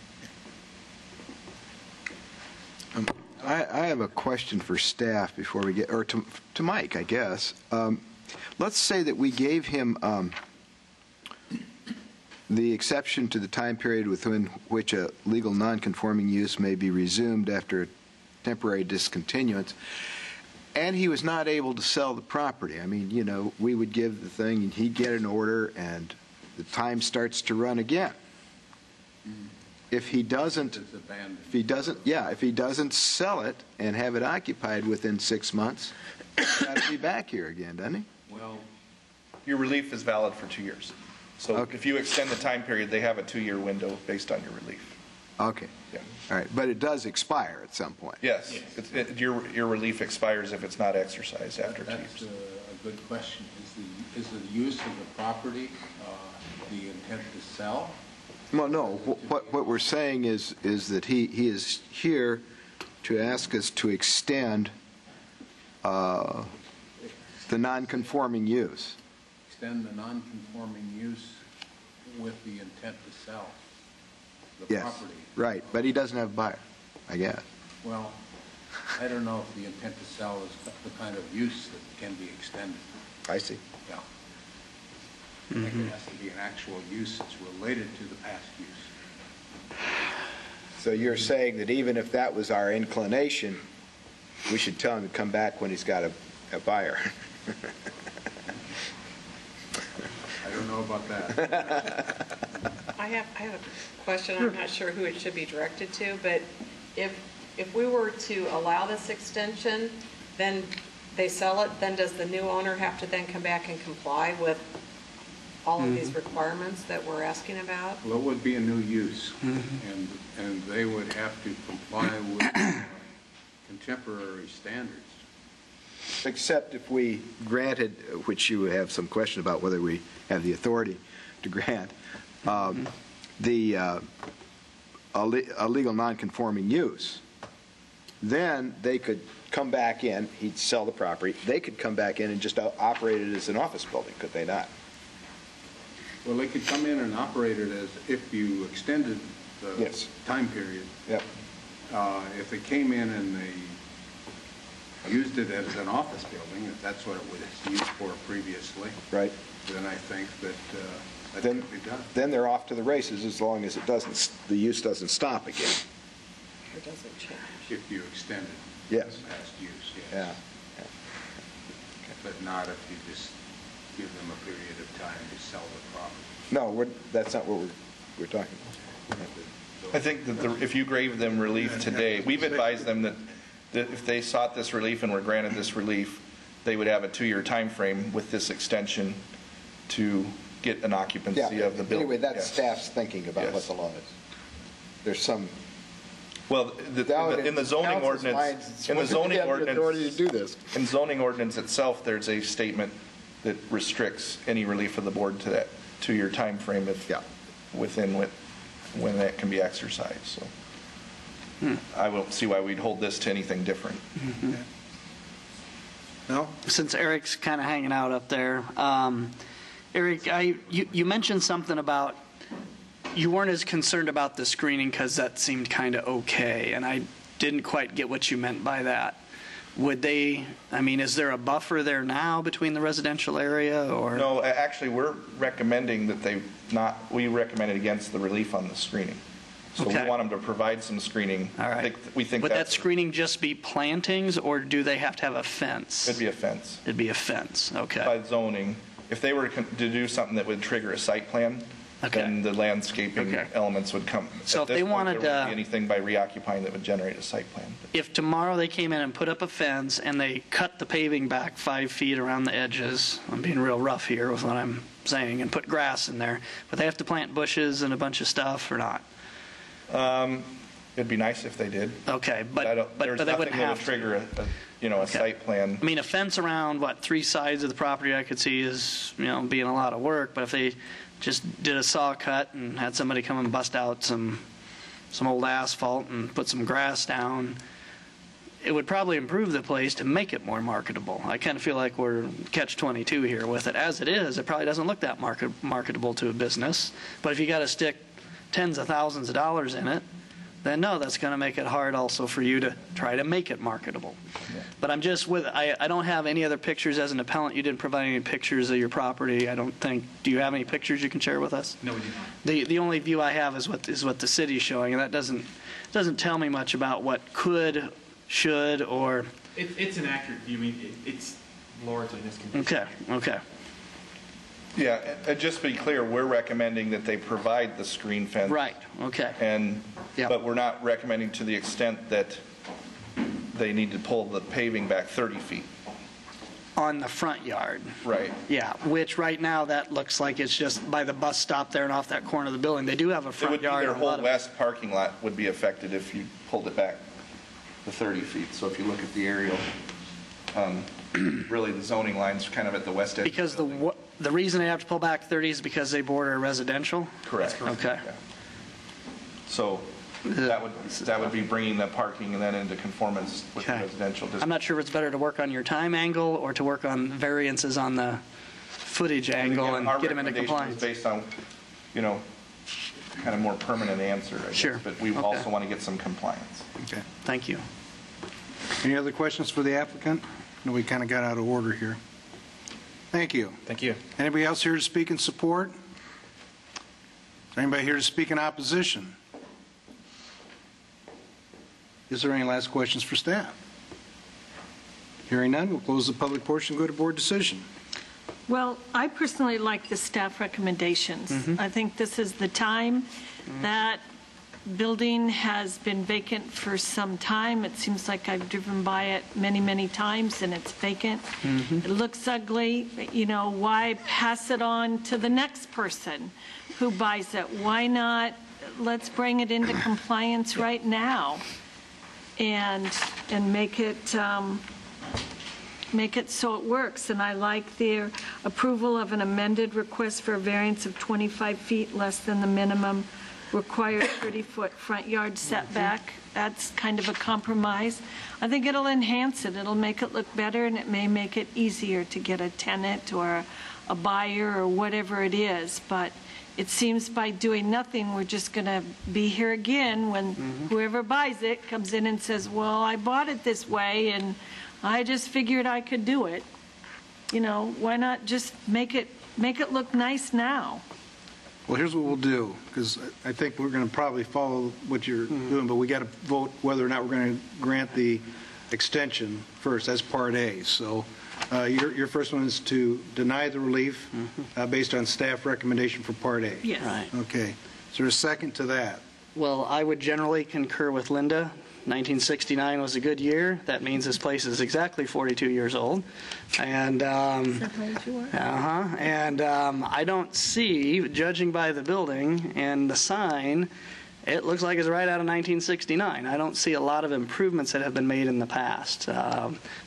I have a question for staff before we get, or to Mike, I guess. Let's say that we gave him the exception to the time period within which a legal non-conforming use may be resumed after a temporary discontinuance, and he was not able to sell the property. I mean, you know, we would give the thing and he'd get an order and the time starts to run again. If he doesn't sell it and have it occupied within 6 months, he's got to be back here again, doesn't he? Well, your relief is valid for 2 years. So if you extend the time period, they have a 2-year window based on your relief. Okay. Yeah. All right. But it does expire at some point. Yes. Your relief expires if it's not exercised after 2 years. That's a good question. Is the use of the property the intent to sell? Well, no. What we're saying is that he is here to ask us to extend the non-conforming use. Extend the non-conforming use with the intent intent to sell the Yes, property. right, but he doesn't have a buyer, I guess. Well, I don't know if the intent to sell is the kind of use that can be extended. I see. Yeah. I think it has to be an actual use that's related to the past use. So you're saying that even if that was our inclination, we should tell him to come back when he's got a buyer? I don't know about that. I have a question. I'm not sure who it should be directed to, but if we were to allow this extension, then they sell it, then does the new owner have to then come back and comply with all of these requirements that we're asking about? Well, it would be a new use, and they would have to comply with contemporary standards. Except if we granted, which you have some question about whether we have the authority to grant, a legal non-conforming use, then they could come back in, he'd sell the property, they could come back in and just operate it as an office building, could they not? Well, they could come in and operate it as if you extended the time period. Yep. If they came in and they used it as an office building, if that's what it was used for previously, right, then I think that that then, could be done. Then they're off to the races as long as the use doesn't stop again. Or does it change? If you extended Yes. past use, yes. Yeah. But not if you just give them a period of time to sell the property. No, that's not what we're talking about. I think that if you gave them relief today, we've advised them that if they sought this relief and were granted this relief, they would have a 2-year time frame with this extension to get an occupancy of the building. Anyway, that's staff's thinking about what the law is. There's some. Well, in the zoning ordinance, in zoning ordinance itself, there's a statement that restricts any relief of the board to that 2-year time frame if within when that can be exercised. So I don't see why we'd hold this to anything different. No? Since Eric's kind of hanging out up there, Eric, you mentioned something about you weren't as concerned about the screening because that seemed kind of okay, and I didn't quite get what you meant by that. Would they, I mean, is there a buffer there now between the residential area, or? No, actually, we're recommending that we recommended against the relief on the screening. So we want them to provide some screening. All right. Would that screening just be plantings, or do they have to have a fence? It'd be a fence. It'd be a fence, okay. By zoning. If they were to do something that would trigger a site plan, then the landscaping elements would come. So if they wanted there wouldn't be anything by reoccupying that would generate a site plan. If tomorrow they came in and put up a fence and they cut the paving back 5 feet around the edges, I'm being real rough here with what I'm saying, and put grass in there, but they have to plant bushes and a bunch of stuff or not? It'd be nice if they did. Okay, but there's they nothing wouldn't that have would trigger a site plan. I mean, a fence around, 3 sides of the property I could see is, being a lot of work, but if they just did a saw cut and had somebody come and bust out some old asphalt and put some grass down, it would probably improve the place to make it more marketable. I kind of feel like we're catch-22 here with it. As it is, it probably doesn't look that marketable to a business. But if you got to stick tens of thousands of dollars in it, then no, that's going to make it hard also for you to try to make it marketable. Yeah. But I'm just I don't have any other pictures as an appellant. You didn't provide any pictures of your property, I don't think. Do you have any pictures you can share with us? No, we do not. The only view I have is what the city's showing, and that doesn't tell me much about what could, should, or... It's an accurate view. I mean, it's largely this condition. Okay. Yeah, and just to be clear, we're recommending that they provide the screen fence. Right, okay. But we're not recommending to the extent that they need to pull the paving back 30 feet. On the front yard. Right. Yeah, which right now that looks like it's just by the bus stop there and off that corner of the building. They do have a front yard. Their whole west parking lot would be affected if you pulled it back the 30 feet. So if you look at the aerial, really the zoning line's kind of at the west edge. Because the reason they have to pull back 30 is because they border residential? Correct. Okay. Yeah. So that would be bringing the parking and then into conformance with the residential district. I'm not sure if it's better to work on your time angle or to work on variances on the footage angle and get them into compliance. Based on, kind of more permanent answer, I guess. Sure. But we Okay. also want to get some compliance. Okay. Thank you. Any other questions for the applicant? No, we kind of got out of order here. Thank you. Thank you. Anybody else here to speak in support? Anybody here to speak in opposition? Is there any last questions for staff? Hearing none, we'll close the public portion and go to board decision. Well, I personally like the staff recommendations. I think this is the time. That building has been vacant for some time. It seems like I've driven by it many, many times, and it's vacant. It looks ugly. You know, why pass it on to the next person who buys it? Why not, let's bring it into compliance right now and make it so it works. And I like their approval of an amended request for a variance of 25 feet less than the minimum required 30-foot front yard setback. That's kind of a compromise. I think it'll enhance it. It'll make it look better, and it may make it easier to get a tenant or a buyer or whatever it is. But it seems by doing nothing, we're just going to be here again when whoever buys it comes in and says, well, I bought it this way, and I just figured I could do it. You know, why not just make it look nice now? Well, here's what we'll do, because I think we're going to probably follow what you're doing, but we got to vote whether or not we're going to grant the extension first. That's Part A. So your first one is to deny the relief based on staff recommendation for Part A. Yes. Right. Okay. Is there a second to that? Well, I would generally concur with Linda. 1969 was a good year. That means this place is exactly 42 years old. And I don't see, judging by the building and the sign, it looks like it's right out of 1969. I don't see a lot of improvements that have been made in the past.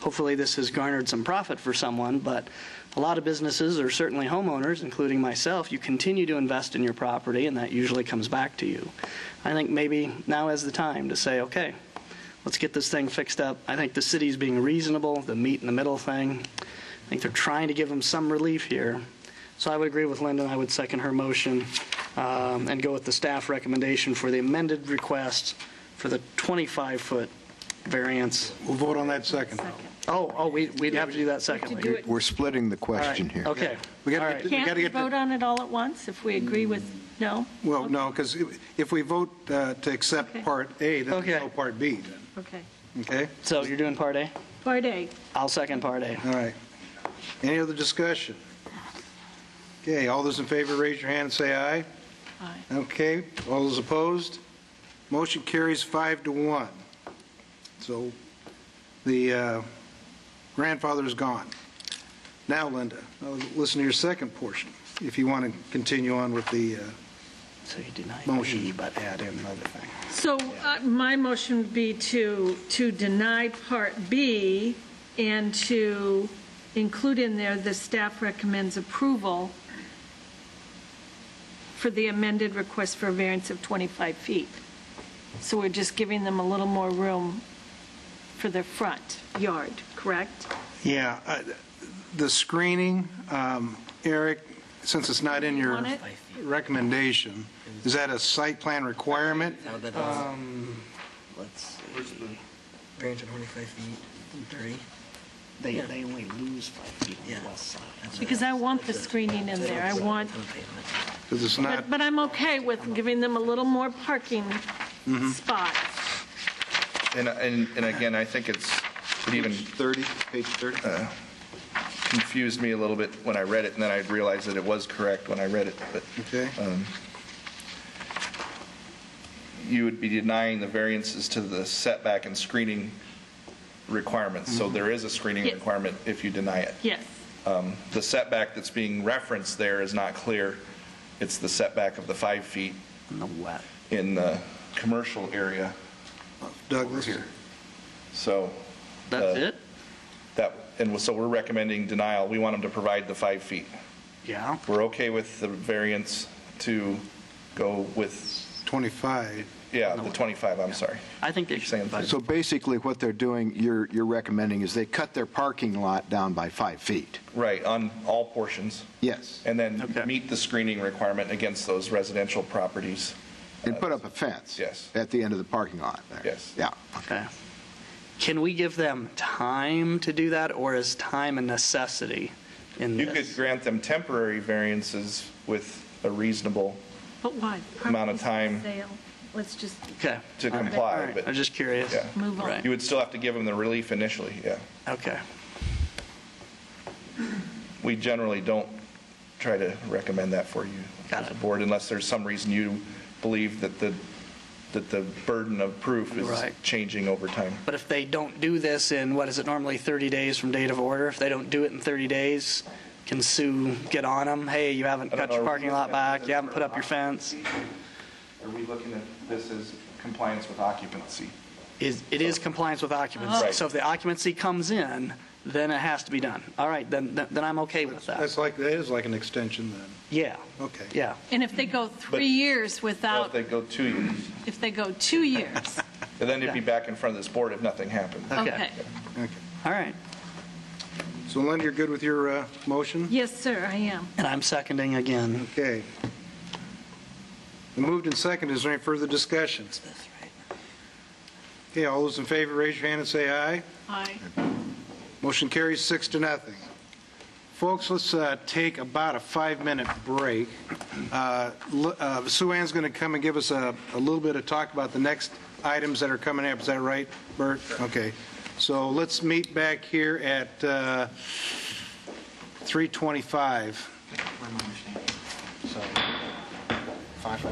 Hopefully this has garnered some profit for someone, but a lot of businesses, or certainly homeowners, including myself, you continue to invest in your property, and that usually comes back to you. I think maybe now is the time to say, okay, let's get this thing fixed up. I think the city's being reasonable, the meet in the middle thing. I think they're trying to give them some relief here. So I would agree with Linda, and I would second her motion and go with the staff recommendation for the amended request for the 25-foot variance. We'll vote on that second. We'd have to do that secondly. We're splitting the question here. Okay. Can't we vote on it all at once if we agree with no? Well, no, because if we vote to accept Part A, then there's no Part B then. Okay. Okay? So you're doing Part A? Part A. I'll second Part A. All right. Any other discussion? Okay, all those in favor, raise your hand and say aye. Aye. Okay, all those opposed? Motion carries 5-1. So the grandfather is gone. Now, Linda, I'll listen to your second portion, if you want to continue on with the So you deny motion. B, but add in another thing. So my motion would be to deny Part B and to include in there the staff recommends approval for the amended request for a variance of 25 feet. So we're just giving them a little more room for their front yard, correct? Yeah, the screening, Eric, since it's not in your recommendation, is that a site plan requirement? Let's see. Variance of 25 feet and 30. They only lose 5 feet on the west side. Because I want the screening in there. I want, Because it's not. but I'm okay with giving them a little more parking spots. And again, I think it even 30, page 30. Confused me a little bit when I read it, and then I realized that it was correct when I read it. But Okay. you would be denying the variances to the setback and screening requirements. So there is a screening Yes. requirement if you deny it. Yes. The setback that's being referenced there is not clear. It's the setback of the 5 feet in the commercial area. Douglas. Here. So. That's it? So we're recommending denial. We want them to provide the 5 feet. Yeah. We're okay with the variance to go with 25. Yeah, the 25, I'm sorry. I think they should. So basically, what they're doing, you're recommending, is they cut their parking lot down by 5 feet. Right, on all portions. Yes. And then meet the screening requirement against those residential properties. And put up a fence. Yes. At the end of the parking lot there. Yes. Yeah. Okay. Can we give them time to do that, or is time a necessity in You this? could grant them temporary variances with a reasonable But why? amount of time Sale. Let's just Okay. to All right. comply. All right. But I'm just curious. Yeah. move on. Right. You would still have to give them the relief initially, yeah. Okay. We generally don't try to recommend that for you as a board unless there's some reason you believe that the burden of proof is Right. changing over time. But if they don't do this in, what is it, normally 30 days from date of order? If they don't do it in 30 days, can Sue get on them? Hey, you haven't cut your parking lot back, you haven't put up your fence. Are we looking at this as compliance with occupancy? It is compliance with occupancy. Right. So if the occupancy comes in, then it has to be done. All right, then I'm okay with that. That is like an extension then. Yeah. Okay. Yeah. And if they go 3 years Well, without, if they go 2 years, if they go 2 years, and then it'd be back in front of this board if nothing happened. okay. Okay. All right. So Linda, you're good with your motion? Yes, sir, I am. And I'm seconding again. Okay. The moved and seconded. Is there any further discussion? Okay, all those in favor, raise your hand and say aye. Aye. Motion carries 6-0. Folks, let's take about a 5-minute break. Sue Ann's going to come and give us a little bit of talk about the next items that are coming up. Is that right, Bert? Okay. So let's meet back here at 3:25. So, 5.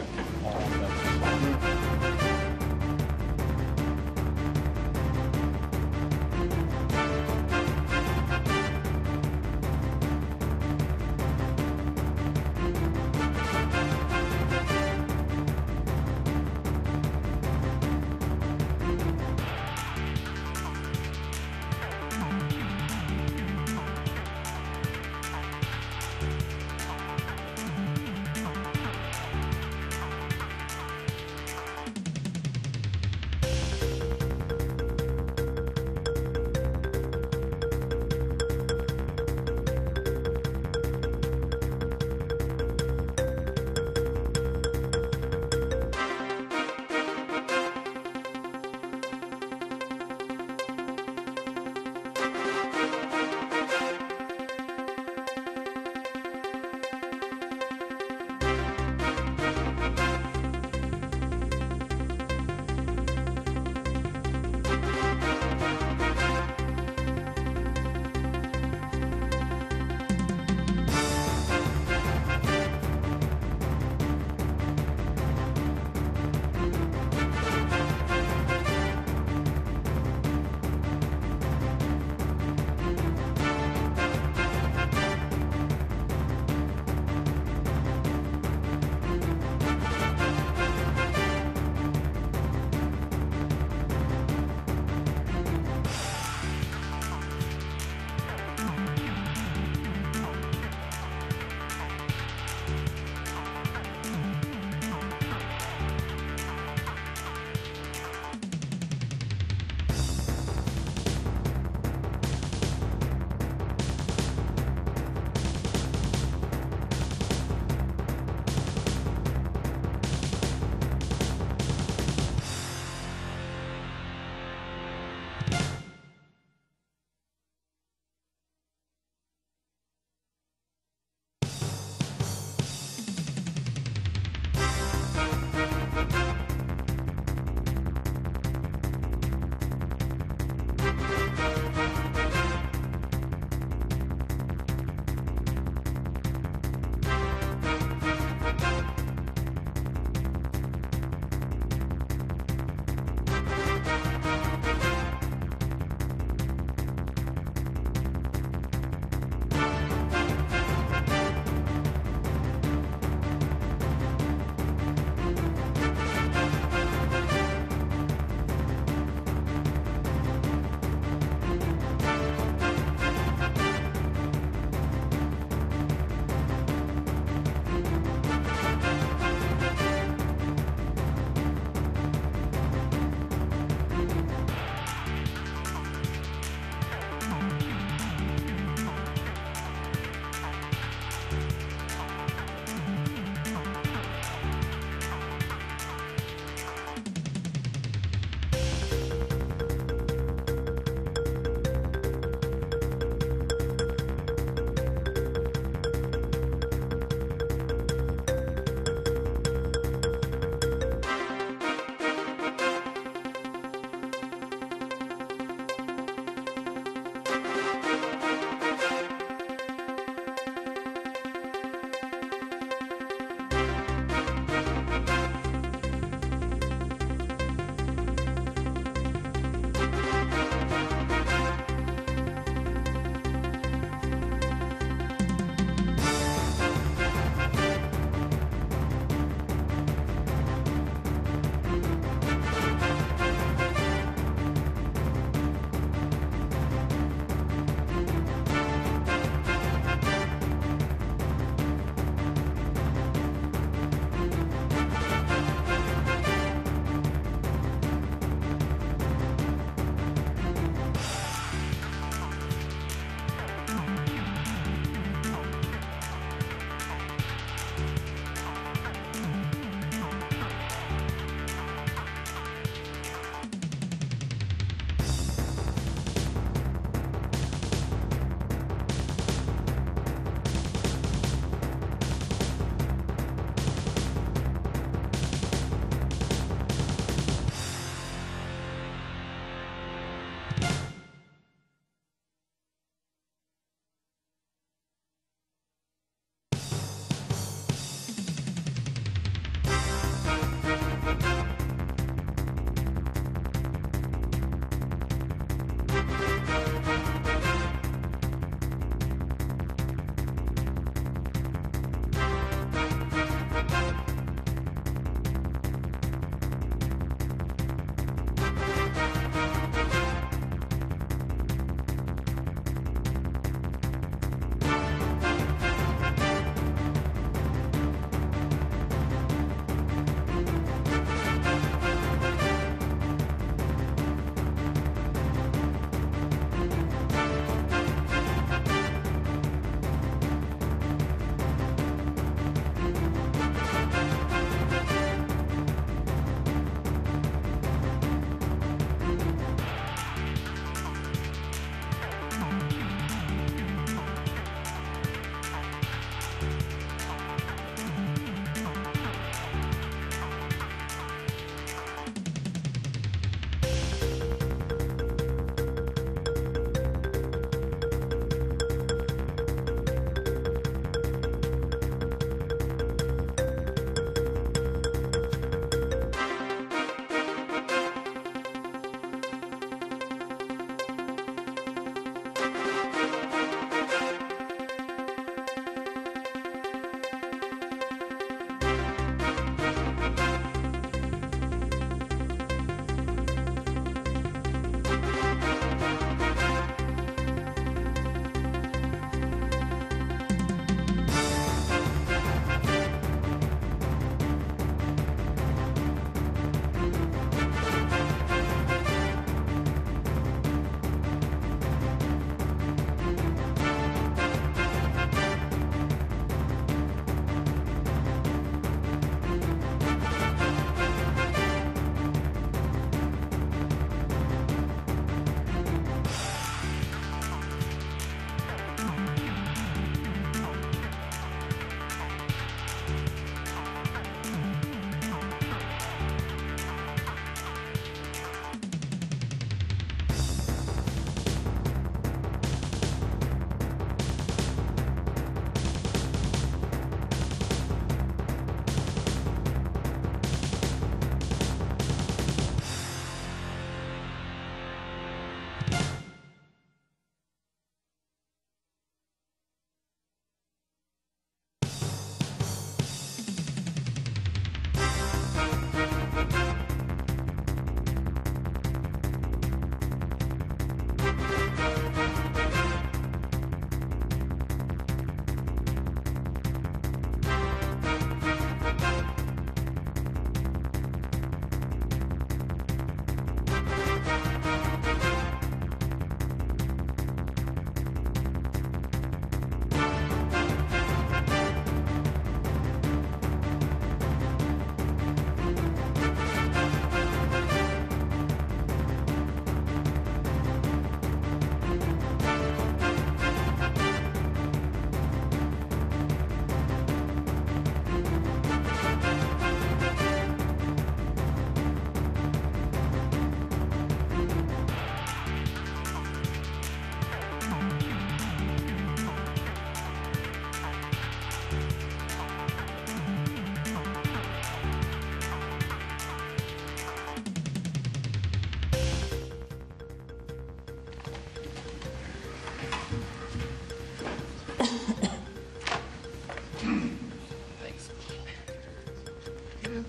Chair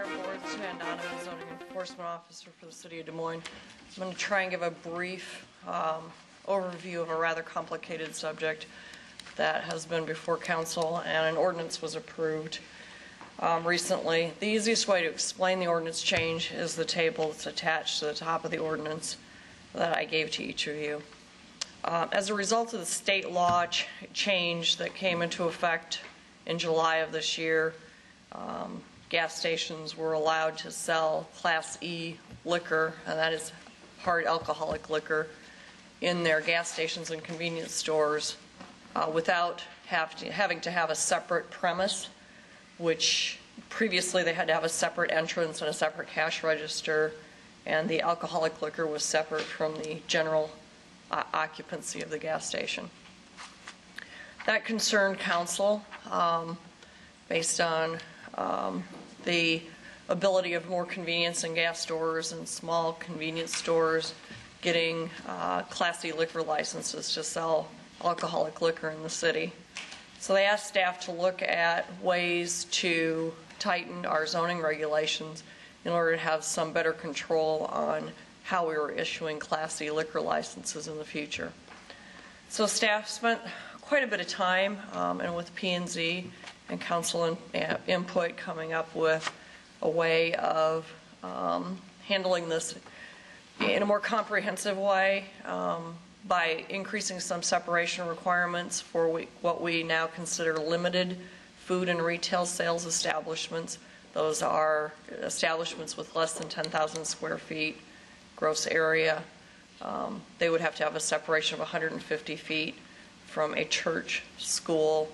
Board, Suzanne Donovan, Zoning Enforcement Officer for the City of Des Moines. I'm going to try and give a brief overview of a rather complicated subject that has been before council, and an ordinance was approved recently. The easiest way to explain the ordinance change is the table that's attached to the top of the ordinance that I gave to each of you. As a result of the state law change that came into effect in July of this year, gas stations were allowed to sell Class E liquor, and that is hard alcoholic liquor, in their gas stations and convenience stores without having to have a separate premise, which previously they had to have a separate entrance and a separate cash register, and the alcoholic liquor was separate from the general occupancy of the gas station. That concerned council based on the ability of more convenience and gas stores and small convenience stores getting Class E liquor licenses to sell alcoholic liquor in the city. So they asked staff to look at ways to tighten our zoning regulations in order to have some better control on how we were issuing Class E liquor licenses in the future. So staff spent quite a bit of time and with P&Z and council input coming up with a way of handling this in a more comprehensive way by increasing some separation requirements for what we now consider limited food and retail sales establishments. Those are establishments with less than 10,000 square feet gross area. They would have to have a separation of 150 feet from a church, school,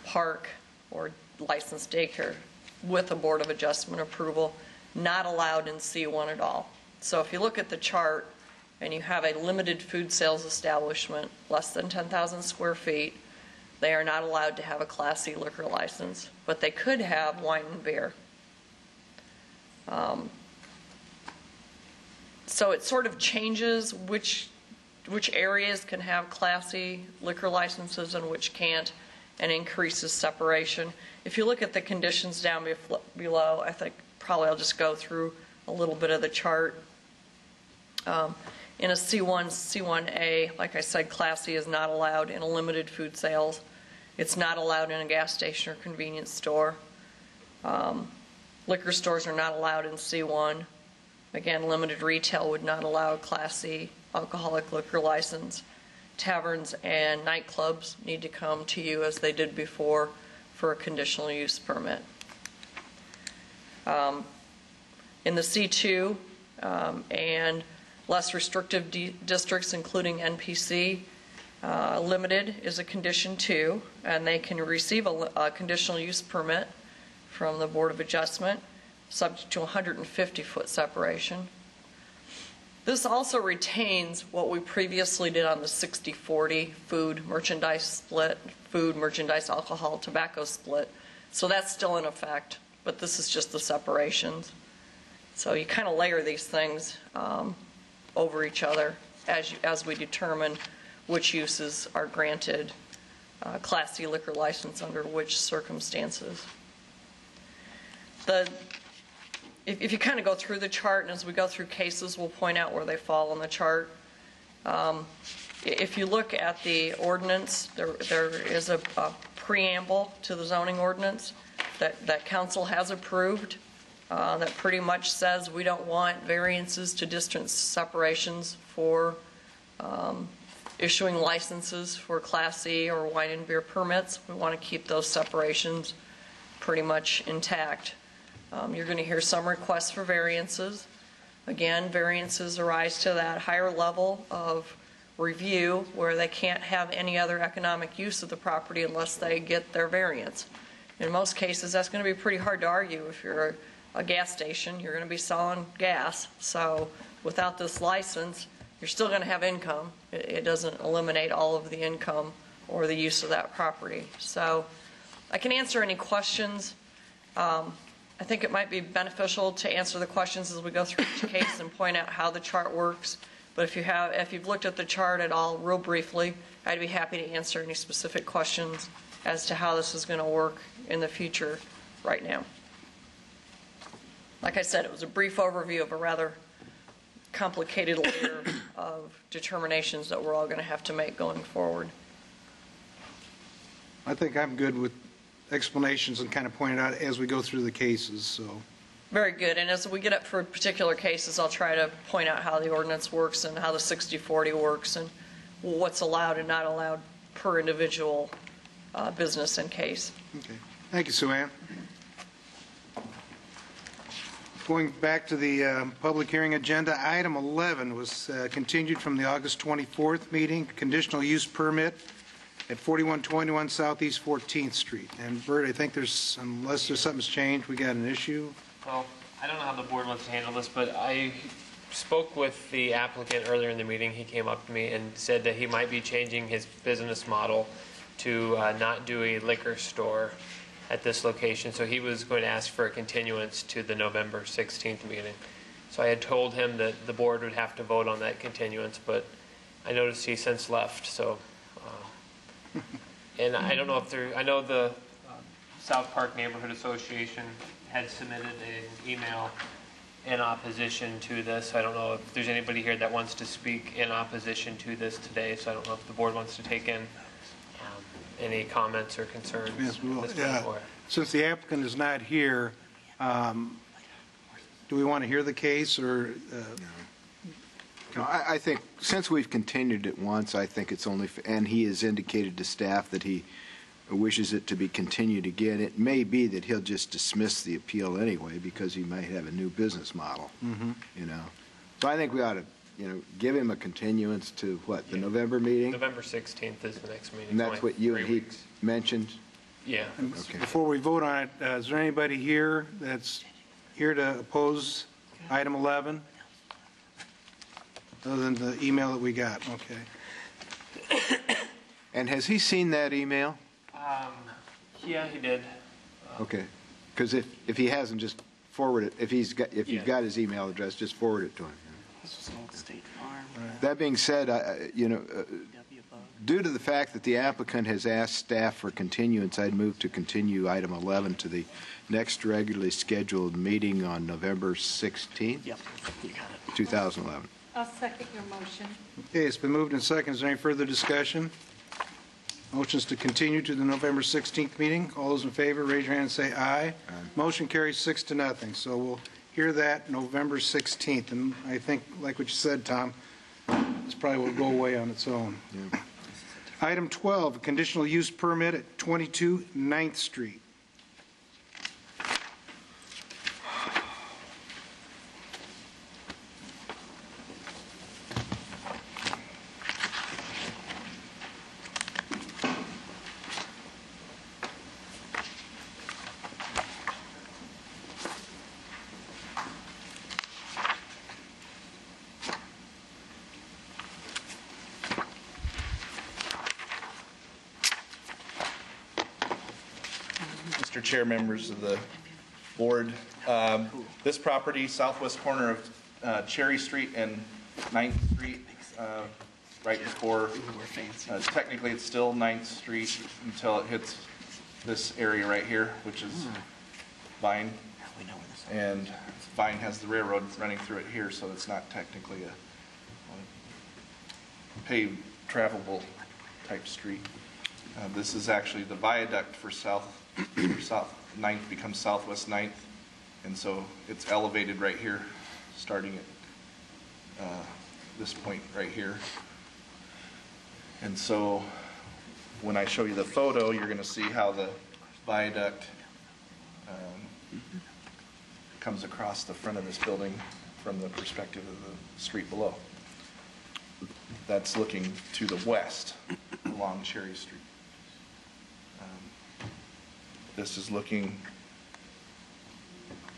park, or licensed daycare with a Board of Adjustment approval, not allowed in C1 at all. So if you look at the chart and you have a limited food sales establishment, less than 10,000 square feet, they are not allowed to have a Class C liquor license, but they could have wine and beer. So it sort of changes which areas can have Class C liquor licenses and which can't, and increases separation. If you look at the conditions down below, I think probably I'll just go through a little bit of the chart. In a C1, C1A, like I said, Class C is not allowed in a limited food sales. It's not allowed in a gas station or convenience store. Liquor stores are not allowed in C1. Again, limited retail would not allow a Class C alcoholic liquor license. Taverns and nightclubs need to come to you as they did before for a conditional use permit. In the C2 and less restrictive districts, including NPC, limited is a condition 2, and they can receive a conditional use permit from the Board of Adjustment, subject to 150-foot separation. This also retains what we previously did on the 60-40 food merchandise split, food, merchandise, alcohol, tobacco split. So that's still in effect, but this is just the separations. So you kind of layer these things over each other as we determine which uses are granted Class C liquor license under which circumstances. If you kind of go through the chart, and as we go through cases, we'll point out where they fall on the chart. If you look at the ordinance, there is a preamble to the zoning ordinance that council has approved that pretty much says we don't want variances to distance separations for issuing licenses for Class C or wine and beer permits. We want to keep those separations pretty much intact. You're going to hear some requests for variances. Again, variances arise to that higher level of review where they can't have any other economic use of the property unless they get their variance. In most cases, that's going to be pretty hard to argue. If you're a gas station, you're going to be selling gas. So without this license, you're still going to have income. It doesn't eliminate all of the income or the use of that property. So I can answer any questions. I think it might be beneficial to answer the questions as we go through each case and point out how the chart works But if you've looked at the chart at all, real briefly, I'd be happy to answer any specific questions as to how this is going to work in the future right now. Like I said, it was a brief overview of a rather complicated layer of determinations that we're all going to have to make going forward. I think I'm good with explanations and kind of pointing out as we go through the cases, so. Very good. And as we get up for particular cases, I'll try to point out how the ordinance works and how the 60/40 works and what's allowed and not allowed per individual business and case. Okay. Thank you, Sue Ann. Going back to the public hearing agenda, item 11 was continued from the August 24th meeting, conditional use permit at 4121 Southeast 14th Street. And Bert, I think unless there's something's changed, we got an issue. Well, I don't know how the board wants to handle this, but I spoke with the applicant earlier in the meeting. He came up to me and said that he might be changing his business model to not do a liquor store at this location. So he was going to ask for a continuance to the November 16th meeting. So I had told him that the board would have to vote on that continuance, but I noticed he since left. So, and I don't know if I know the South Park Neighborhood Association had submitted an email in opposition to this. I don't know if there's anybody here that wants to speak in opposition to this today, so I don't know if the board wants to take in any comments or concerns. Yes, we will. Since the applicant is not here, do we want to hear the case or? No, I think since we've continued it once, I think it's only, and he has indicated to staff that he wishes it to be continued again. It may be that he'll just dismiss the appeal anyway because he might have a new business model, you know. So I think we ought to, give him a continuance to what, the November meeting? November 16th is the next meeting. And that's what you and he mentioned? Yeah. Okay. Before we vote on it, is there anybody here that's here to oppose item 11? Other than the email that we got, okay. And has he seen that email? Yeah, he did. Okay, because if he hasn't, just forward it. If you've got his email address, just forward it to him. This is Old State Farm. That being said, due to the fact that the applicant has asked staff for continuance, I'd move to continue item 11 to the next regularly scheduled meeting on November 16th. Yep, you got it. 2011. I'll second your motion. Okay, it's been moved and seconded. Is there any further discussion? Motion's to continue to the November 16th meeting. All those in favor, raise your hand and say aye. Aye. Motion carries 6-0. So we'll hear that November 16th. And I think, like what you said, Tom, this probably will go away on its own. Yeah. Item 12, a conditional use permit at 22 9th Street. Mr. Chair, members of the board, this property, southwest corner of Cherry Street and 9th Street, right before, technically it's still 9th Street until it hits this area right here, which is Vine. And Vine has the railroad running through it here, so it's not technically a paved, travelable type street. This is actually the viaduct for South 9th becomes Southwest 9th, and so it's elevated right here, starting at this point right here. And so when I show you the photo, you're going to see how the viaduct comes across the front of this building from the perspective of the street below. That's looking to the west along Cherry Street. This is looking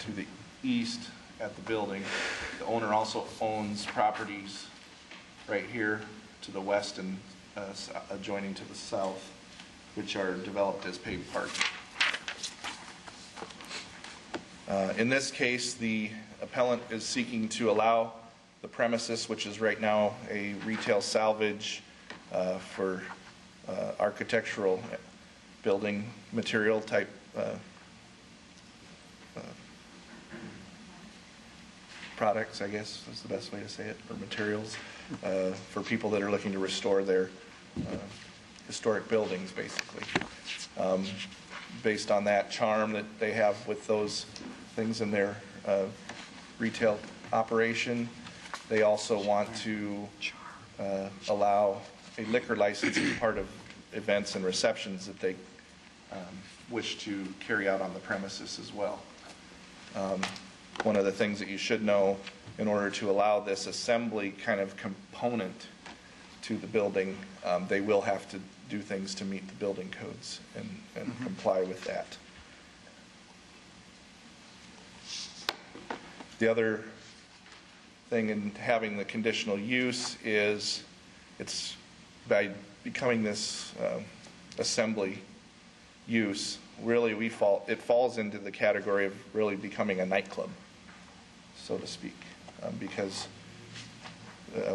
to the east at the building. The owner also owns properties right here to the west and adjoining to the south, which are developed as paved parking. In this case, the appellant is seeking to allow the premises, which is right now a retail salvage for architectural building material type products, I guess is the best way to say it, or materials, for people that are looking to restore their historic buildings, basically. Based on that charm that they have with those things in their retail operation, they also want to allow a liquor license as part of events and receptions that they wish to carry out on the premises as well. One of the things that you should know, in order to allow this assembly kind of component to the building, they will have to do things to meet the building codes and comply with that. The other thing in having the conditional use is it's by becoming this assembly use, really it falls into the category of really becoming a nightclub, so to speak, because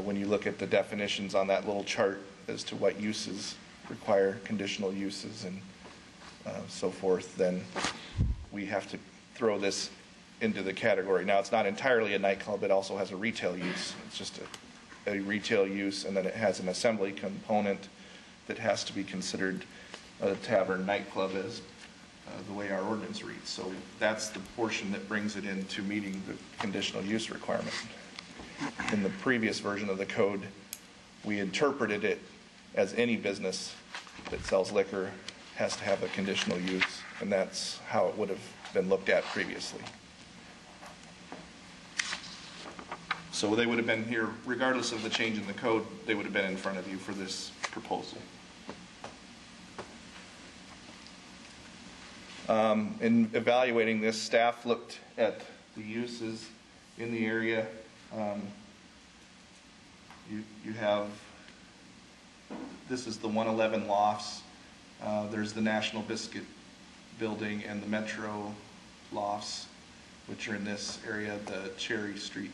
when you look at the definitions on that little chart as to what uses require conditional uses and so forth, then we have to throw this into the category. Now, it's not entirely a nightclub, it also has a retail use. It's just a retail use, and then it has an assembly component that has to be considered a tavern nightclub as the way our ordinance reads. So that's the portion that brings it into meeting the conditional use requirement. In the previous version of the code, we interpreted it as any business that sells liquor has to have a conditional use, and that's how it would have been looked at previously. So they would have been here, regardless of the change in the code, they would have been in front of you for this proposal. In evaluating this, staff looked at the uses in the area. You have, this is the 111 Lofts. There's the National Biscuit Building and the Metro Lofts, which are in this area, the Cherry Street.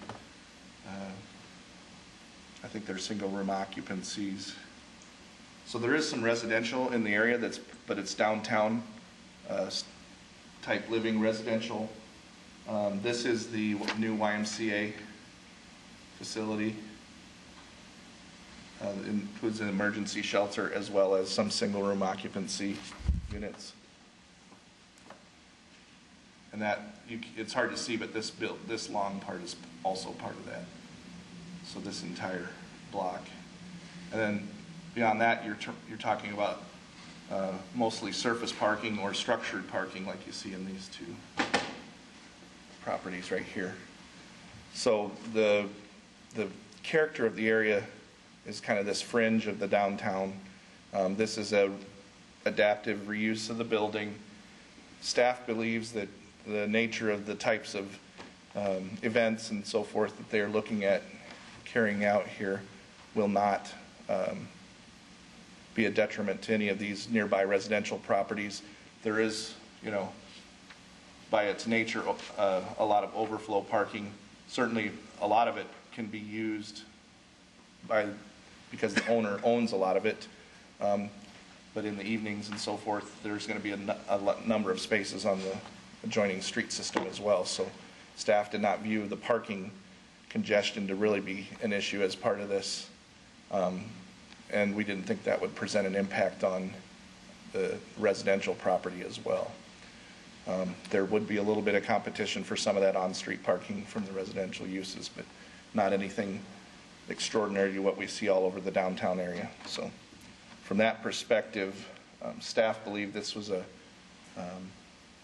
I think they're single room occupancies. So there is some residential in the area, but it's downtown type living residential. This is the new YMCA facility. It includes an emergency shelter as well as some single room occupancy units. And that, it's hard to see, but this long part is also part of that. So this entire block. And then beyond that, you're talking about mostly surface parking or structured parking like you see in these two properties right here. So the character of the area is kind of this fringe of the downtown. This is a adaptive reuse of the building. Staff believes that the nature of the types of events and so forth that they're looking at carrying out here will not be a detriment to any of these nearby residential properties. There is, by its nature, a lot of overflow parking. Certainly, a lot of it can be used because the owner owns a lot of it. But in the evenings and so forth, there's going to be a number of spaces on the adjoining street system as well. So staff did not view the parking congestion to really be an issue as part of this. And we didn't think that would present an impact on the residential property as well. There would be a little bit of competition for some of that on-street parking from the residential uses, but not anything extraordinary to what we see all over the downtown area. So from that perspective, staff believed this was a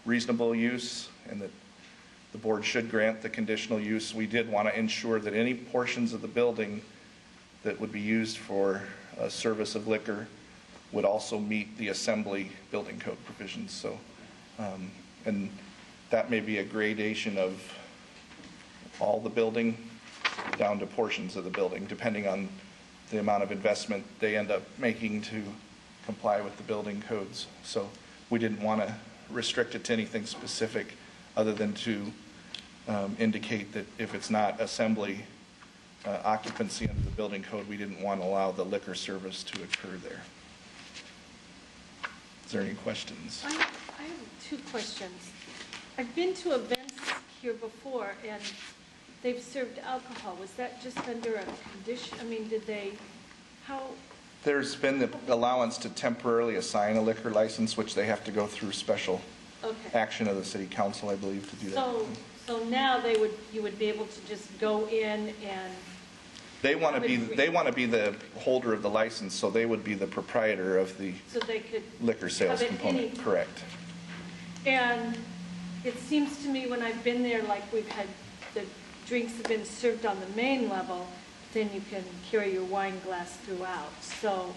reasonable use and that the board should grant the conditional use. We did want to ensure that any portions of the building that would be used for service of liquor would also meet the assembly building code provisions. So, and that may be a gradation of all the building down to portions of the building, depending on the amount of investment they end up making to comply with the building codes. So we didn't want to restrict it to anything specific other than to indicate that if it's not assembly occupancy under the building code, we didn't want to allow the liquor service to occur there. Is there any questions? I have two questions. I've been to events here before, and they've served alcohol. Was that just under a condition? I mean, did they, how? There's been the allowance to temporarily assign a liquor license, which they have to go through special action of the city council, I believe, to do that. So now you would be able to just go in and. They want to be the holder of the license, so they would be the proprietor of the So they could liquor sales have it component. anytime. Correct. And it seems to me when I've been there, like we've had, the drinks have been served on the main level, then you can carry your wine glass throughout. So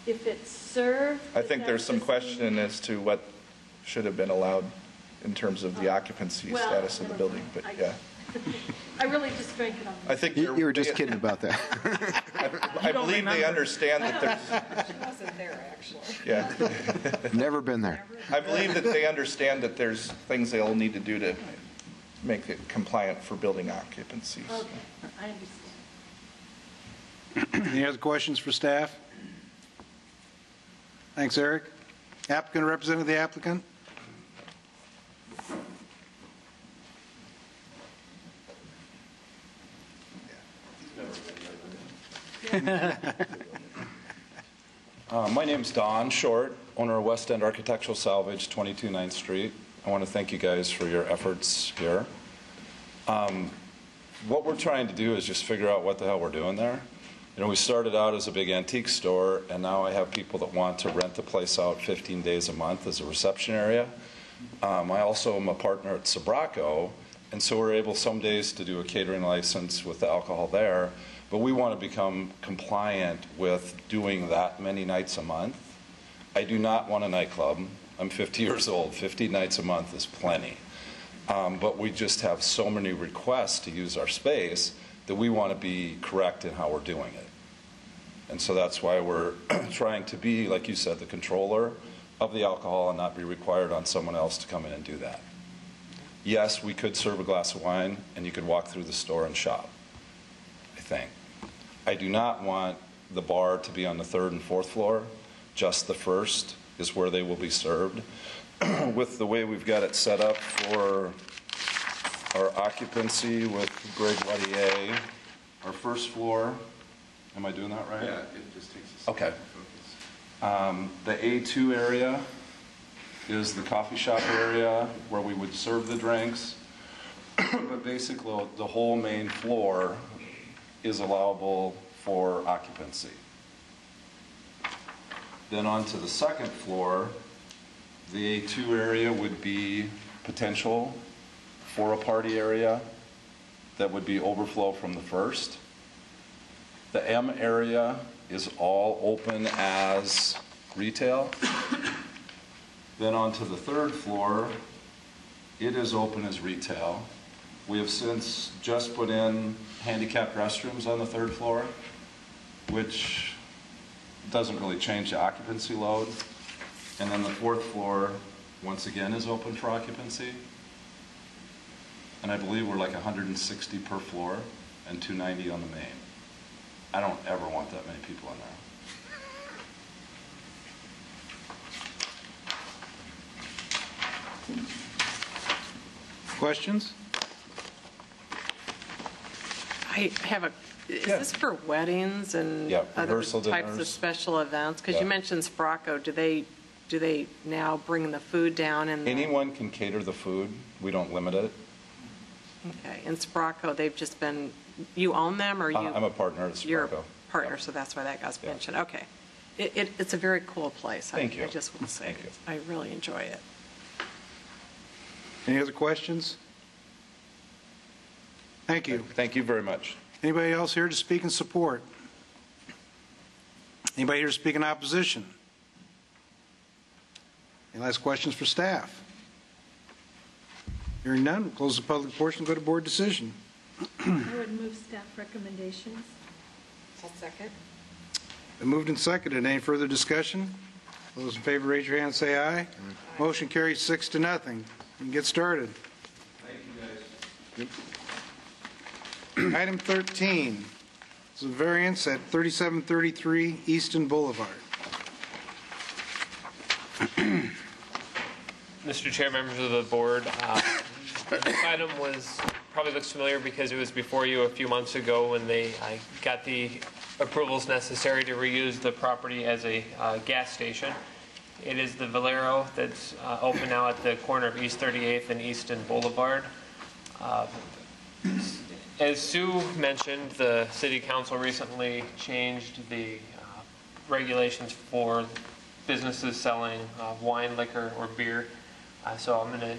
if it's served. I think there's some question as to what should have been allowed in terms of the occupancy status of the building, but yeah. I really just drank it on. I think You were just kidding about that. I believe they understand that there's. She wasn't there, actually. Yeah. Never been there. I believe that they understand that there's things they'll need to do to make it compliant for building occupancies. Okay, I understand. Any other questions for staff? Thanks, Eric. Applicant or representative of the applicant? My name's Don Short, owner of West End Architectural Salvage, 22 9th Street. I want to thank you guys for your efforts here. What we're trying to do is just figure out what the hell we're doing there. You know, we started out as a big antique store, and now I have people that want to rent the place out 15 days a month as a reception area. I also am a partner at Sobraco, and so we're able some days to do a catering license with the alcohol there, but we want to become compliant with doing that many nights a month. I do not want a nightclub. I'm 50 years old. 50 nights a month is plenty. But we just have so many requests to use our space that we want to be correct in how we're doing it. And so that's why we're trying to be, like you said, the controller of the alcohol and not be required on someone else to come in and do that. Yes, we could serve a glass of wine and you could walk through the store and shop, I think. I do not want the bar to be on the 3rd and 4th floor. Just the 1st is where they will be served. With the way we've got it set up for our occupancy with Greg Lettier, our 1st floor, am I doing that right? Yeah, it just takes a second Okay. The A2 area is the coffee shop area where we would serve the drinks. But basically, the whole main floor is allowable for occupancy. Then onto the 2nd floor, the A2 area would be potential for a party area that would be overflow from the 1st. The M area is all open as retail. Then onto the 3rd floor, it is open as retail. We have since just put in handicapped restrooms on the 3rd floor, which doesn't really change the occupancy load. And then the 4th floor, once again, is open for occupancy. And I believe we're like 160 per floor and 290 on the main. I don't ever want that many people in there. Questions? I have a, is this for weddings and other rehearsal types dinners. of special events? Because Yeah. you mentioned Sprocco. Do they now bring the food down? And Anyone can cater the food. We don't limit it. Okay, in Sprocco, they've just been, you own them or you? I'm a partner at You're a Sprocco. partner, so that's why that got mentioned. Okay. It's a very cool place. Thank you. I just want to say, I really enjoy it. Any other questions? Thank you. Thank you very much. Anybody else here to speak in support? Anybody here to speak in opposition? Any last questions for staff? Hearing none, we'll close the public portion and go to board decision. I would move staff recommendations. I'll second. Been moved and seconded. Any further discussion? Those in favor, raise your hand and say aye. Motion carries 6-0. You can get started. Thank you, guys. Item 13, It's a variance at 3733 Easton Boulevard. Mr. Chair, members of the board, this item probably looks familiar because it was before you a few months ago when I got the approvals necessary to reuse the property as a gas station. It is the Valero that's open now at the corner of East 38th and Easton Boulevard. As Sue mentioned, the City Council recently changed the regulations for businesses selling wine, liquor, or beer. So I'm going to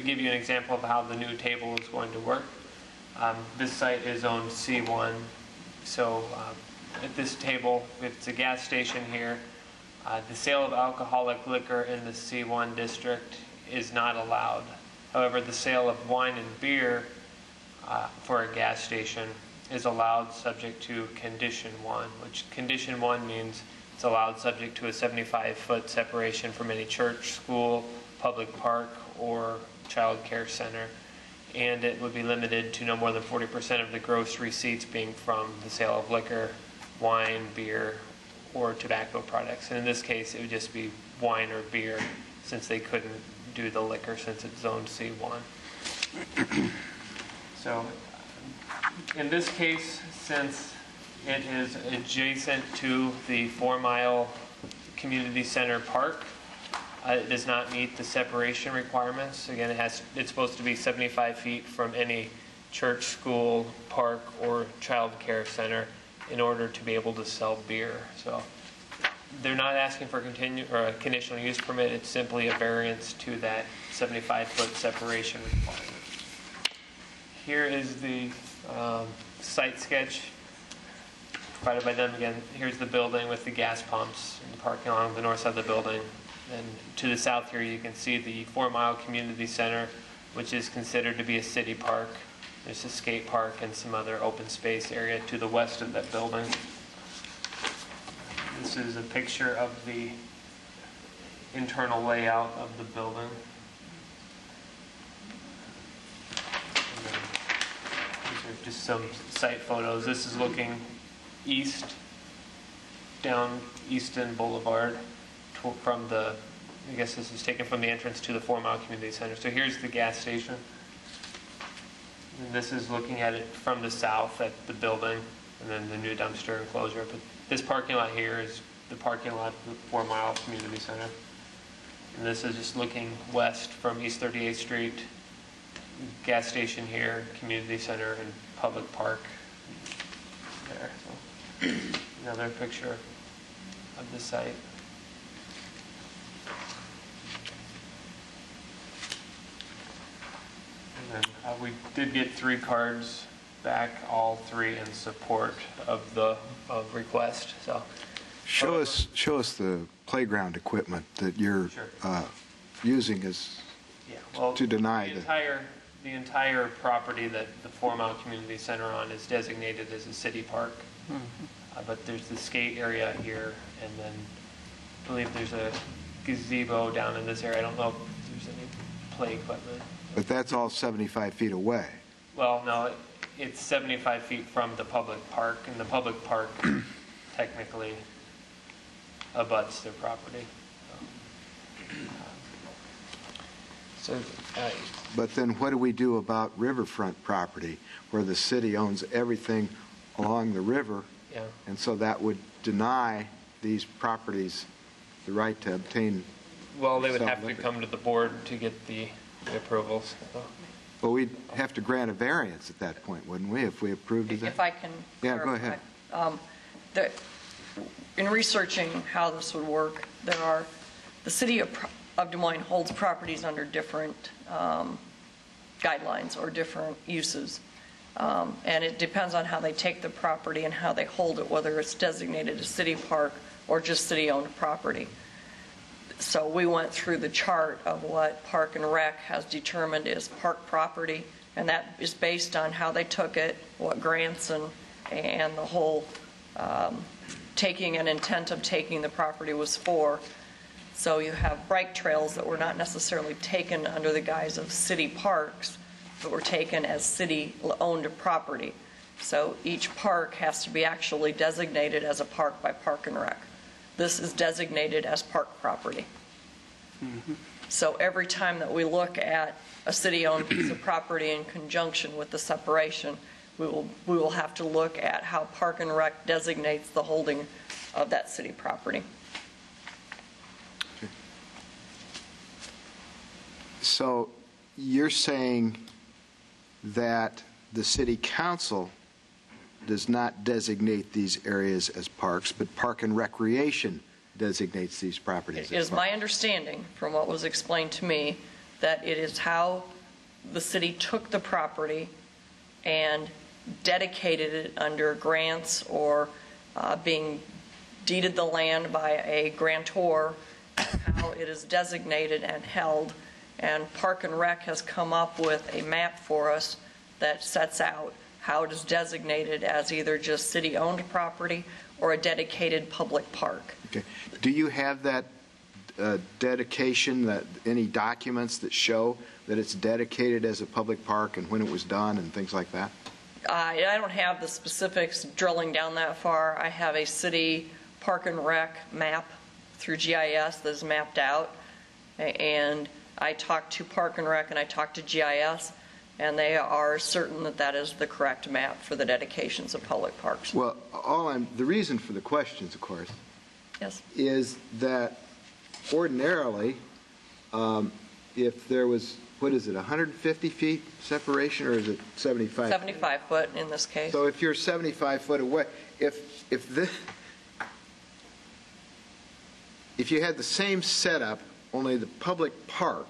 give you an example of how the new table is going to work. This site is zoned C1. So at this table, it's a gas station here. The sale of alcoholic liquor in the C1 district is not allowed. However, the sale of wine and beer for a gas station is allowed subject to Condition 1, which Condition 1 means it's allowed subject to a 75-foot separation from any church, school, public park, or child care center. And it would be limited to no more than 40% of the gross receipts being from the sale of liquor, wine, beer, or tobacco products. And in this case, it would just be wine or beer, since they couldn't do the liquor since it's zoned C1. So in this case, since it is adjacent to the 4-mile community center park, it does not meet the separation requirements. Again, it's supposed to be 75 feet from any church, school, park, or child care center in order to be able to sell beer. So they're not asking for a conditional use permit. It's simply a variance to that 75-foot separation requirement. Here is the site sketch provided by them. Again, here's the building with the gas pumps and the parking along the north side of the building. And to the south here, you can see the 4-mile community center, which is considered to be a city park. There's a skate park and some other open space area to the west of that building. This is a picture of the internal layout of the building. And then these are just some site photos. This is looking east, down Easton Boulevard from the, I guess this is taken from the entrance to the 4-mile community center. So here's the gas station. And this is looking at it from the south at the building and then the new dumpster enclosure. But this parking lot here is the parking lot of the 4-mile community center. And this is just looking west from East 38th Street, gas station here, community center, and public park there. So another picture of the site. And then we did get 3 cards back, all 3 in support of the request. So show us the playground equipment that you're using to deny the entire property that the 4-mile community center on is designated as a city park. But there's the skate area here, and then I believe there's a gazebo down in this area. I don't know if there's any play equipment. But that's all 75 feet away. Well, no, it's 75 feet from the public park, and the public park technically abuts their property. But then what do we do about riverfront property where the city owns everything along the river? Yeah. And so that would deny these properties the right to obtain. Well, they would have to come to the board to get the approvals. Well, we'd have to grant a variance at that point, wouldn't we, if we approved of that? If I can Yeah, clarify. go ahead. In researching how this would work, the city of Des Moines holds properties under different guidelines or different uses. And it depends on how they take the property and how they hold it, whether it's designated a city park or just city-owned property. So we went through the chart of what Park and Rec has determined is park property, and that is based on how they took it, what grants and the whole taking an intent of taking the property was for. So you have bike trails that were not necessarily taken under the guise of city parks, but were taken as city-owned property. So each park has to be actually designated as a park by Park and Rec. This is designated as park property. So every time that we look at a city-owned piece of property in conjunction with the separation, we will have to look at how Park and Rec designates the holding of that city property. So you're saying that the city council does not designate these areas as parks, but Park and Recreation designates these properties as It is parks? my understanding, from what was explained to me, that it is how the city took the property and dedicated it under grants or being deeded the land by a grantor, how it is designated and held. And Park and Rec has come up with a map for us that sets out how it is designated as either just city-owned property or a dedicated public park. Okay. Do you have that dedication, that any documents that show that it's dedicated as a public park and when it was done and things like that? I don't have the specifics drilling down that far. I have a city Park and Rec map through GIS that's mapped out, and I talked to Park and Rec and I talked to GIS, and they are certain that that is the correct map for the dedications of public parks. Well, the reason for the questions, of course, Yes. is that ordinarily, if there was, 150 feet separation, or is it 75? 75 foot in this case. So if you're 75 foot away, if you had the same setup, only the public park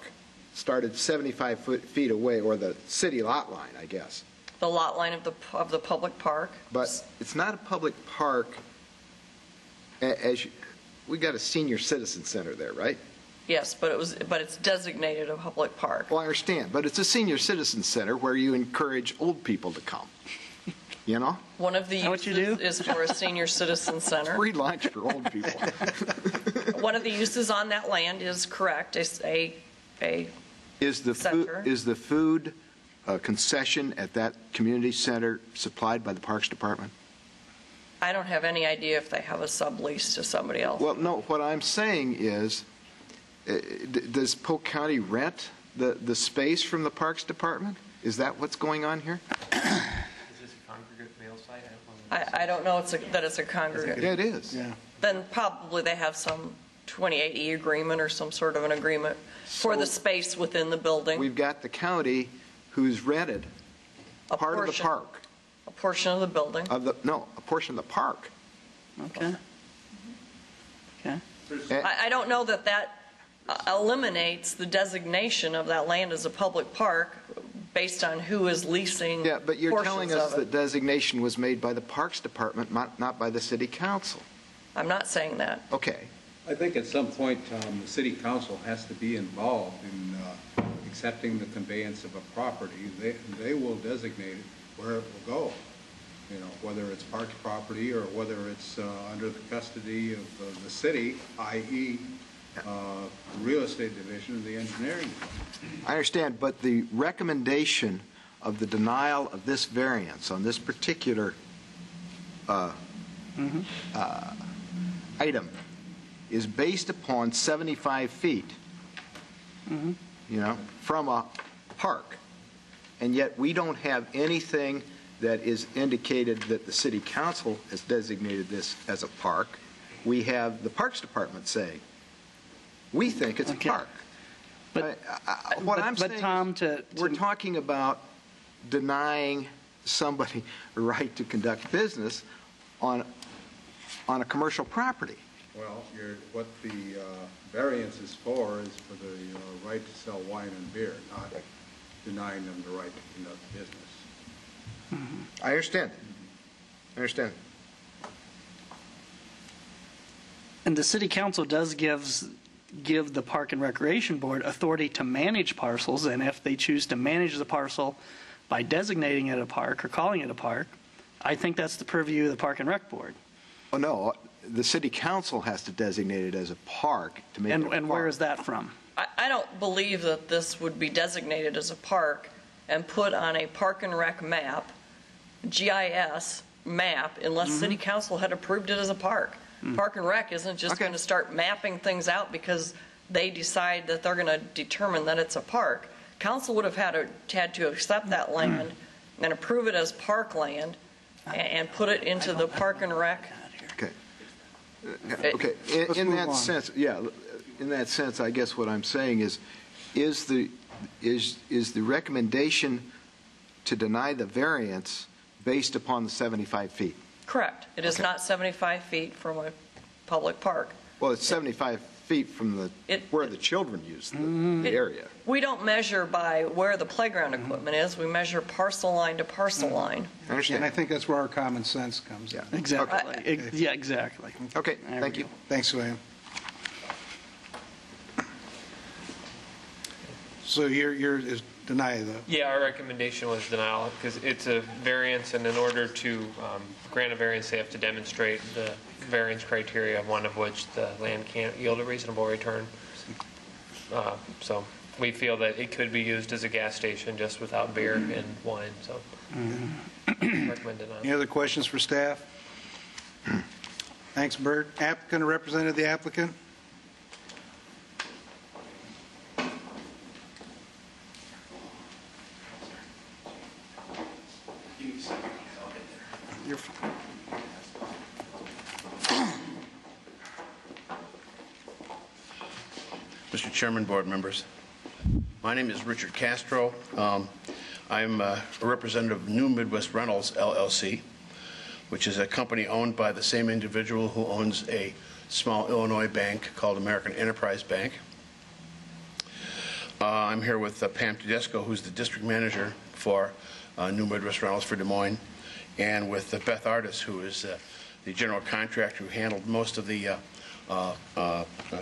started 75 feet away, or the city lot line, I guess. The lot line of the public park. But it's not a public park. We got a senior citizen center there, right? Yes, but it's designated a public park. Well, I understand, but it's a senior citizen center where you encourage old people to come. You know? One of the uses is for a senior citizen center. Free lunch for old people. One of the uses on that land is correct. Is the food concession at that community center supplied by the Parks Department? I don't have any idea if they have a sublease to somebody else. Well, no. What I'm saying is, does Polk County rent the space from the Parks Department? Is that what's going on here? Is this a congregate male site? I don't know that it's a congregate. Yeah, it is. Yeah. Then probably they have some 28E agreement or some sort of an agreement for the space within the building. We've got the county who's rented part of the park. A portion of the building. A portion of the park. Okay. Okay. I don't know that eliminates the designation of that land as a public park based on who is leasing. Yeah, but you're telling us that that designation was made by the Parks Department, not by the City Council. I'm not saying that. Okay. I think at some point, the city council has to be involved in accepting the conveyance of a property. They will designate where it will go, whether it's parks property or whether it's under the custody of the city, i.e., the real estate division of the engineering department. I understand, but the recommendation of the denial of this variance on this particular item is based upon 75 feet, from a park. And yet we don't have anything that is indicated that the City Council has designated this as a park. We have the Parks Department saying, we think it's a park. But what I'm saying Tom, is we're talking about denying somebody a right to conduct business on a commercial property. Well, what the variance is for is for the right to sell wine and beer, not denying them the right to conduct business. I understand. I understand. And the City Council does give the Park and Recreation Board authority to manage parcels, and if they choose to manage the parcel by designating it a park or calling it a park, I think that's the purview of the Park and Rec Board. Oh, no. The City Council has to designate it as a park to make it a park. And where is that from? I don't believe that this would be designated as a park and put on a Park and Rec map, GIS map unless City Council had approved it as a park. Park and Rec isn't just going to start mapping things out because they decide that they're going to determine that it's a park. Council would have had to accept that land and approve it as park land and put it into the Park and Rec. Okay. Okay. In that sense, yeah. In that sense, I guess what I'm saying is the recommendation to deny the variance based upon the 75 feet? Correct. It is not 75 feet from a public park. Well, it's 75 feet from where the children use the area. We don't measure by where the playground equipment is. We measure parcel line to parcel line. I understand. And I think that's where our common sense comes in. Exactly. Yeah, exactly. Okay, thank you. Thanks, William. So you're deny the... Yeah, our recommendation was denial because it's a variance, and in order to grant a variance, they have to demonstrate the variance criteria, one of which the land can't yield a reasonable return. So we feel that it could be used as a gas station just without beer and wine, so recommend denial. Any other questions for staff? Thanks, Bert. Applicant or representative of the applicant? You're fine. Mr. Chairman, board members. My name is Richard Castro. I'm a representative of New Midwest Rentals, LLC, which is a company owned by the same individual who owns a small Illinois bank called American Enterprise Bank. I'm here with Pam Tedesco, who's the district manager for New Midwest Rentals for Des Moines, and with Beth Artis, who is the general contractor who handled most of the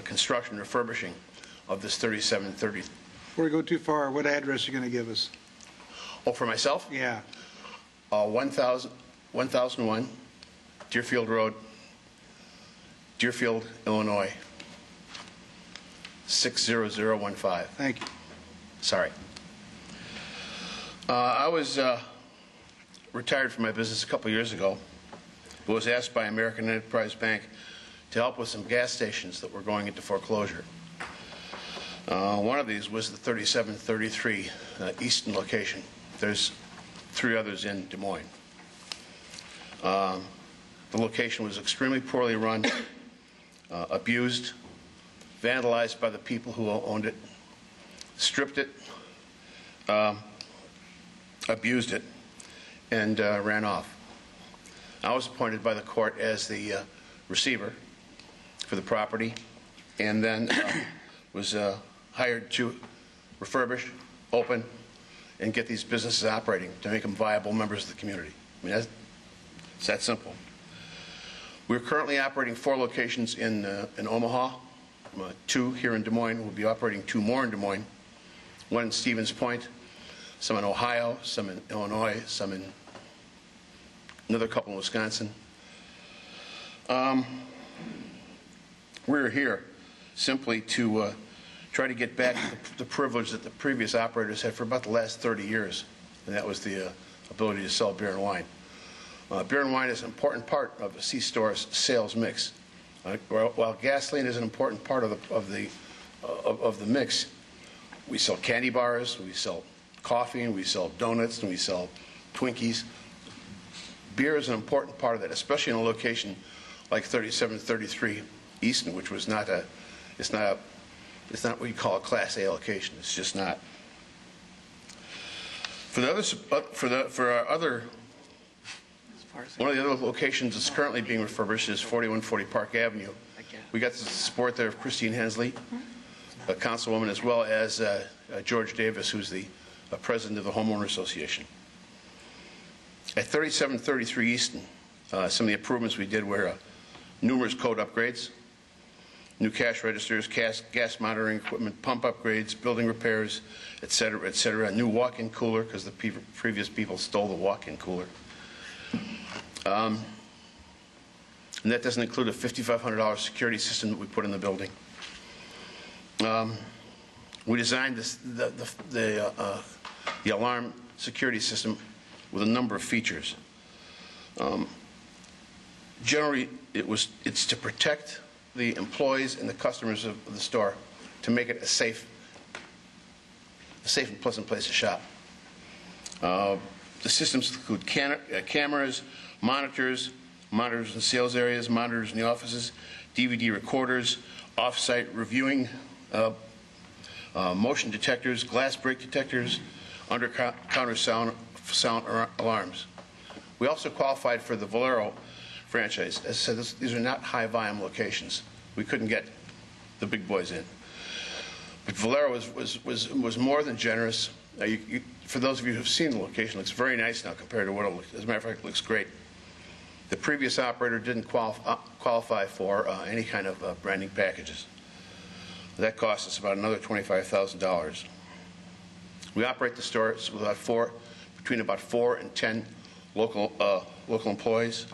construction refurbishing of this 3730. Before we go too far, what address are you going to give us? Oh, for myself? Yeah. 1001 Deerfield Road, Deerfield, Illinois, 60015. Thank you. Sorry. I was retired from my business a couple years ago, but was asked by American Enterprise Bank to help with some gas stations that were going into foreclosure. One of these was the 3733 Easton location. There's 3 others in Des Moines. The location was extremely poorly run, abused, vandalized by the people who owned it, stripped it, abused it, and ran off. I was appointed by the court as the receiver for the property, and then was hired to refurbish, open, and get these businesses operating to make them viable members of the community. I mean, it's that simple. We're currently operating 4 locations in Omaha, 2 here in Des Moines. We'll be operating 2 more in Des Moines, 1 in Stevens Point, some in Ohio, some in Illinois, some in another couple in Wisconsin. We're here simply to try to get back the privilege that the previous operators had for about the last 30 years, and that was the ability to sell beer and wine. Beer and wine is an important part of a C-store's sales mix. While gasoline is an important part of the mix, we sell candy bars, we sell coffee, and we sell donuts, and we sell Twinkies. Beer is an important part of that, especially in a location like 3733 Easton, which was it's not what you call a Class A location. It's just not. One of the other locations that's currently being refurbished is 4140 Park Avenue. We got the support there of Christine Hensley, a councilwoman, as well as George Davis, who's the president of the Homeowner Association. At 3733 Easton, some of the improvements we did were numerous code upgrades, new cash registers, gas monitoring equipment, pump upgrades, building repairs, et cetera, a new walk-in cooler because the previous people stole the walk-in cooler. And that doesn't include a $5,500 security system that we put in the building. We designed the alarm security system with a number of features. Generally, it's to protect the employees and the customers of the store, to make it a safe and pleasant place to shop. The systems include cameras, monitors in sales areas, monitors in the offices, DVD recorders, off-site reviewing, motion detectors, glass break detectors, under-counter sound alarms. We also qualified for the Valero franchise. As I said, these are not high-volume locations. We couldn't get the big boys in. But Valero was more than generous. For those of you who have seen the location, it looks very nice now compared to what it looked. As a matter of fact, it looks great. The previous operator didn't qualify for any kind of branding packages. That cost us about another $25,000. We operate the store with between about 4 and 10 local employees.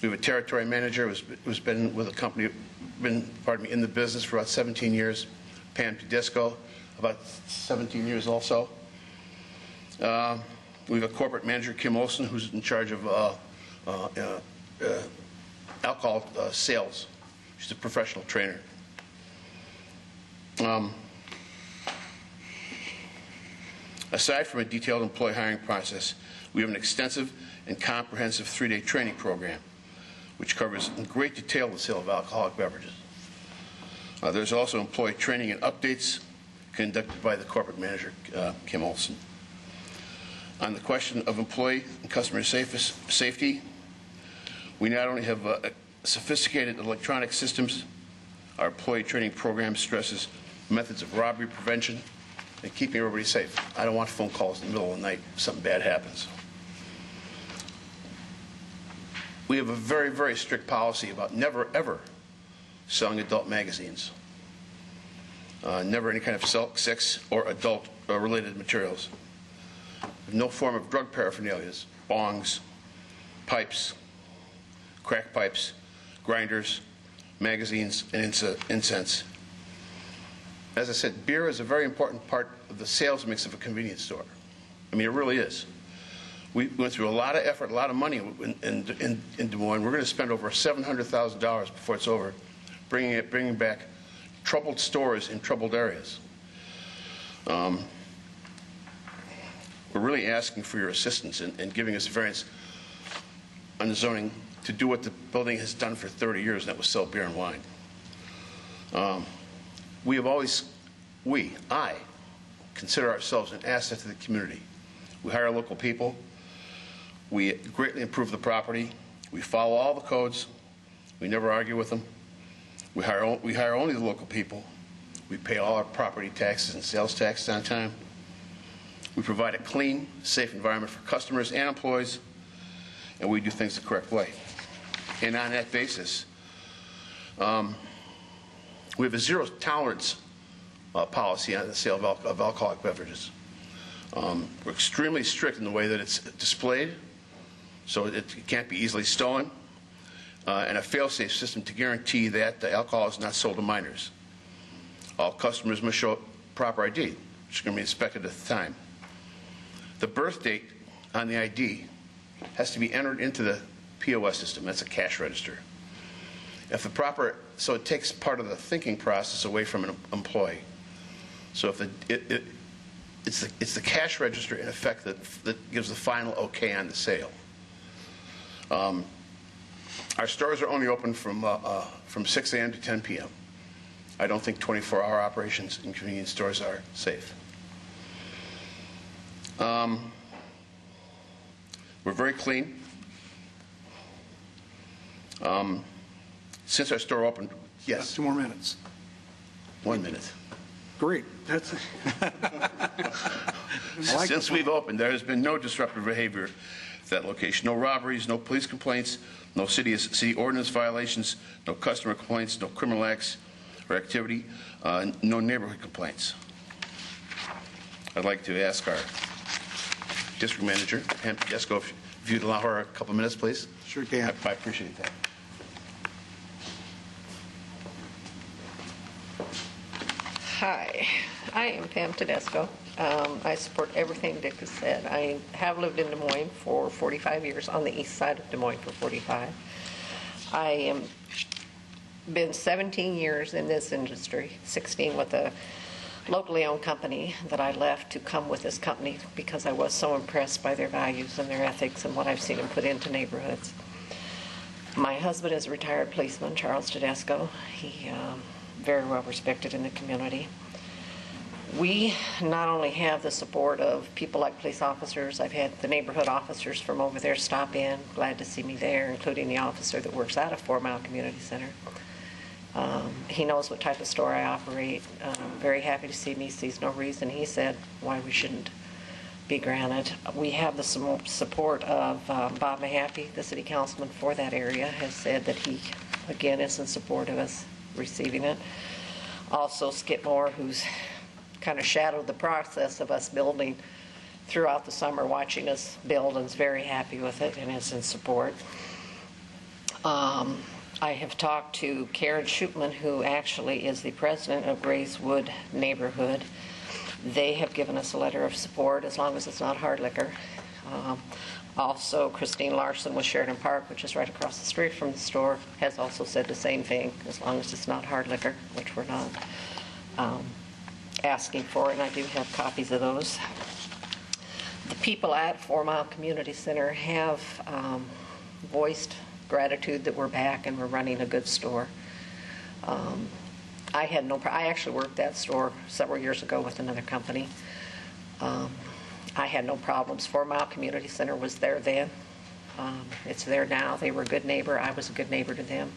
We have a territory manager who's been with the company, in the business for about 17 years. Pam Tedesco, about 17 years also. We have a corporate manager, Kim Olson, who's in charge of alcohol sales. She's a professional trainer. Aside from a detailed employee hiring process, we have an extensive and comprehensive 3-day training program, which covers in great detail the sale of alcoholic beverages. There's also employee training and updates conducted by the corporate manager, Kim Olson. On the question of employee and customer safety, we not only have sophisticated electronic systems, our employee training program stresses methods of robbery prevention and keeping everybody safe. I don't want phone calls in the middle of the night if something bad happens. We have a very, very strict policy about never, ever selling adult magazines. Never any kind of sex or adult related materials. No form of drug paraphernalia, bongs, pipes, crack pipes, grinders, magazines, and incense. As I said, beer is a very important part of the sales mix of a convenience store. I mean, it really is. We went through a lot of effort, a lot of money in Des Moines. We're going to spend over $700,000 before it's over, bringing back troubled stores in troubled areas. We're really asking for your assistance in giving us a variance on the zoning to do what the building has done for 30 years, and that was sell beer and wine. I consider ourselves an asset to the community. We hire local people. We greatly improve the property. We follow all the codes. We never argue with them. We hire only the local people. We pay all our property taxes and sales taxes on time. We provide a clean, safe environment for customers and employees, and we do things the correct way. And on that basis, we have a zero tolerance policy on the sale of alcoholic beverages. We're extremely strict in the way that it's displayed, so it can't be easily stolen, and a fail-safe system to guarantee that the alcohol is not sold to minors. All customers must show proper ID, which is going to be inspected at the time. The birth date on the ID has to be entered into the POS system. That's a cash register. So it takes part of the thinking process away from an employee. So if it's the cash register, in effect, that gives the final okay on the sale. Our stores are only open from 6 a.m. to 10 p.m. I don't think 24-hour operations in convenience stores are safe. We're very clean. Since our store opened, yes. 2 more minutes. 1 minute. Great. That's Since we've opened, there has been no disruptive behavior at that location. No robberies, no police complaints, no city ordinance violations, no customer complaints, no criminal acts or activity, no neighborhood complaints. I'd like to ask our district manager, Pam Tedesco, if you'd allow her a couple of minutes, please. Sure can. I appreciate that. Hi, I am Pam Tedesco. I support everything Dick has said. I have lived in Des Moines for 45 years, on the east side of Des Moines for 45. I am been 17 years in this industry, 16 with a locally owned company that I left to come with this company because I was so impressed by their values and their ethics and what I've seen them put into neighborhoods. My husband is a retired policeman, Charles Tedesco. He very well respected in the community. We not only have the support of people like police officers, I've had the neighborhood officers from over there stop in, glad to see me there, including the officer that works out of 4 Mile Community Center. He knows what type of store I operate. Very happy to see me, sees no reason, he said, why we shouldn't be granted. We have the support of Bob Mahaffey, the city councilman for that area, has said that he, again, is in support of us receiving it. Also, Skip Moore, who's kind of shadowed the process of us building throughout the summer, watching us build, and is very happy with it and is in support. I have talked to Karen Schupman, who actually is the president of Grayswood neighborhood. They have given us a letter of support as long as it's not hard liquor. Also, Christine Larson with Sheridan Park, which is right across the street from the store, has also said the same thing, as long as it's not hard liquor, which we're not asking for, and I do have copies of those. The people at 4 Mile Community Center have voiced gratitude that we're back and we're running a good store. I actually worked that store several years ago with another company. I had no problems. 4 Mile Community Center was there then. It's there now. They were a good neighbor. I was a good neighbor to them.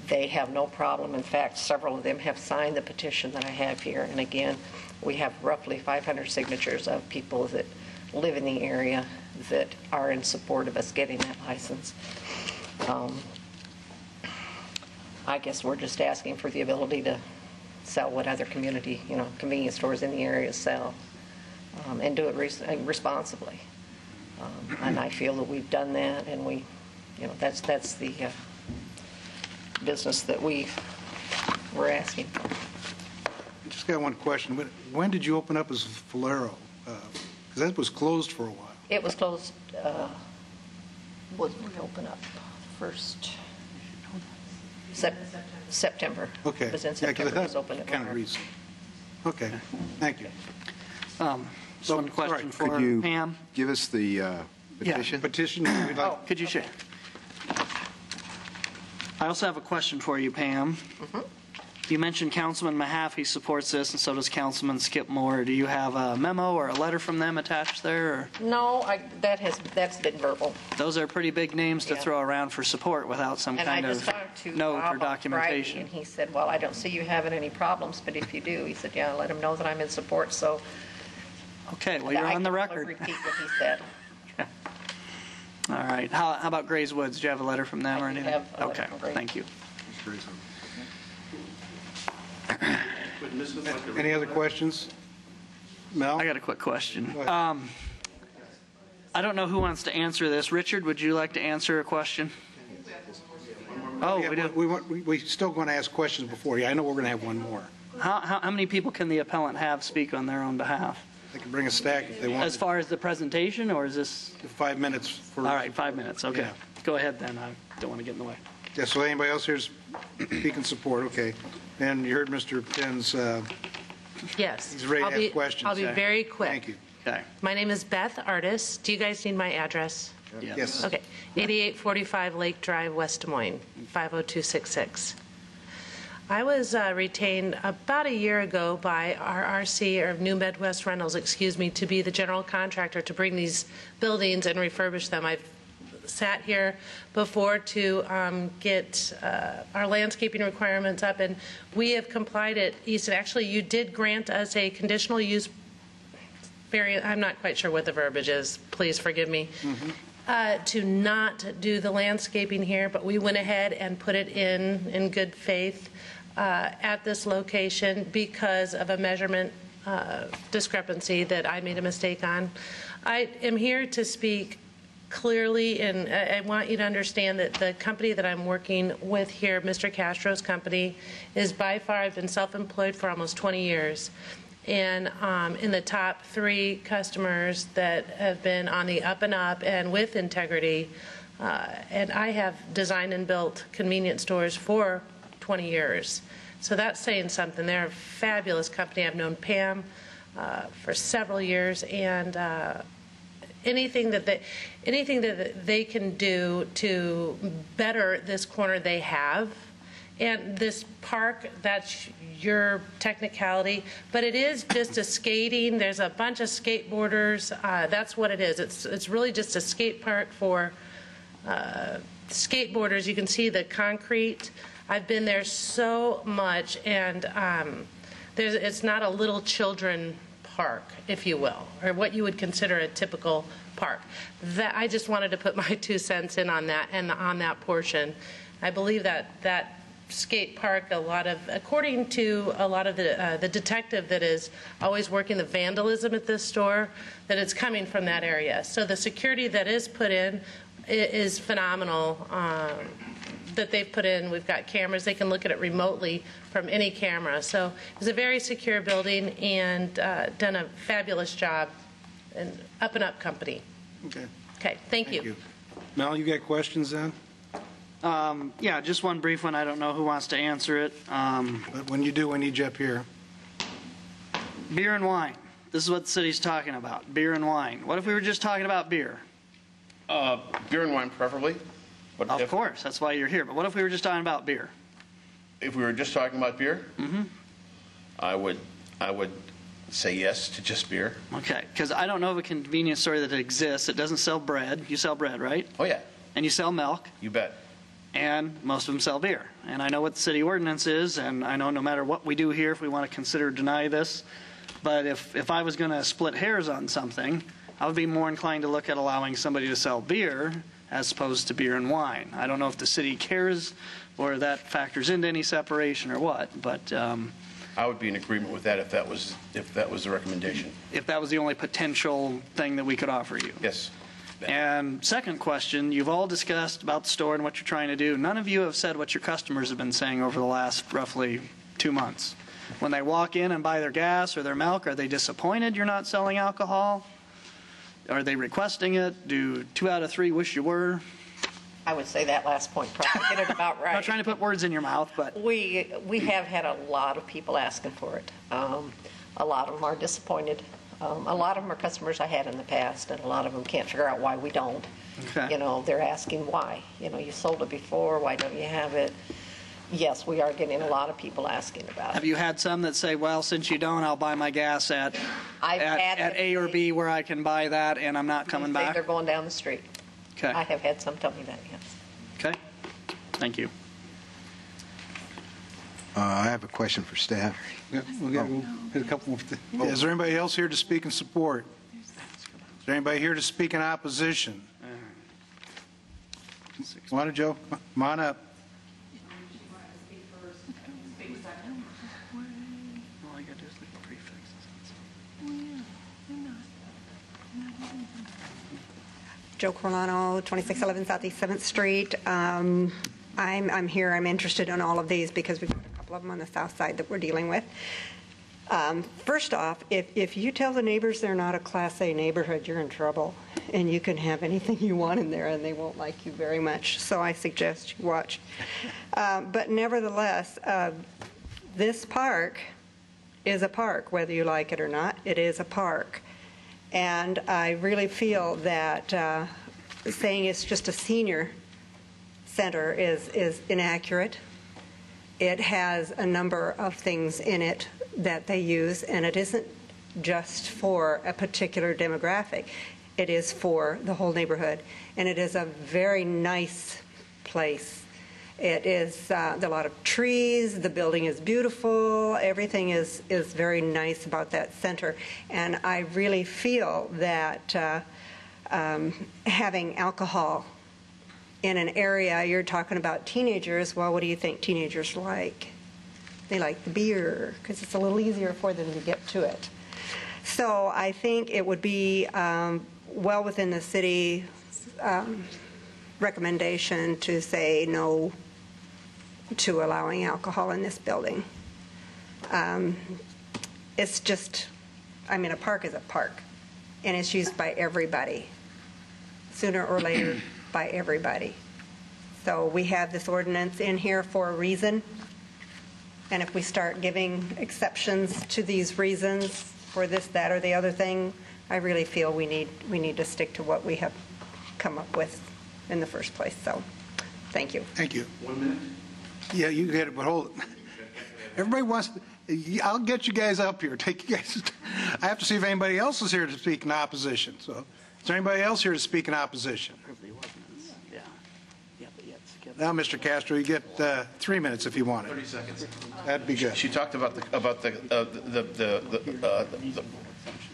They have no problem. In fact, several of them have signed the petition that I have here. And again, we have roughly 500 signatures of people that live in the area that are in support of us getting that license. I guess we're just asking for the ability to sell what other community, convenience stores in the area sell, and do it responsibly. And I feel that we've done that, and that's the business that we're asking for. I just got one question. When did you open up as Valero? Because that was closed for a while. It was closed. When did we open up? First September. Okay. It was in September. It was open at kind of recent. Okay. Thank you. One question for Could you Pam. give us the petition? Yeah, petition. We'd like Could you share? I also have a question for you, Pam. You mentioned Councilman Mahaffey supports this, and so does Councilman Skip Moore. Do you have a memo or a letter from them attached there? Or? No, that's been verbal. Those are pretty big names to throw around for support without some kind of note or documentation. And he said, well, I don't see you having any problems, but if you do, he said, yeah, let him know that I'm in support. So, okay, well, you're on the record. I can repeat what he said. All right. How about Grays Woods? Do you have a letter from them or anything? Have a letter okay, from Grays. thank you. Any other questions? Mel? I got a quick question. I don't know who wants to answer this. Richard, would you like to answer a question? Oh, yeah, we do. We're still going to ask questions before you. I know we're going to have one more. How many people can the appellant have speak on their own behalf? They can bring a stack if they want. As far as the presentation, or is this? 5 minutes. For... All right, 5 minutes. Okay. Yeah. Go ahead then. I don't want to get in the way. Yeah, so anybody else here speak in support? Okay. And you heard Mr. Penn's, yes. He's ready to ask questions. I'll be very quick. Thank you. Okay. My name is Beth Artis. Do you guys need my address? Yes. Okay. 8845 Lake Drive, West Des Moines, 50266. I was retained about a year ago by RRC, or New Midwest Rentals, to be the general contractor to bring these buildings and refurbish them. I've sat here before to get our landscaping requirements up, and we have complied at Easton. Actually, you did grant us a conditional use variant. I'm not quite sure what the verbiage is. Please forgive me. To not do the landscaping here, but we went ahead and put it in good faith at this location because of a measurement discrepancy that I made a mistake on. I am here to speak clearly, and I want you to understand that the company that I'm working with here, Mr. Castro's company, is by far, I've been self-employed for almost 20 years. And in the top 3 customers that have been on the up and up and with integrity, and I have designed and built convenience stores for 20 years. So that's saying something. They're a fabulous company. I've known Pam for several years, and anything that they can do to better this corner they have. And this park, that's your technicality, but it is just a skating. There's a bunch of skateboarders. That's what it is. It's really just a skate park for skateboarders. You can see the concrete. I've been there so much, and it's not a little children park, if you will, or what you would consider a typical park. That I just wanted to put my 2 cents in on that and on that portion. I believe that skate park, according to a lot of the detective that is always working the vandalism at this store, that it's coming from that area. So the security that is put in is phenomenal. That they've put in, we've got cameras, they can look at it remotely from any camera. So it's a very secure building, and done a fabulous job, and up company. Okay. Okay, thank you. Mel, you got questions then? Yeah, just one brief one. I don't know who wants to answer it. But when you do, we need you up here. Beer and wine. This is what the city's talking about, beer and wine. What if we were just talking about beer? Beer and wine preferably. But of course, that's why you're here. But what if we were just talking about beer? If we were just talking about beer, I would say yes to just beer. Okay, because I don't know of a convenience store that exists that doesn't sell bread. You sell bread, right? Oh, yeah. And you sell milk. You bet. And most of them sell beer. And I know what the city ordinance is, and I know no matter what we do here, if we want to consider deny this, but if I was going to split hairs on something, I would be more inclined to look at allowing somebody to sell beer as opposed to beer and wine. I don't know if the city cares or that factors into any separation or what, but I would be in agreement with that if that was the recommendation. If that was the only potential thing that we could offer you. Yes. And second question, you've all discussed about the store and what you're trying to do. None of you have said what your customers have been saying over the last roughly 2 months. When they walk in and buy their gas or their milk, are they disappointed you're not selling alcohol? Are they requesting it? Do 2 out of 3 wish you were? I would say that last point probably get it about right. I'm not trying to put words in your mouth, but we have had a lot of people asking for it. A lot of them are disappointed. A lot of them are customers I had in the past, and a lot of them can't figure out why we don't. Okay. You know, they're asking why. You know, you sold it before. Why don't you have it? Yes, we are getting a lot of people asking about it. Have you had some that say, well, since you don't, I'll buy my gas at A or B where I can buy that and I'm not coming back? They're going down the street. Okay. I have had some tell me that, yes. Okay. Thank you. I have a question for staff. Yeah, we'll hit a couple more. Is there anybody else here to speak in support? Is there anybody here to speak in opposition? Why don't Joe? Come on up. Joe Corlano, 2611 Southeast 7th Street. I'm here. I'm interested in all of these because we've got a couple of them on the south side that we're dealing with. First off, if you tell the neighbors they're not a Class A neighborhood, you're in trouble. And you can have anything you want in there and they won't like you very much. So I suggest you watch. But nevertheless, this park is a park, whether you like it or not. It is a park. And I really feel that saying it's just a senior center is inaccurate. It has a number of things in it that they use, and it isn't just for a particular demographic. It is for the whole neighborhood, and it is a very nice place. It is a lot of trees. The building is beautiful. Everything is very nice about that center. And I really feel that having alcohol in an area, you're talking about teenagers. Well, what do you think teenagers like? They like the beer because it's a little easier for them to get to it. So I think it would be well within the city recommendation to say no to allowing alcohol in this building. It's just, I mean, a park is a park, and it's used by everybody, sooner or later by everybody. So we have this ordinance in here for a reason, and if we start giving exceptions to these reasons for this, that, or the other thing, I really feel we need to stick to what we have come up with in the first place. So, thank you. Thank you. 1 minute? Yeah, you get it, but hold it. Everybody wants, I'll get you guys up here. Take you guys. I have to see if anybody else is here to speak in opposition. So, is there anybody else here to speak in opposition? Now, Mr. Castro, you get 3 minutes if you want it. 30 seconds. That'd be good. She talked about the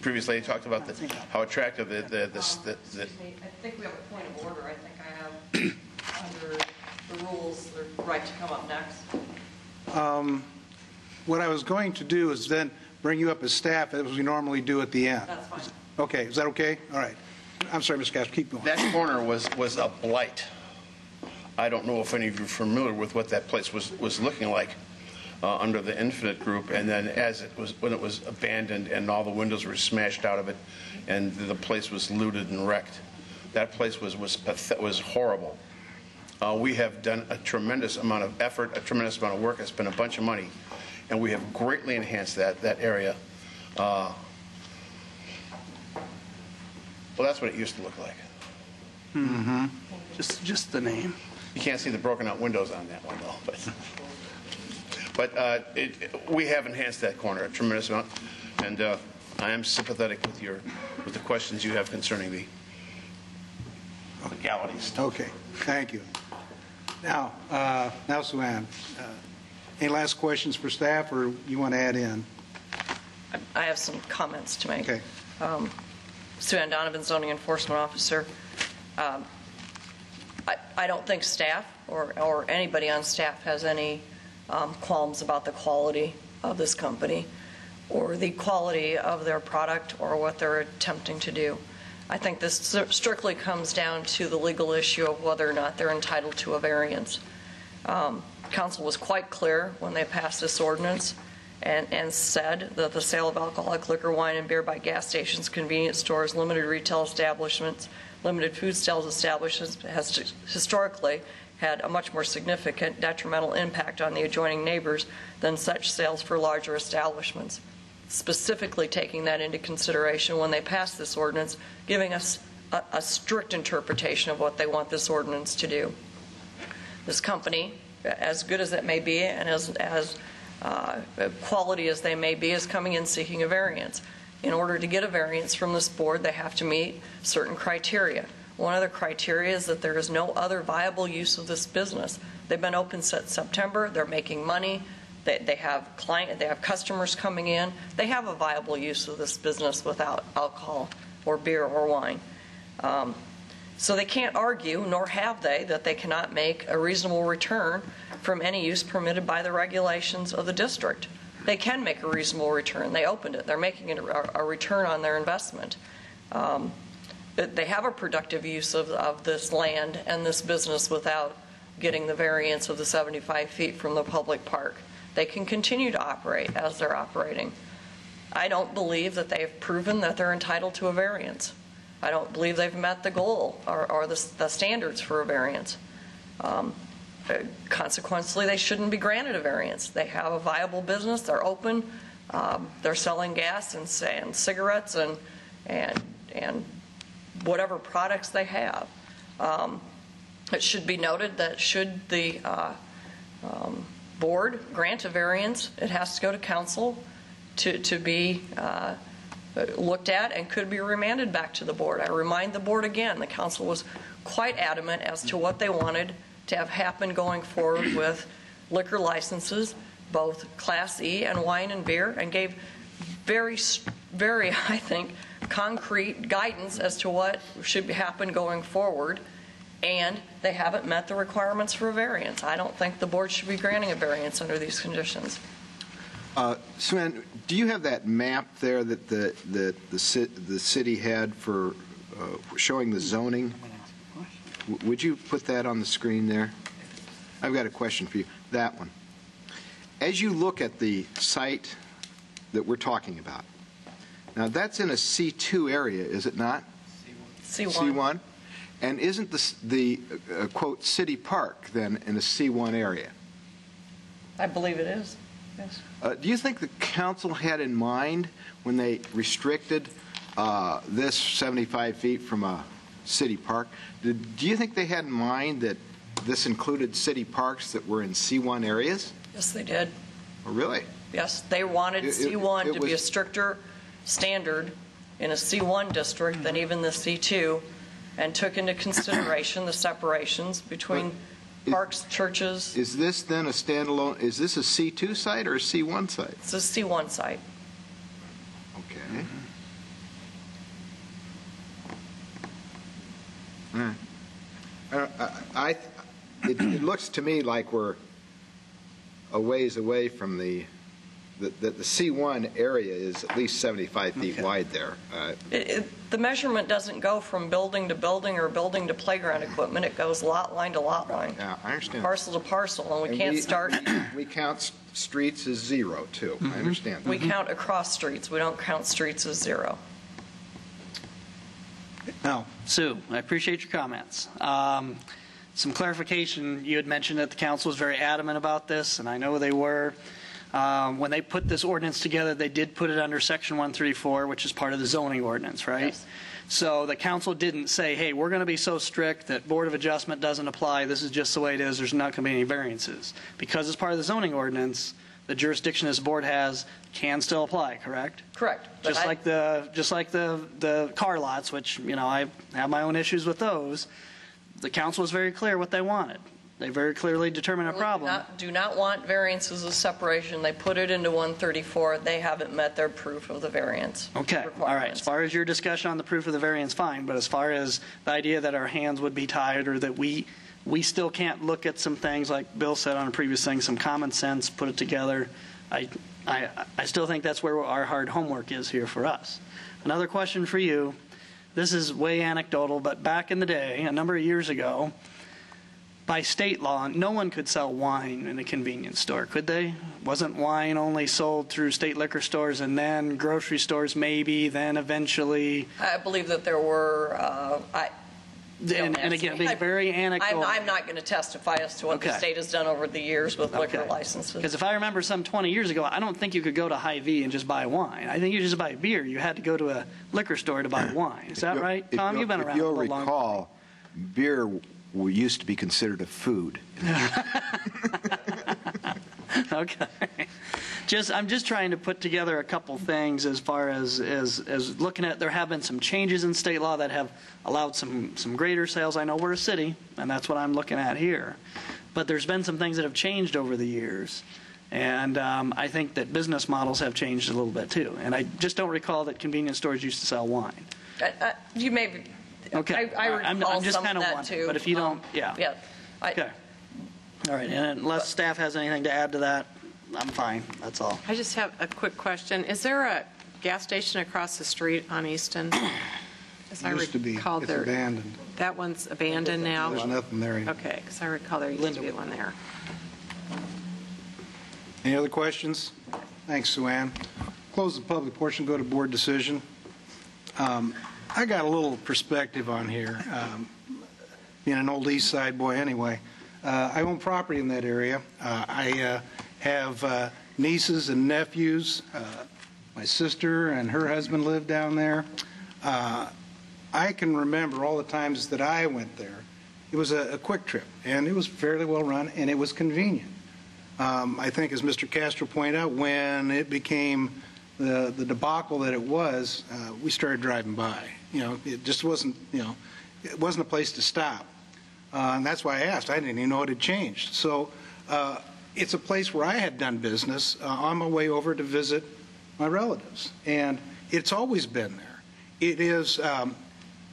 previous lady talked about how attractive the Excuse me, I think we have a point of order. I think I have under the rules the right to come up next. What I was going to do is then bring you up as staff as we normally do at the end. That's fine. Okay, is that okay? All right. I'm sorry, Mr. Castro, keep going. That corner was a blight. I don't know if any of you are familiar with what that place was looking like under the Infinite Group, and then when it was abandoned and all the windows were smashed out of it, and the place was looted and wrecked. That place was horrible. We have done a tremendous amount of effort, a tremendous amount of work. It's been a bunch of money, and we have greatly enhanced that area. Well, that's what it used to look like. Mm-hmm. Just the name. You can't see the broken out windows on that one, though. But we have enhanced that corner a tremendous amount, and I am sympathetic with the questions you have concerning the legalities. Okay, thank you. Now, Sue-Ann, any last questions for staff, or you want to add in? I have some comments to make. Okay. Sue-Ann Donovan, Zoning Enforcement Officer. I don't think staff or anybody on staff has any qualms about the quality of this company or the quality of their product or what they're attempting to do. I think this strictly comes down to the legal issue of whether or not they're entitled to a variance. Council was quite clear when they passed this ordinance and said that the sale of alcoholic liquor, wine, and beer by gas stations, convenience stores, limited retail establishments, limited food sales establishments has historically had a much more significant detrimental impact on the adjoining neighbors than such sales for larger establishments. Specifically taking that into consideration when they passed this ordinance, giving us a strict interpretation of what they want this ordinance to do. This company, as good as it may be and as quality as they may be, is coming in seeking a variance. In order to get a variance from this board, they have to meet certain criteria. One of the criteria is that there is no other viable use of this business. They've been open since September. They're making money. They have customers coming in. They have a viable use of this business without alcohol or beer or wine. So they can't argue, nor have they, that they cannot make a reasonable return from any use permitted by the regulations of the district. They can make a reasonable return. They opened it. They're making a return on their investment. They have a productive use of this land and this business without getting the variance of the 75 feet from the public park. They can continue to operate as they're operating. I don't believe that they've proven that they're entitled to a variance. I don't believe they've met the goal or the standards for a variance. Consequently, they shouldn't be granted a variance. They have a viable business. They're open. They're selling gas and cigarettes and whatever products they have. It should be noted that should the board grant a variance, it has to go to council to be looked at and could be remanded back to the board. I remind the board again, the council was quite adamant as to what they wanted to have happen going forward with liquor licenses, both Class E and wine and beer, and gave very, I think, concrete guidance as to what should happen going forward, and they haven't met the requirements for a variance. I don't think the board should be granting a variance under these conditions. Sven, do you have that map there that the city had for showing the zoning Would you put that on the screen there? I've got a question for you. That one. As you look at the site that we're talking about, now that's in a C2 area, is it not? C1. C1? And isn't the quote, city park then in a C1 area? I believe it is, yes. Do you think the council had in mind when they restricted this 75 feet from a city park, do you think they had in mind that this included city parks that were in C1 areas? Yes, they did. Oh, really? Yes, they wanted C1 to be a stricter standard in a C1 district than even the C2, and took into consideration the separations between parks, churches. Is this then a standalone, is this a C2 site or a C1 site? It's a C1 site. Okay. It looks to me like we're a ways away from the C1 area is at least 75 feet wide there. The measurement doesn't go from building to building or building to playground equipment. It goes lot line to lot line. Yeah, I understand. Parcel to parcel, and we can't start. We count streets as 0 too. I understand that. We count across streets. We don't count streets as 0. Now, Sue, I appreciate your comments. Some clarification, you had mentioned that the council was very adamant about this, and I know they were. When they put this ordinance together, they did put it under Section 134, which is part of the zoning ordinance, right? Yes. So the council didn't say, hey, we're going to be so strict that Board of Adjustment doesn't apply. This is just the way it is. There's not going to be any variances. Because it's part of the zoning ordinance, the jurisdiction this board has can still apply, correct? Correct. Just like the car lots, which, you know, I have my own issues with those. The council was very clear what they wanted. They very clearly determined a problem. Do not want variances of separation. They put it into 134. They haven't met their proof of the variance. Okay. All right. As far as your discussion on the proof of the variance, fine. But as far as the idea that our hands would be tied or that we still can't look at some things, like Bill said on a previous thing, some common sense, put it together, I still think that's where our hard homework is here for us. Another question for you. This is way anecdotal, but back in the day, a number of years ago, by state law, no one could sell wine in a convenience store, could they? Wasn't wine only sold through state liquor stores and then grocery stores maybe, then eventually? I believe that there were, and again, being very anecdotal. I'm not going to testify as to what the state has done over the years with liquor licenses. Because if I remember some 20 years ago, I don't think you could go to Hy-Vee and just buy wine. I think you just buy beer. You had to go to a liquor store to buy wine. Is that right? Tom, you've been around a little longer. If you'll recall, beer used to be considered a food. Okay. I'm just trying to put together a couple things as far as looking at, there have been some changes in state law that have allowed some greater sales. I know we're a city, and that's what I'm looking at here. But there's been some things that have changed over the years. And I think that business models have changed a little bit too. And I just don't recall that convenience stores used to sell wine. You may. Okay. I recall I'm just some kind of of that wondering, too. but if you don't, yeah. Yeah. Okay. All right. And unless staff has anything to add to that, I'm fine. That's all. I just have a quick question. Is there a gas station across the street on Easton? Used to be. It's abandoned. That one's abandoned now? There's nothing there anymore. Okay, because I recall there used to be one there. Any other questions? Thanks, Sue Ann. Close the public portion, go to board decision. I got a little perspective on here. Being an old East Side boy anyway, I own property in that area. I have nieces and nephews. My sister and her husband live down there. I can remember all the times that I went there. It was a quick trip, and it was fairly well run, and it was convenient. I think, as Mr. Castro pointed out, when it became the debacle that it was, we started driving by. You know, it just wasn't, it wasn't a place to stop. And that's why I asked. I didn't even know it had changed. So it's a place where I had done business on my way over to visit my relatives. And it's always been there. It is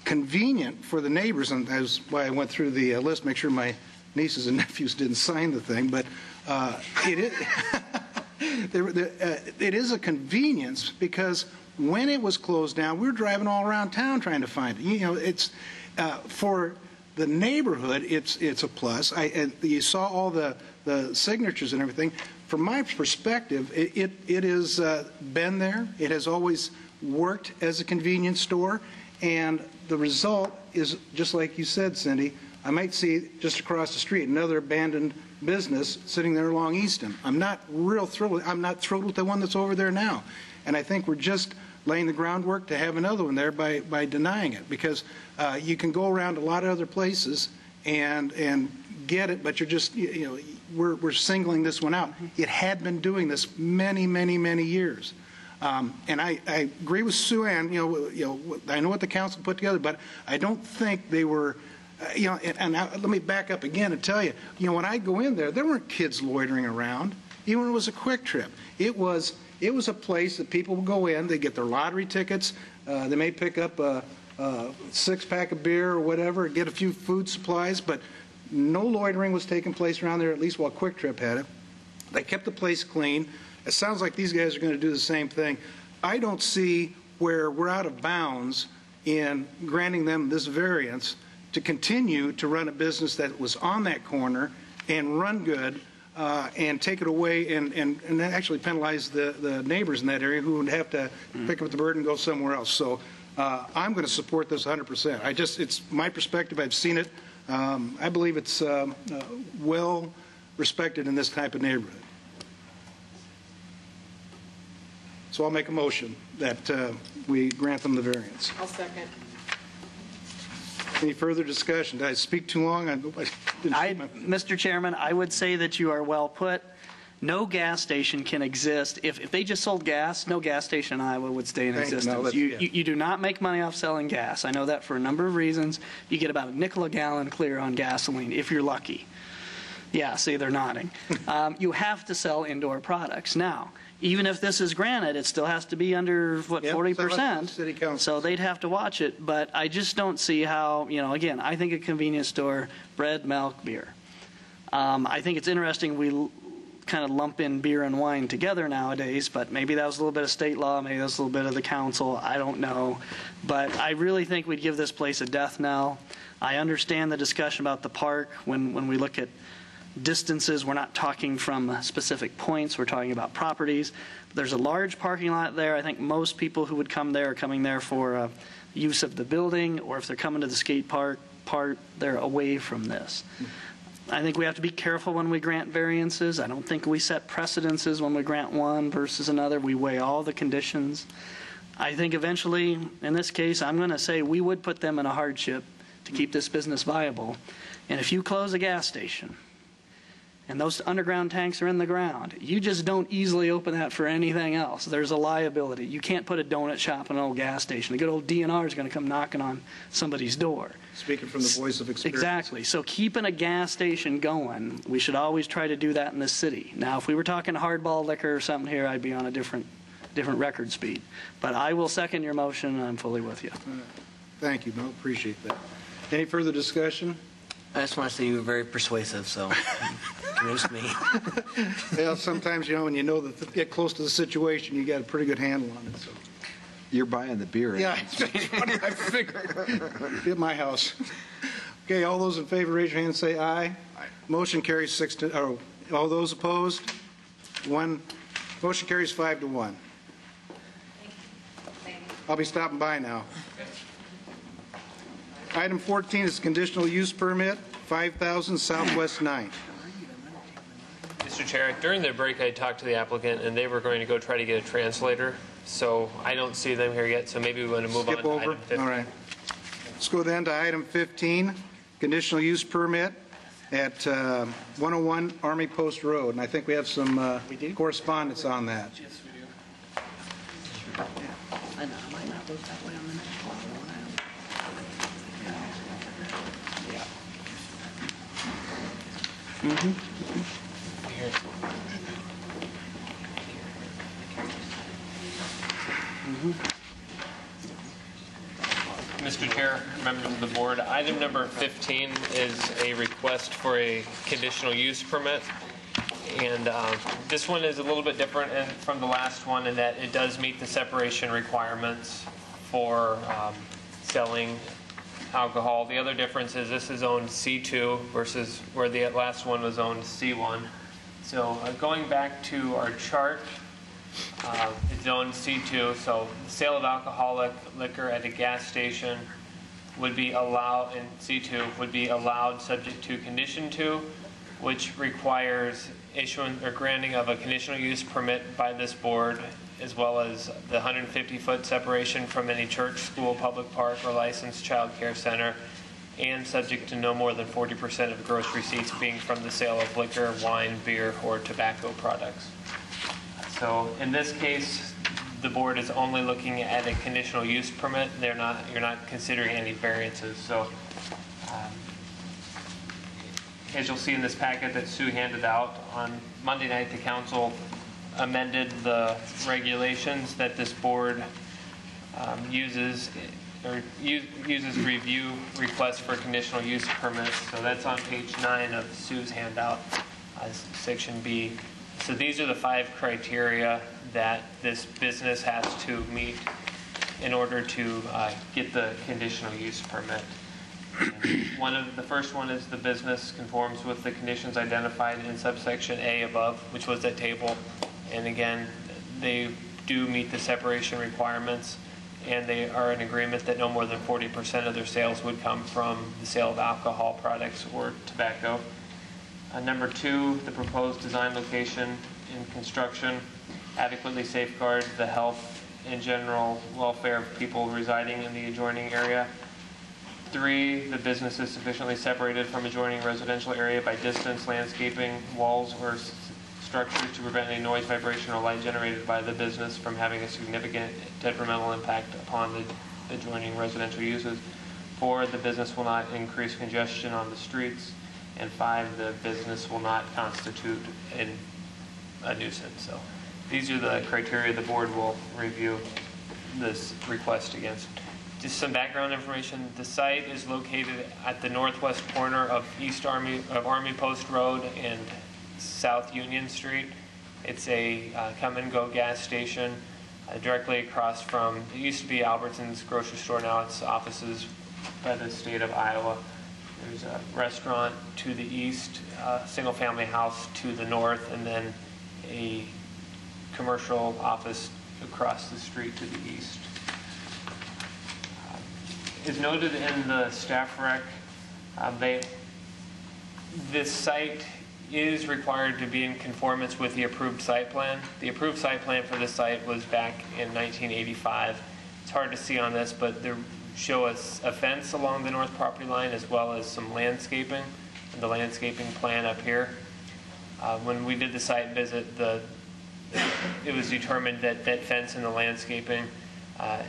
convenient for the neighbors, and that's why I went through the list, make sure my nieces and nephews didn't sign the thing. But it is a convenience, because when it was closed down, we were driving all around town trying to find it. It's for the neighborhood, it's a plus. And you saw all the signatures and everything. From my perspective, it has been there. It has always worked as a convenience store, and the result is just like you said, Cindy. I might see just across the street another abandoned business sitting there along Easton. I'm not thrilled. I'm not thrilled with the one that's over there now, and I think we're just laying the groundwork to have another one there by denying it, because you can go around a lot of other places and get it, but you're just, we're singling this one out. It had been doing this many, many, many years. And I agree with Sue Ann, I know what the council put together, but I don't think they were, and let me back up again and tell you, when I go in there weren't kids loitering around, even when it was a Quick Trip. It was a place that people would go in, they get their lottery tickets, they may pick up a 6-pack of beer or whatever, get a few food supplies, but no loitering was taking place around there, at least while Quick Trip had it. They kept the place clean. It sounds like these guys are going to do the same thing. I don't see where we're out of bounds in granting them this variance to continue to run a business that was on that corner and run good, and take it away and actually penalize the neighbors in that area who would have to pick up the burden and go somewhere else. So I'm going to support this 100%. It's my perspective. I've seen it. I believe it's well respected in this type of neighborhood. So I'll make a motion that we grant them the variance. I'll second. Any further discussion? Did I speak too long? Mr. Chairman, I would say that you are well put. No gas station can exist. If they just sold gas, no gas station in Iowa would stay in existence. You do not make money off selling gas. I know that for a number of reasons. You get about $0.05 a gallon clear on gasoline, if you're lucky. Yeah, see, they're nodding. You have to sell indoor products. Now, even if this is granted, it still has to be under, 40%. City council. So they'd have to watch it. But I just don't see how, again, I think a convenience store, bread, milk, beer. I think it's interesting we kind of lump in beer and wine together nowadays, but maybe that was a little bit of state law, maybe that was a little bit of the council, I don't know. But I really think we'd give this place a death knell. I understand the discussion about the park. When we look at distances, we're not talking from specific points, we're talking about properties. There's a large parking lot there. I think most people who would come there are coming there for use of the building, or if they're coming to the skate park part, they're away from this. I think we have to be careful when we grant variances. I don't think we set precedences when we grant one versus another. We weigh all the conditions. I think eventually, in this case, I'm going to say we would put them in a hardship to keep this business viable. And if you close a gas station, and those underground tanks are in the ground, you just don't easily open that for anything else. There's a liability. You can't put a donut shop in an old gas station. A good old DNR is going to come knocking on somebody's door. Speaking from the voice of experience. Exactly. So keeping a gas station going, we should always try to do that in this city. Now, if we were talking hardball liquor or something here, I'd be on a different record speed. But I will second your motion, and I'm fully with you. Thank you, Bill. Appreciate that. Any further discussion? I just want to say you were very persuasive, so convinced me. Well, sometimes, when you know that to get close to the situation, you got a pretty good handle on it. So. You're buying the beer. Yeah, I figured. At my house. Okay, all those in favor, raise your hand and say aye. Aye. Motion carries 6-0. All those opposed? 1. Motion carries 5-1. I'll be stopping by now. Item 14 is conditional use permit, 5,000 Southwest 9th. Mr. Chair, during the break I talked to the applicant and they were going to go try to get a translator, so I don't see them here yet, so maybe we want to move on to item 15. All right. Let's go then to item 15, conditional use permit at 101 Army Post Road, and I think we have some correspondence on that. Yes, we do. I might not look that way on the next one. Mr. Chair, members of the board, item number 15 is a request for a conditional use permit. And this one is a little bit different from the last one in that it does meet the separation requirements for selling alcohol. The other difference is this is zoned C2 versus where the last one was zoned C1. So going back to our chart, it's zoned C2, so the sale of alcoholic liquor at a gas station would be allowed, in C2, would be allowed subject to condition 2, which requires issuing or granting of a conditional use permit by this board, as well as the 150-foot separation from any church, school, public park, or licensed child care center, and subject to no more than 40% of gross receipts being from the sale of liquor, wine, beer, or tobacco products. So in this case, the board is only looking at a conditional use permit. You're not considering any variances. So as you'll see in this packet that Sue handed out, on Monday night the council amended the regulations that this board uses review requests for conditional use permits. So that's on page 9 of Sue's handout, section B. So these are the 5 criteria that this business has to meet in order to get the conditional use permit. The first one is the business conforms with the conditions identified in subsection A above, which was that table. And again, they do meet the separation requirements, and they are in agreement that no more than 40% of their sales would come from the sale of alcohol products or tobacco. Number 2, the proposed design location and construction adequately safeguard the health and general welfare of people residing in the adjoining area. 3, the business is sufficiently separated from adjoining residential area by distance, landscaping, walls, or structures to prevent any noise, vibration, or light generated by the business from having a significant detrimental impact upon the adjoining residential uses. 4, the business will not increase congestion on the streets. And 5, the business will not constitute a nuisance. So these are the criteria the board will review this request against. Just some background information. The site is located at the northwest corner of Army Post Road and South Union Street. It's a come-and-go gas station directly across from, it used to be Albertson's grocery store, now it's offices by the state of Iowa. There's a restaurant to the east, a single-family house to the north, and then a commercial office across the street to the east. As noted in the staff rec, this site is required to be in conformance with the approved site plan. The approved site plan for this site was back in 1985. It's hard to see on this, but there show us a fence along the north property line as well as some landscaping, and the landscaping plan up here. When we did the site visit, it was determined that that fence and the landscaping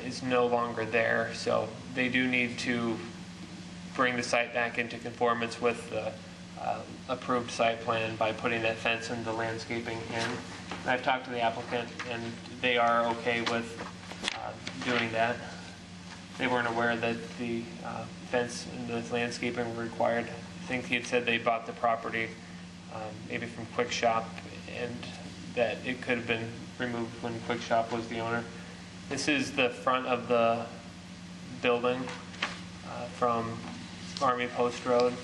is no longer there, so they do need to bring the site back into conformance with the approved site plan by putting that fence and the landscaping in. And I've talked to the applicant, and they are okay with doing that. They weren't aware that the fence and the landscaping were required. I think he had said they bought the property maybe from Quick Shop, and that it could have been removed when Quick Shop was the owner. This is the front of the building from Army Post Road,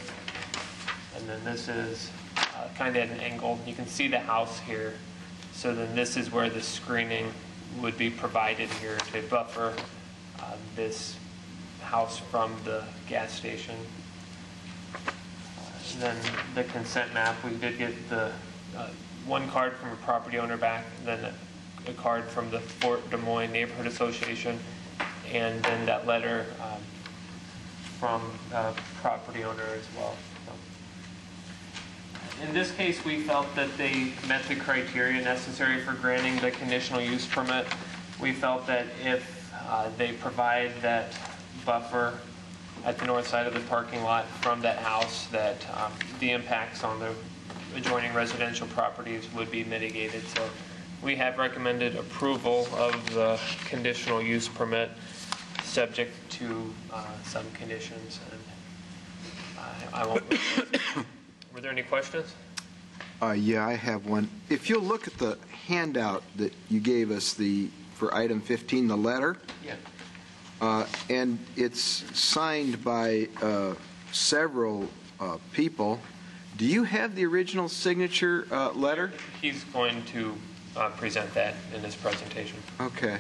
and then this is kind of at an angle. You can see the house here, so then this is where the screening would be provided here to buffer this house from the gas station. And then the consent map, we did get the one card from a property owner back, and then a card from the Fort Des Moines Neighborhood Association, and then that letter from a property owner as well. So in this case, we felt that they met the criteria necessary for granting the conditional use permit. We felt that if they provide that buffer at the north side of the parking lot from that house, that the impacts on the adjoining residential properties would be mitigated. So we have recommended approval of the conditional use permit subject to some conditions. And I won't. Were there any questions? Yeah, I have one. If you'll look at the handout that you gave us for item 15, the letter. Yeah. And it's signed by several people. Do you have the original signature letter? He's going to present that in his presentation. Okay.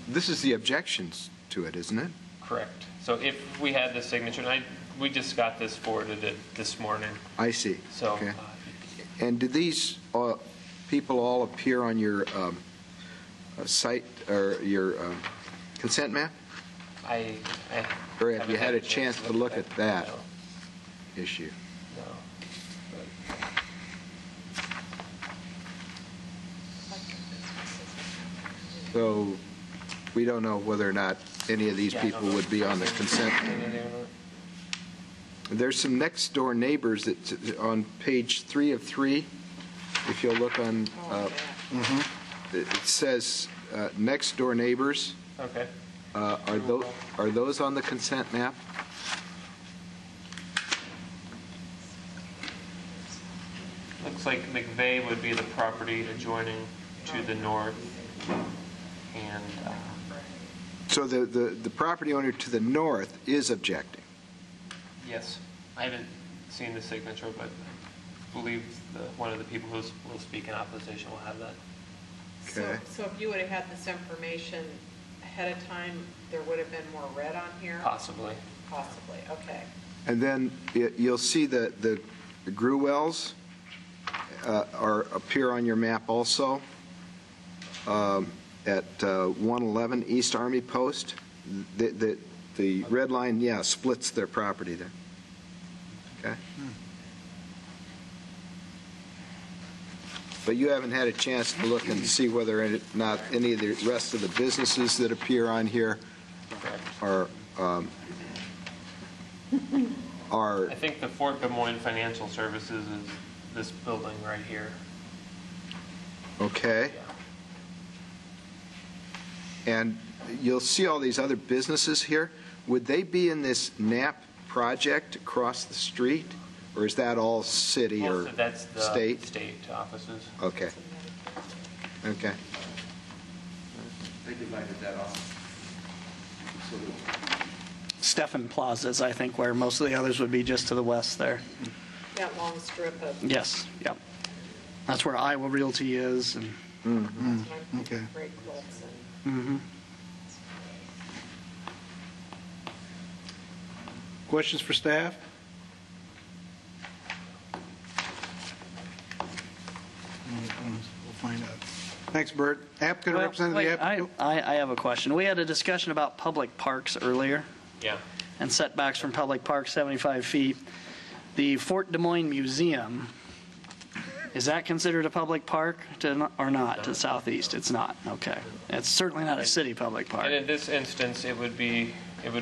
This is the objections to it, isn't it? Correct. So if we had the signature, and we just got this forwarded this morning. I see. So, okay. And do these people all appear on your site or your consent map? Or have you had a chance to look at that issue? No. So we don't know whether or not any of these people would be on the consent. There's some next door neighbors that's on page 3 of 3. If you'll look on, it says next door neighbors. Okay. Are those on the consent map? Looks like McVeigh would be the property adjoining to the north, and So the property owner to the north is objecting. yes, I haven't seen the signature, but I believe one of the people who will speak in opposition will have that. Okay. So if you would have had this information ahead of time, there would have been more red on here? Possibly. Possibly, okay. And then you'll see the Gruwells appear on your map also at 111 East Army Post. The red line, splits their property there. Okay. But you haven't had a chance to look and see whether or not any of the rest of the businesses that appear on here are I think the Fort Des Moines Financial Services is this building right here. okay. And you'll see all these other businesses here. Would they be in this NAP project across the street? Or is that all city or That's the state? State offices. Okay. Okay. They divided that off. Stephan Plazas, I think, where most of the others would be just to the west there. That long strip of... Yes, yep. That's where Iowa Realty is. And Okay. Great quilts and... mm-hmm. Questions for staff? We'll find out. Thanks, Bert. Applicant or Well, representative wait, of the applicant? I have a question. We had a discussion about public parks earlier. Yeah. And setbacks from public parks, 75 feet. The Fort Des Moines Museum, is that considered a public park or not to the southeast? It's not. Okay. It's certainly not a city public park. And in this instance, it would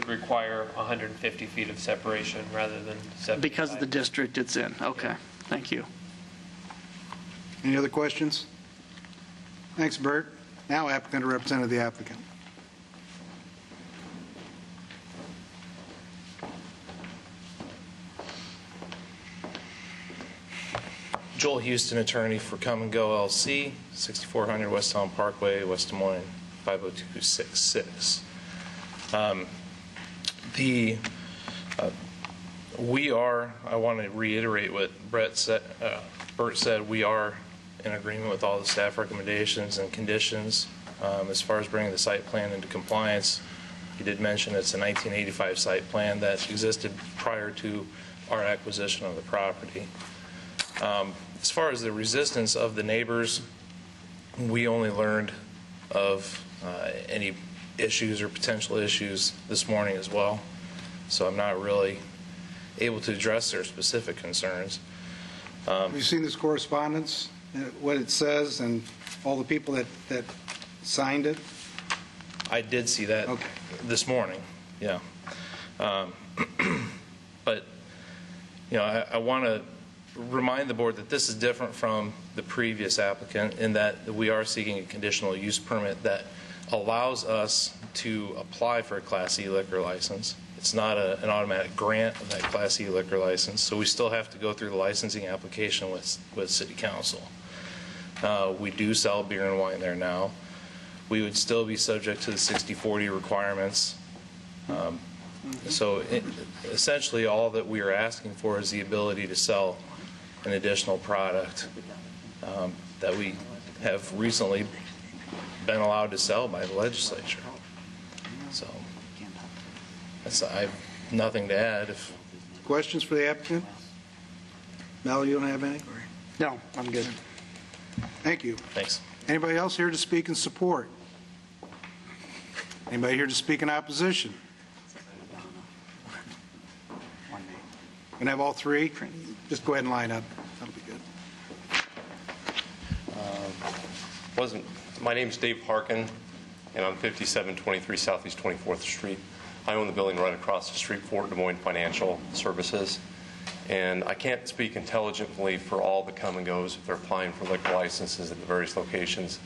require 150 feet of separation rather than 75. Because of the district it's in. Okay. Thank you. Any other questions? Thanks, Bert. Now applicant or representative of the applicant. Joel Houston, attorney for Come and Go LC, 6400 West Town Parkway, West Des Moines, 50266. I want to reiterate what Bert said, we are in agreement with all the staff recommendations and conditions. As far as bringing the site plan into compliance, he did mention it's a 1985 site plan that existed prior to our acquisition of the property. As far as the resistance of the neighbors, we only learned of any issues or potential issues this morning as well. So I'm not really able to address their specific concerns. Have you seen this correspondence, what it says, and all the people that signed it? I did see that this morning, yeah. But, I want to remind the board that this is different from the previous applicant in that we are seeking a conditional use permit that allows us to apply for a Class E liquor license. It's not an automatic grant of that Class E liquor license, so we still have to go through the licensing application with City Council. We do sell beer and wine there now. We would still be subject to the 60/40 requirements Essentially, all that we are asking for is the ability to sell an additional product that we have recently been allowed to sell by the legislature. So I have nothing to add. Questions for the applicant? Mel, you don't have any? No, I'm good. Thank you. Thanks. Anybody else here to speak in support? Anybody here to speak in opposition? Can I have all three? Just go ahead and line up. That'll be good. My name's Dave Harkin, and I'm 5723 Southeast 24th Street. I own the building right across the street for Des Moines Financial Services. And I can't speak intelligently for all the come and goes if they're applying for liquor licenses at the various locations.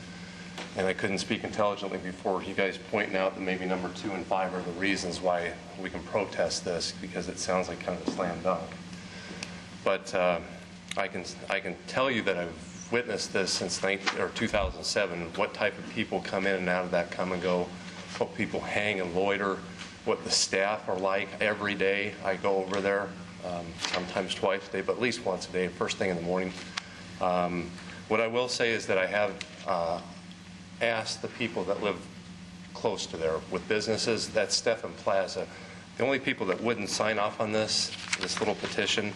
And I couldn't speak intelligently before you guys pointing out that maybe number 2 and 5 are the reasons why we can protest this, because it sounds like kind of a slam dunk. But I can tell you that I've witnessed this since 2007, what type of people come in and out of that come and go, what people hang and loiter, what the staff are like every day. I go over there sometimes twice a day, but at least once a day, first thing in the morning. What I will say is that I have asked the people that live close to there with businesses, that's Stephan Plaza. The only people that wouldn't sign off on this little petition,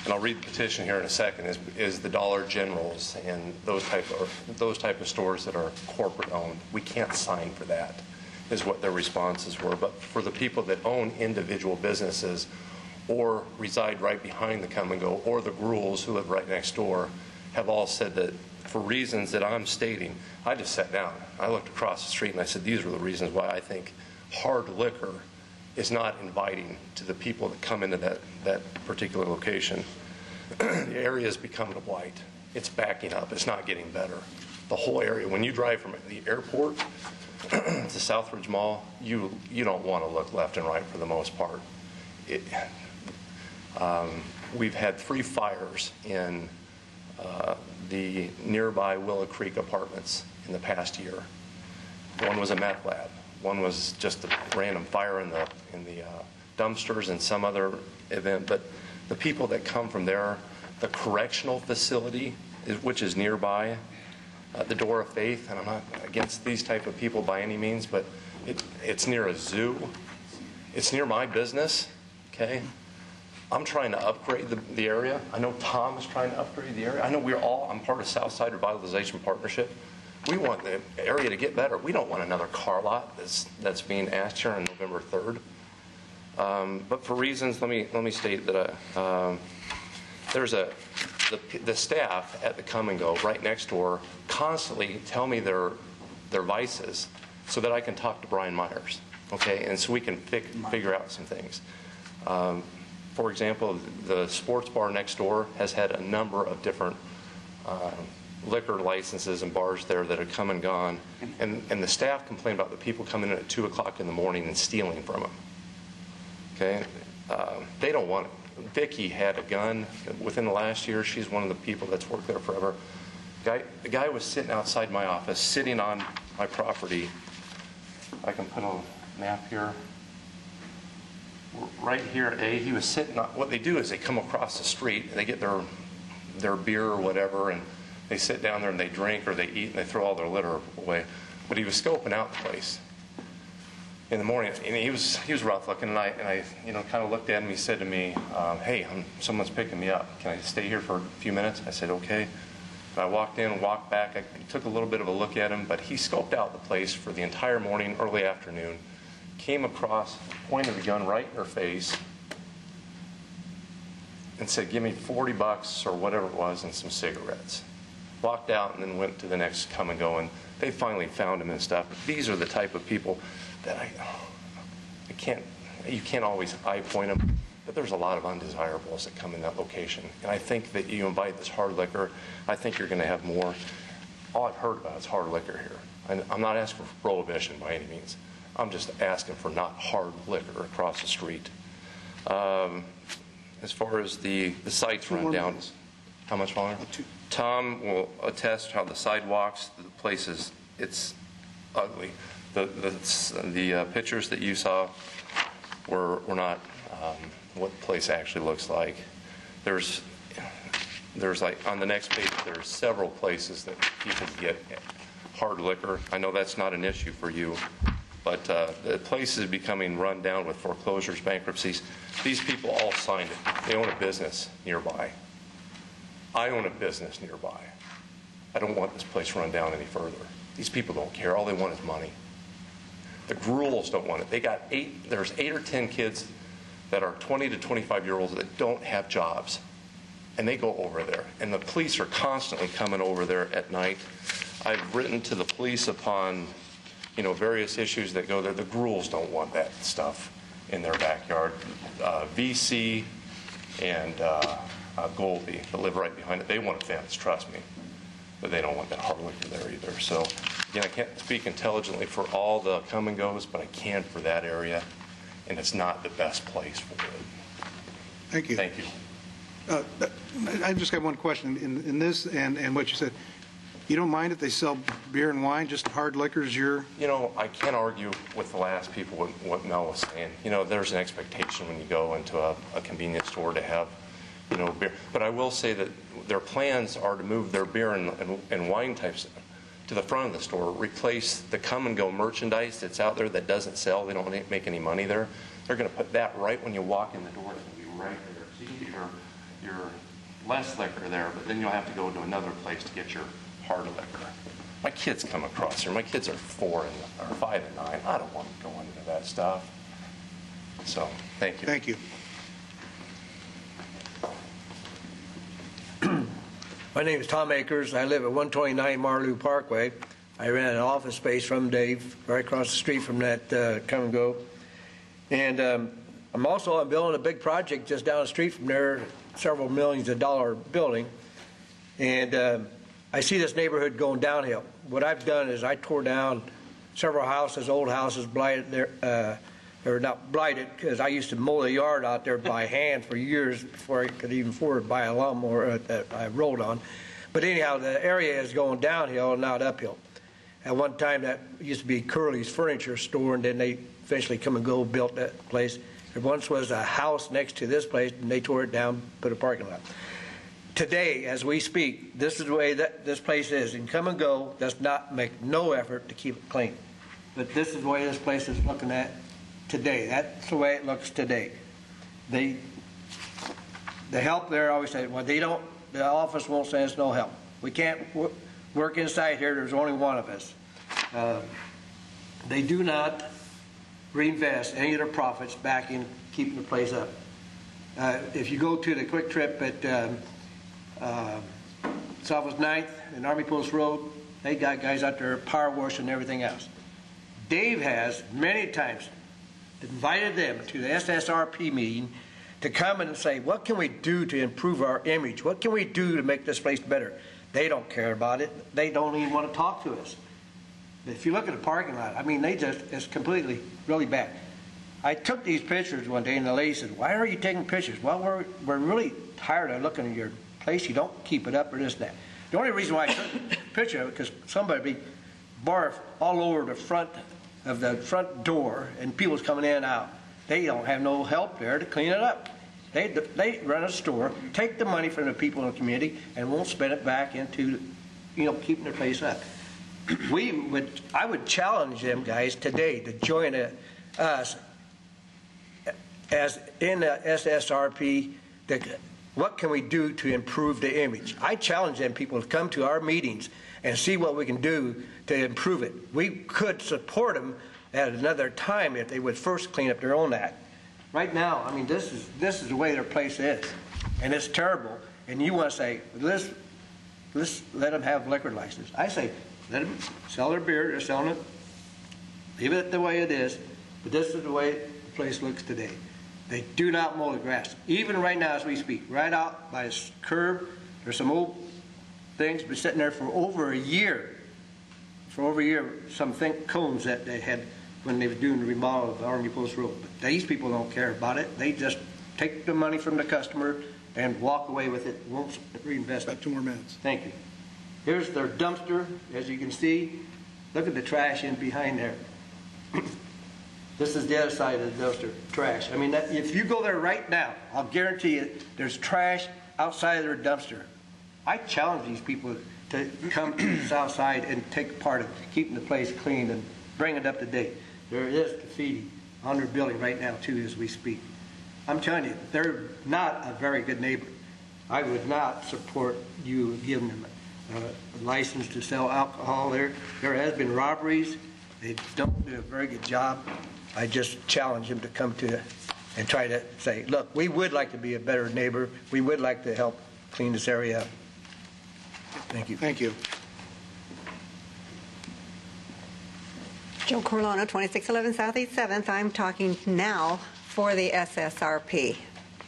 and I'll read the petition here in a second, is the Dollar Generals and those type of stores that are corporate owned. We can't sign for that, is what their responses were. But for the people that own individual businesses or reside right behind the come and go, or the Gruels who live right next door, have all said that for reasons that I'm stating. I just sat down, I looked across the street and I said, these are the reasons why I think hard liquor is not inviting to the people that come into that particular location. The area is becoming a blight. It's backing up. It's not getting better. The whole area, when you drive from the airport to Southridge Mall, you don't want to look left and right for the most part. We've had 3 fires in the nearby Willow Creek apartments in the past year. One was a meth lab. One was just a random fire in the dumpsters and some other event. But the people that come from there, the correctional facility, which is nearby, the Door of Faith, and I'm not against these type of people by any means, but it's near a zoo. It's near my business, okay? I'm trying to upgrade the area. I know Tom is trying to upgrade the area. I know I'm part of Southside Revitalization Partnership. We want the area to get better. We don't want another car lot that's being asked here on November 3rd. But for reasons, let me state that there's the staff at the come and go right next door constantly tell me their vices so that I can talk to Brian Myers, okay, and so we can figure out some things. For example, the sports bar next door has had a number of different liquor licenses and bars there that have come and gone, and the staff complain about the people coming in at 2 o'clock in the morning and stealing from them. Okay, they don't want it. Vicki had a gun within the last year. She's one of the people that's worked there forever. The guy was sitting outside my office, sitting on my property. I can put a map here. Right here, he was sitting on, what they do is they come across the street, and they get their beer or whatever, and they sit down there and they drink or they eat and they throw all their litter away. But he was scoping out the place in the morning, and he was rough looking, and I kind of looked at him. He said to me, hey, someone's picking me up. Can I stay here for a few minutes? I said, okay. And I walked in, walked back. I took a little bit of a look at him, but he scoped out the place for the entire morning, early afternoon, came across, pointed the gun right in her face, and said, give me $40 or whatever it was and some cigarettes. Walked out and then went to the next come and go, and they finally found him and stuff. These are the type of people that you can't always eye point them, but there's a lot of undesirables that come in that location. And I think that you invite this hard liquor, I think you're going to have more. All I've heard about is hard liquor here. And I'm not asking for prohibition by any means. I'm just asking for not hard liquor across the street. As far as the sites run down, how much longer? Tom will attest how the sidewalks, the places, it's ugly. The pictures that you saw were not what the place actually looks like. There's like, on the next page, there's several places that people get hard liquor. I know that's not an issue for you, but the place is becoming run down with foreclosures, bankruptcies. These people all signed it. They own a business nearby. I own a business nearby. I don't want this place run down any further. These people don't care. All they want is money. The Gruels don't want it. There's 8 or 10 kids that are 20 to 25-year-olds that don't have jobs, and they go over there. And the police are constantly coming over there at night. I've written to the police upon, various issues that go there. The Gruels don't want that stuff in their backyard. VC and Goldie, that live right behind it, they want a fence, trust me. But they don't want that hard liquor there either. So, again, I can't speak intelligently for all the come and goes, but I can for that area, and it's not the best place for it. Thank you. Thank you. I just got one question. In this and what you said, you don't mind if they sell beer and wine, just hard liquors? I can't argue with the last people what Mel was saying. There's an expectation when you go into a convenience store to have beer. But I will say that their plans are to move their beer and wine types to the front of the store, replace the come-and-go merchandise that's out there that doesn't sell. They don't make any money there. They're going to put that right when you walk in the door. It's going to be right there. So you can get your less liquor there, but then you'll have to go to another place to get your hard liquor. My kids come across here. My kids are 5 and 9. I don't want them going into that stuff. So, thank you. Thank you. My name is Tom Akers. I live at 129 Marlou Parkway. I rent an office space from Dave right across the street from that come and go. And I'm building a big project just down the street from there, several millions of dollar building. And I see this neighborhood going downhill. What I've done is I tore down several houses, old houses, blighted there. Or not blighted, because I used to mow the yard out there by hand for years before I could even afford to buy a lawnmower that I rolled on. But anyhow, the area is going downhill and not uphill. At one time, that used to be Curly's Furniture Store, and then they eventually come and go built that place. There once was a house next to this place, and they tore it down, put a parking lot. Today, as we speak, this is the way that this place is. And come and go does not make no effort to keep it clean. But this is the way this place is looking at today. That's the way it looks today. The help there, I always say, well, the office won't send us no help. We can't work inside here. There's only one of us. They do not reinvest any of their profits back in keeping the place up. If you go to the Quick Trip at Southwest 9th and Army Post Road, they got guys out there power washing and everything else. Dave has many times invited them to the SSRP meeting to come and say, what can we do to improve our image? What can we do to make this place better? They don't care about it. They don't even want to talk to us. If you look at the parking lot, it's completely, really bad. I took these pictures one day, and the lady said, why are you taking pictures? Well, we're really tired of looking at your place. You don't keep it up or this and that. The only reason why I took a picture of it is because somebody barfed all over the front of the front door, and people's coming in and out. They don't have no help there to clean it up. They run a store, take the money from the people in the community, and won't spend it back into, keeping their place up. I would challenge them guys today to join us as in the SSRP. What can we do to improve the image? I challenge them people to come to our meetings and see what we can do to improve it. We could support them at another time if they would first clean up their own act. Right now, this is the way their place is, and it's terrible. And you want to say, let's let them have liquor license. I say, let them sell their beer. They're selling it. Leave it the way it is. But this is the way the place looks today. They do not mow the grass. Even right now as we speak, right out by this curb, there's some old things been sitting there for over a year. Some cones that they had when they were doing the remodel of the Army Post Road. But these people don't care about it. They just take the money from the customer and walk away with it. Won't reinvest it. About 2 more minutes. Thank you. Here's their dumpster. As you can see, Look at the trash in behind there. This is the other side of the dumpster, trash. I mean, if you go there right now, I'll guarantee you, there's trash outside of their dumpster. I challenge these people to come to the south side and take part of keeping the place clean and bring it up to date. There is graffiti on their building right now, too, as we speak. I'm telling you, they're not a very good neighbor. I would not support you giving them a license to sell alcohol there. There has been robberies. They don't do a very good job. I just challenge them to come to and try to say, look, we would like to be a better neighbor. We would like to help clean this area up. Thank you. Thank you. Joe Corlona, 2611 Southeast 7th. I'm talking now for the SSRP.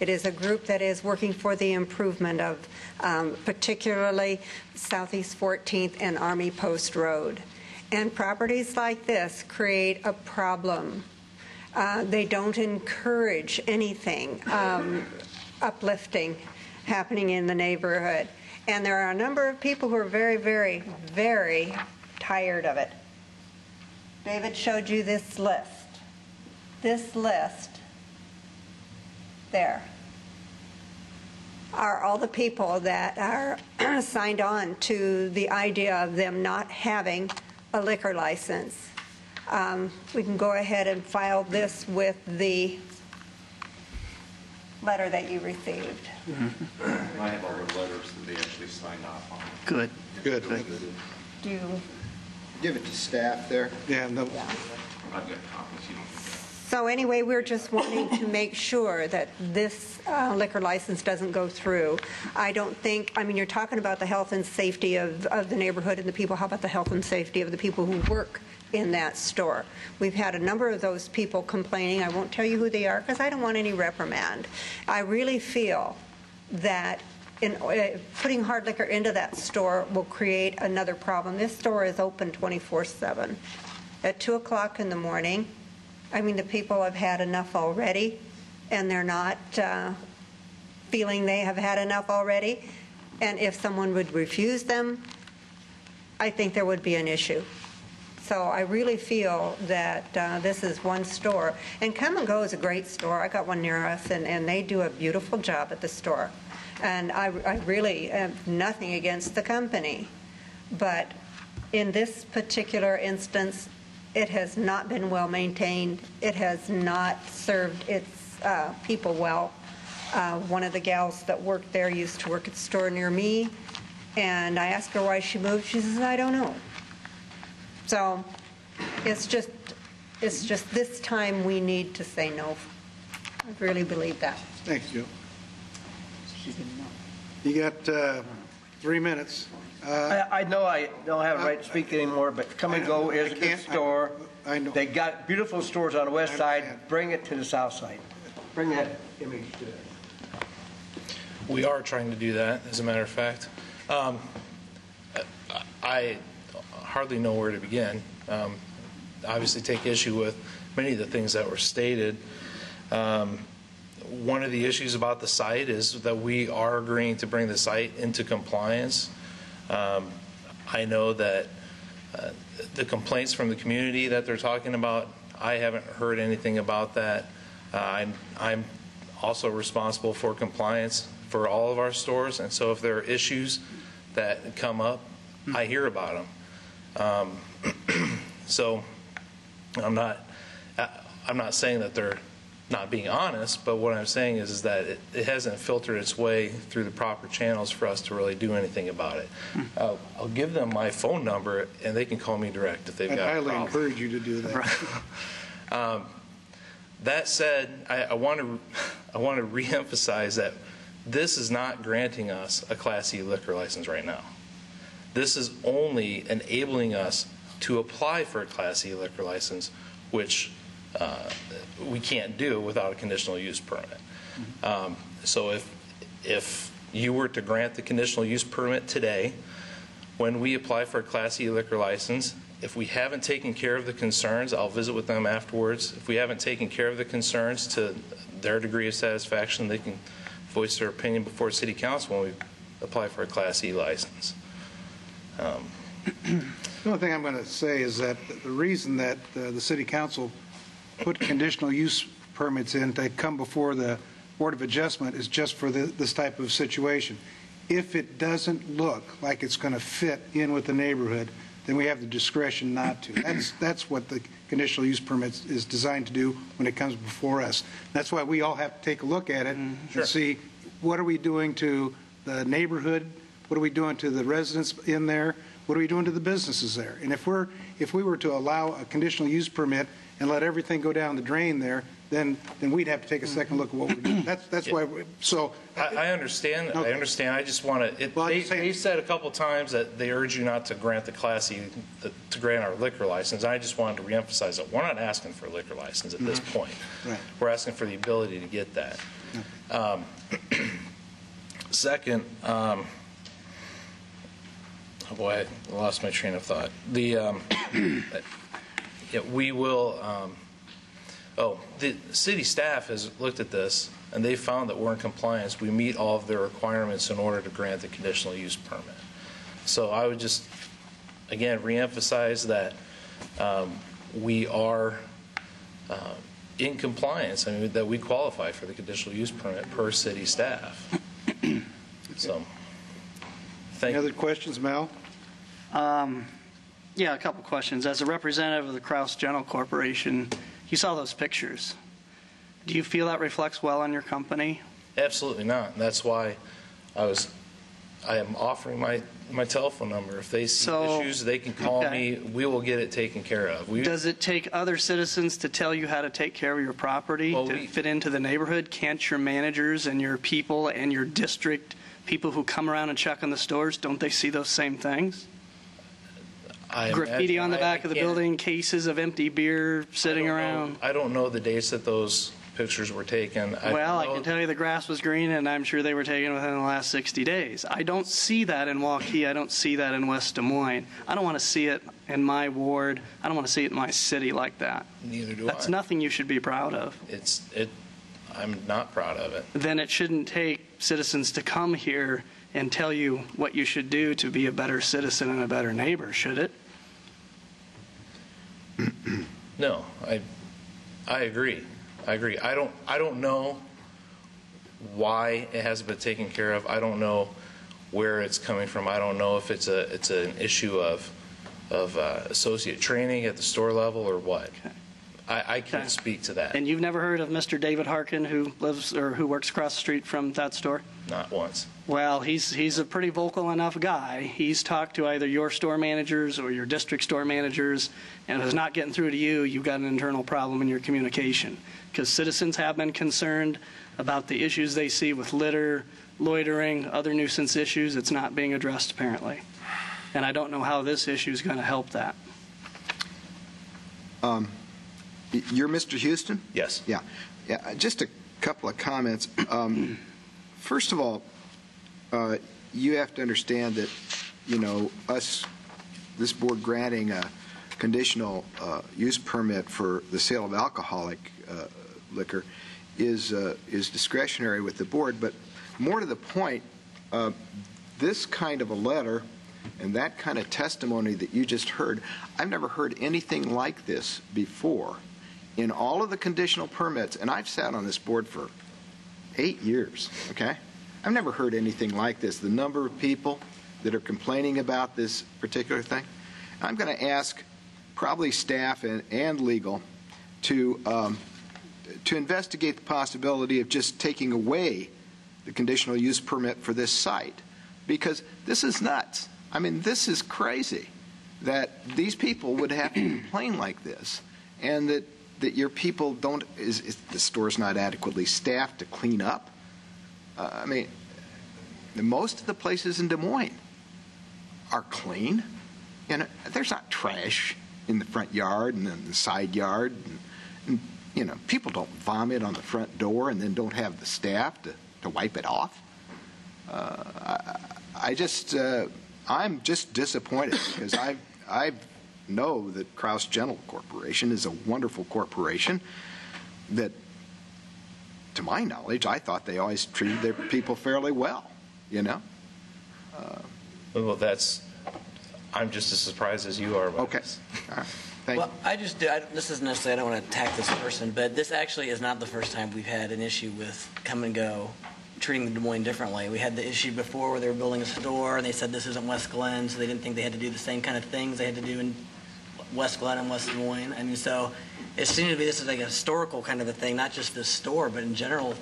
It is a group that is working for the improvement of particularly Southeast 14th and Army Post Road. And properties like this create a problem. They don't encourage anything uplifting happening in the neighborhood. And there are a number of people who are very, very, very tired of it. David showed you this list. This list there are all the people that are signed on to the idea of them not having a liquor license. We can go ahead and file this with the letter that you received. I have all the letters that they actually signed off on. Good. Good. Do you give it to staff there? Yeah. No. I've got copies. You don't need that. So anyway, we're just wanting to make sure that this liquor license doesn't go through. I don't think, I mean, you're talking about the health and safety of the neighborhood and the people. How about the health and safety of the people who work in that store? We've had a number of those people complaining. I won't tell you who they are because I don't want any reprimand. I really feel that putting hard liquor into that store will create another problem. This store is open 24/7. At 2 o'clock in the morning, I mean, the people have had enough already, and they're not feeling they have had enough already. And if someone would refuse them, I think there would be an issue. So I really feel that this is one store. And Come and Go is a great store. I got one near us, and they do a beautiful job at the store. And I really have nothing against the company. But in this particular instance, it has not been well maintained. It has not served its people well. One of the gals that worked there used to work at the store near me, and I asked her why she moved. She says, I don't know. So it's just this time we need to say no. I really believe that. Thanks, Joe. You got 3 minutes. I know I don't have a right to speak anymore, but Come and Go is a good store. I know. They got beautiful stores on the west side. Bring it to the south side. Bring that image to it. We are trying to do that, as a matter of fact. I hardly know where to begin. Obviously take issue with many of the things that were stated. One of the issues about the site is that we are agreeing to bring the site into compliance. I know that the complaints from the community that they're talking about, I haven't heard anything about that. I'm also responsible for compliance for all of our stores, and so if there are issues that come up, I hear about them. So I'm not saying that they're not being honest, but what I'm saying is that it hasn't filtered its way through the proper channels for us to really do anything about it. I'll give them my phone number, and they can call me direct if they've got a problem. I highly encourage you to do that. That said, I want to reemphasize that this is not granting us a Class E liquor license right now. This is only enabling us to apply for a Class E liquor license, which we can't do without a conditional use permit. So if you were to grant the conditional use permit today, when we apply for a Class E liquor license, if we haven't taken care of the concerns, I'll visit with them afterwards. If we haven't taken care of the concerns to their degree of satisfaction, they can voice their opinion before City Council when we apply for a Class E license. The only thing I'm going to say is that the reason that the city council put conditional use permits in to come before the Board of Adjustment is just for this type of situation. If it doesn't look like it's going to fit in with the neighborhood, then we have the discretion not to. That's what the conditional use permit is designed to do when it comes before us. That's why we all have to take a look at it and see what are we doing to the neighborhood, what are we doing to the residents in there, what are we doing to the businesses there. And if we were to allow a conditional use permit and let everything go down the drain there, then we'd have to take a second look at what we're doing. That's why. I understand. Okay. I understand. I just want to. They said a couple times that they urge you not to grant the Class E, to grant our liquor license. I just wanted to reemphasize that we're not asking for a liquor license at this point. Right. We're asking for the ability to get that. Second, oh boy, I lost my train of thought. We will. The city staff has looked at this, and they found that we're in compliance. We meet all of their requirements in order to grant the conditional use permit. So I would just, again, reemphasize that we are in compliance. I mean, that we qualify for the conditional use permit per city staff. So, any other questions, Mel? Yeah, a couple questions. As a representative of the Krause General Corporation, you saw those pictures. Do you feel that reflects well on your company? Absolutely not. And that's why I am offering my telephone number. If they see issues, they can call me. We will get it taken care of. Does it take other citizens to tell you how to take care of your property to fit into the neighborhood? Can't your managers and your people and your district people who come around and check on the stores, don't they see those same things? Graffiti on the back of the building, cases of empty beer sitting around. I don't know the dates that those pictures were taken. I can tell you the grass was green, and I'm sure they were taken within the last 60 days. I don't see that in Waukee. I don't see that in West Des Moines. I don't want to see it in my ward. I don't want to see it in my city like that. Neither do That's nothing you should be proud of. I'm not proud of it. Then it shouldn't take citizens to come here and tell you what you should do to be a better citizen and a better neighbor, should it? No, I agree. I don't know why it hasn't been taken care of. I don't know where it's coming from. I don't know if it's an issue of associate training at the store level or what. Okay. I can't speak to that. And you've never heard of Mr. David Harkin, who lives or who works across the street from that store? Not once. Well, he's a pretty vocal enough guy. He's talked to either your store managers or your district store managers, and if it's not getting through to you, you've got an internal problem in your communication. Because citizens have been concerned about the issues they see with litter, loitering, other nuisance issues. It's not being addressed, apparently. And I don't know how this issue is going to help that. You're Mr. Houston? Yes. Yeah. Just a couple of comments. First of all, you have to understand that, this board granting a conditional use permit for the sale of alcoholic liquor is discretionary with the board. But more to the point, this kind of a letter and that kind of testimony that you just heard, I've never heard anything like this before. In all of the conditional permits, and I've sat on this board for 8 years, okay? I've never heard anything like this. The number of people that are complaining about this particular thing. I'm going to ask probably staff and legal to investigate the possibility of just taking away the conditional use permit for this site, because this is nuts. I mean, this is crazy that these people would have to complain like this, and that your people don't, the store's not adequately staffed to clean up. I mean, most of the places in Des Moines are clean. There's not trash in the front yard and in the side yard. And people don't vomit on the front door and then don't have the staff to wipe it off. I'm just disappointed because I know that Krause General Corporation is a wonderful corporation that, to my knowledge, I thought they always treated their people fairly well, Well, I'm just as surprised as you are. Okay. All right. Thank Well, this isn't necessarily, I don't want to attack this person, but this actually is not the first time we've had an issue with come and go, treating the Des Moines differently. We had the issue before where they were building a store and they said this isn't West Glen, so they didn't think they had to do the same kind of things they had to do in West Glen and West Des Moines. I mean, so it seems to be this is like a historical kind of a thing, not just this store, but in general,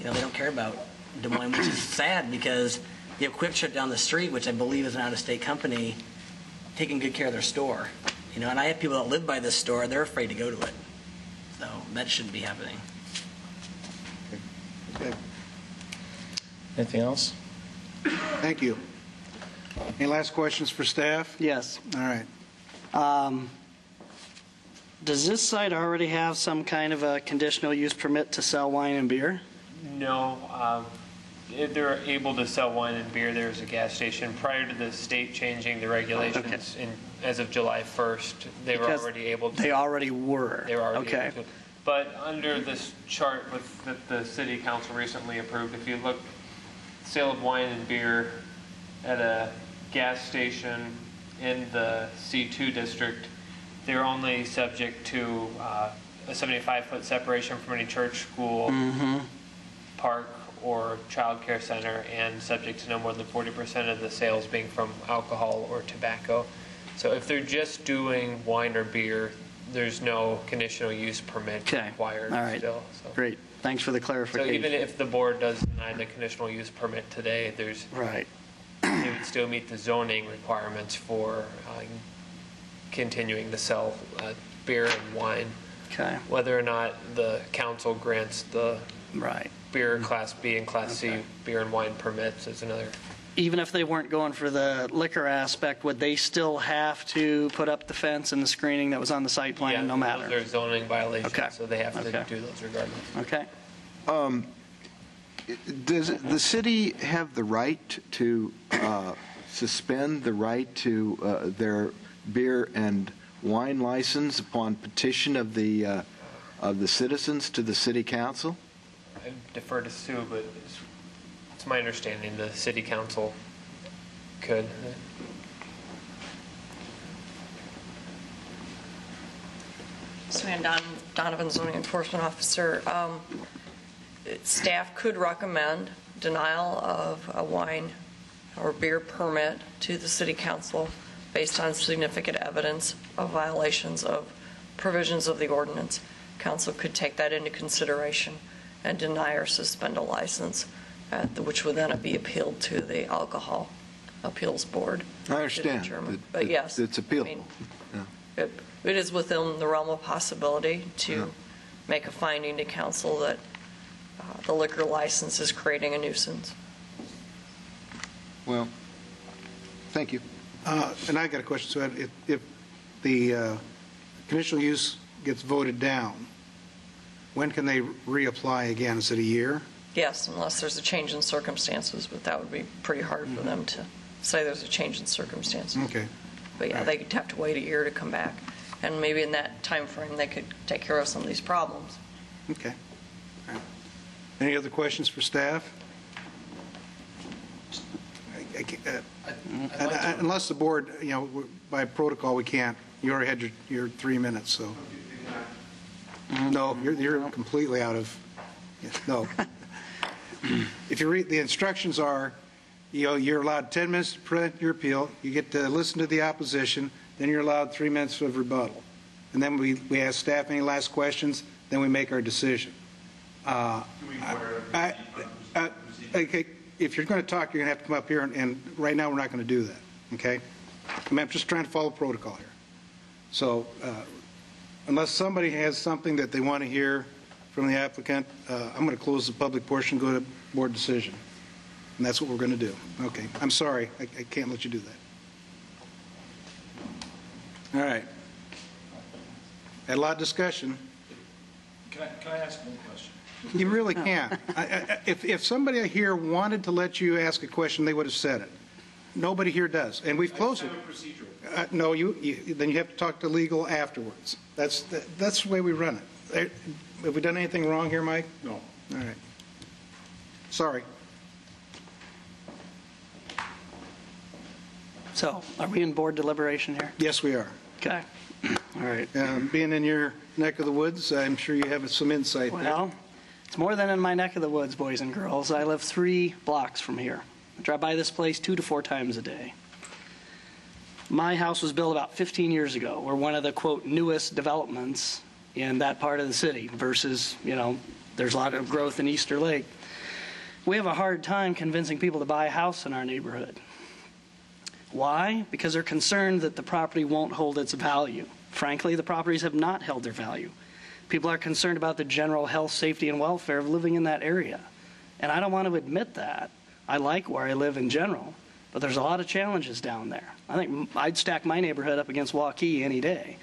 they don't care about Des Moines, which is sad because you have Quick Trip down the street, which I believe is an out-of-state company, taking good care of their store. And I have people that live by this store, they're afraid to go to it. So that shouldn't be happening. Okay. Anything else? Thank you. Any last questions for staff? Yes. All right. Does this site already have some kind of a conditional use permit to sell wine and beer? No. If they're able to sell wine and beer, there's a gas station. Prior to the state changing the regulations as of July 1st, they were already able to. They already were. They were already okay. able to. But under this chart that the city council recently approved, if you look, sale of wine and beer at a gas station in the C2 district, they're only subject to a 75-foot separation from any church, school, park, or child care center, and subject to no more than 40% of the sales being from alcohol or tobacco. So if they're just doing wine or beer, there's no conditional use permit required. All right. Still. So. Great. Thanks for the clarification. So even if the board does deny the conditional use permit today, there's right. They would still meet the zoning requirements for continuing to sell beer and wine. Okay. Whether or not the council grants the right. beer Class B and Class C beer and wine permits is another. Even if they weren't going for the liquor aspect, would they still have to put up the fence and the screening that was on the site plan, no matter? Those are zoning violations, okay. so they have to do those regardless. Okay. Does the city have the right to suspend the right to their beer and wine license upon petition of the citizens to the city council? I defer to Sue, but it's my understanding the city council could. Sue Ann Donovan, zoning enforcement officer. Staff could recommend denial of a wine or beer permit to the city council based on significant evidence of violations of provisions of the ordinance. Council could take that into consideration and deny or suspend a license, which would then be appealed to the Alcohol Appeals Board. I understand. But yes, it's appealable. I mean, it is within the realm of possibility to make a finding to council that the liquor license is creating a nuisance. Well, thank you. And I got a question. So if the conditional use gets voted down, when can they reapply again? Is it a year? Yes, unless there's a change in circumstances, but that would be pretty hard for them to say there's a change in circumstances. Okay. But yeah, they'd have to wait a year to come back. And maybe in that time frame, they could take care of some of these problems. Okay. All right. Any other questions for staff? Unless the board, by protocol, we can't. You already had your 3 minutes, so. No, you're completely out of. No. If you read, the instructions are, you're allowed 10 minutes to present your appeal. You get to listen to the opposition. Then you're allowed 3 minutes of rebuttal. And then we ask staff any last questions. Then we make our decision. Okay, if you're going to talk, you're going to have to come up here. And right now, we're not going to do that. Okay? I'm just trying to follow protocol here. So unless somebody has something that they want to hear from the applicant, I'm going to close the public portion, go to board decision. And that's what we're going to do. Okay. I'm sorry. I can't let you do that. All right. Had a lot of discussion. Can I ask one question? You really can't. If somebody here wanted to let you ask a question, they would have said it. Nobody here does. And we've closed it. No, then you have to talk to legal afterwards. That's the way we run it. Have we done anything wrong here, Mike? No. All right. Sorry. So, are we in board deliberation here? Yes, we are. Okay. All right. Being in your neck of the woods, I'm sure you have some insight there. Well, it's more than in my neck of the woods, boys and girls. I live 3 blocks from here. I drive by this place 2 to 4 times a day. My house was built about 15 years ago. We're one of the, quote, newest developments in that part of the city versus, there's a lot of growth in Easter Lake. We have a hard time convincing people to buy a house in our neighborhood. Why? Because they're concerned that the property won't hold its value. Frankly, the properties have not held their value. People are concerned about the general health, safety, and welfare of living in that area. And I don't want to admit that. I like where I live in general, but there's a lot of challenges down there. I think I'd stack my neighborhood up against Waukee any day.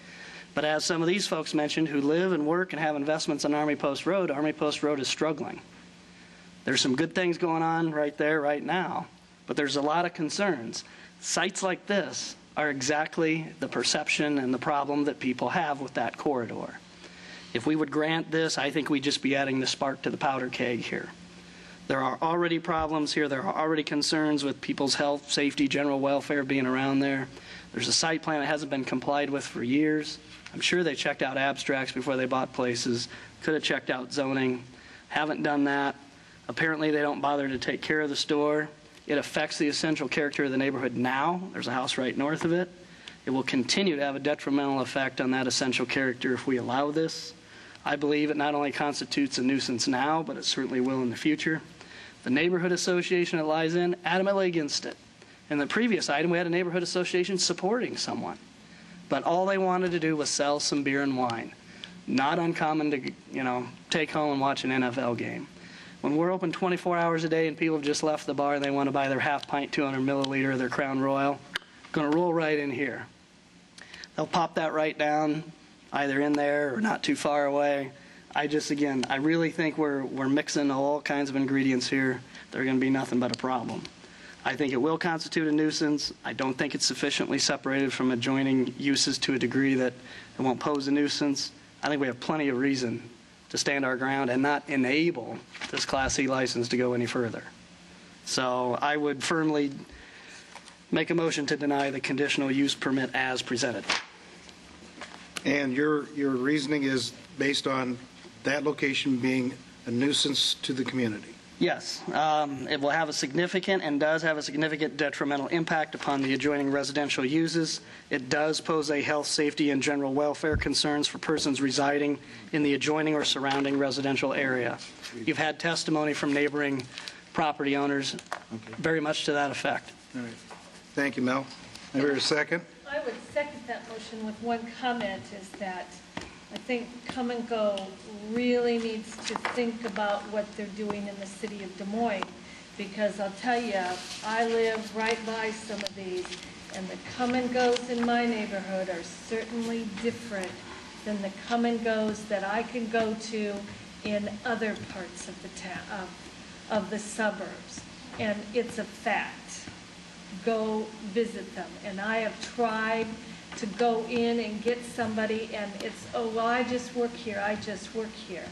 But as some of these folks mentioned who live and work and have investments on Army Post Road is struggling. There's some good things going on right there right now, but there's a lot of concerns. Sites like this are exactly the perception and the problem that people have with that corridor. If we would grant this, I think we'd just be adding the spark to the powder keg here. There are already problems here. There are already concerns with people's health, safety, general welfare being around there. There's a site plan that hasn't been complied with for years. I'm sure they checked out abstracts before they bought places, could have checked out zoning, haven't done that. Apparently they don't bother to take care of the store. It affects the essential character of the neighborhood now. There's a house right north of it. It will continue to have a detrimental effect on that essential character if we allow this. I believe it not only constitutes a nuisance now, but it certainly will in the future. The neighborhood association it lies in, adamantly against it. In the previous item, we had a neighborhood association supporting someone. But all they wanted to do was sell some beer and wine. Not uncommon to, take home and watch an NFL game. When we're open 24 hours a day and people have just left the bar and they want to buy their half pint, 200 milliliter of their Crown Royal, going to roll right in here. They'll pop that right down, either in there or not too far away. I really think we're mixing all kinds of ingredients here. They're going to be nothing but a problem. I think it will constitute a nuisance. I don't think it's sufficiently separated from adjoining uses to a degree that it won't pose a nuisance. I think we have plenty of reason to stand our ground and not enable this Class C license to go any further. So I would firmly make a motion to deny the conditional use permit as presented. And your reasoning is based on that location being a nuisance to the community? Yes. It will have a significant and does have a significant detrimental impact upon the adjoining residential uses. It does pose a health, safety, and general welfare concerns for persons residing in the adjoining or surrounding residential area. You've had testimony from neighboring property owners very much to that effect. All right. Thank you, Mel. Is there a second? I would second that motion with one comment, is that I think Come and Go really needs to think about what they're doing in the city of Des Moines, because I'll tell you, I live right by some of these, and the Come and Goes in my neighborhood are certainly different than the Come and Goes that I can go to in other parts of the town, of the suburbs, and it's a fact. Go visit them, and I have tried to go in and get somebody, and it's, oh, well, I just work here, I just work here.